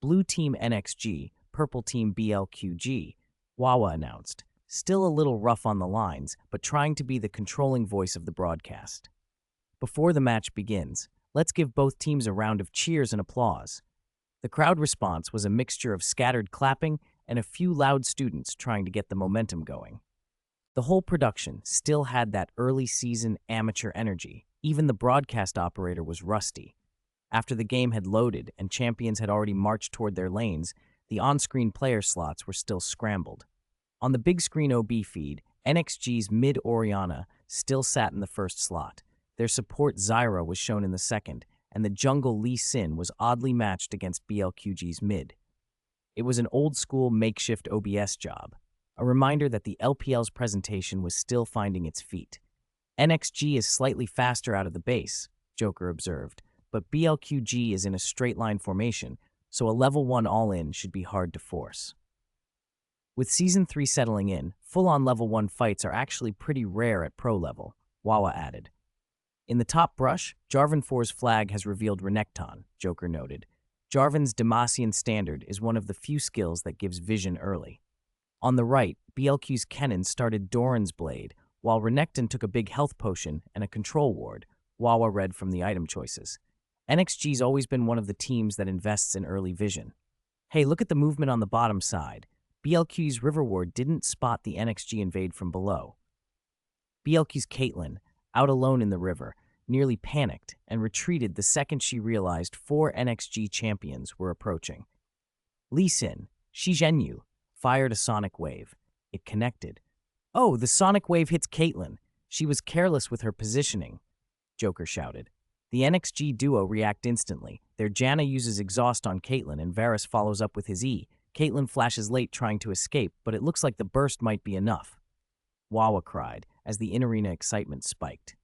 Speaker 1: Blue Team NXG, Purple Team BLQG, Wawa announced, still a little rough on the lines, but trying to be the controlling voice of the broadcast. Before the match begins, let's give both teams a round of cheers and applause. The crowd response was a mixture of scattered clapping and a few loud students trying to get the momentum going. The whole production still had that early season amateur energy. Even the broadcast operator was rusty. After the game had loaded and champions had already marched toward their lanes, the on-screen player slots were still scrambled. On the big screen OB feed, NXG's mid Orianna still sat in the first slot. Their support Zyra was shown in the second, and the jungle Lee Sin was oddly matched against BLQG's mid. It was an old-school makeshift OBS job, a reminder that the LPL's presentation was still finding its feet. NXG is slightly faster out of the base, Joker observed, but BLQG is in a straight-line formation, so a level 1 all-in should be hard to force. With Season 3 settling in, full-on level 1 fights are actually pretty rare at pro level, Wawa added. In the top brush, Jarvan 4's flag has revealed Renekton, Joker noted. Jarvan's Demacian standard is one of the few skills that gives vision early. On the right, BLQ's Kennen started Doran's Blade, while Renekton took a big health potion and a control ward, Wawa read from the item choices. NXG's always been one of the teams that invests in early vision. Hey, look at the movement on the bottom side. BLQ's River Ward didn't spot the NXG invade from below. BLQ's Caitlyn, out alone in the river, nearly panicked and retreated the second she realized 4 NXG champions were approaching. Lee Sin, Shi Zhenyu, fired a sonic wave. It connected. Oh, the sonic wave hits Caitlyn. She was careless with her positioning, Joker shouted. The NXG duo react instantly. Their Janna uses exhaust on Caitlyn and Varus follows up with his E. Caitlyn flashes late trying to escape, but it looks like the burst might be enough. Wawa cried as the in-arena excitement spiked.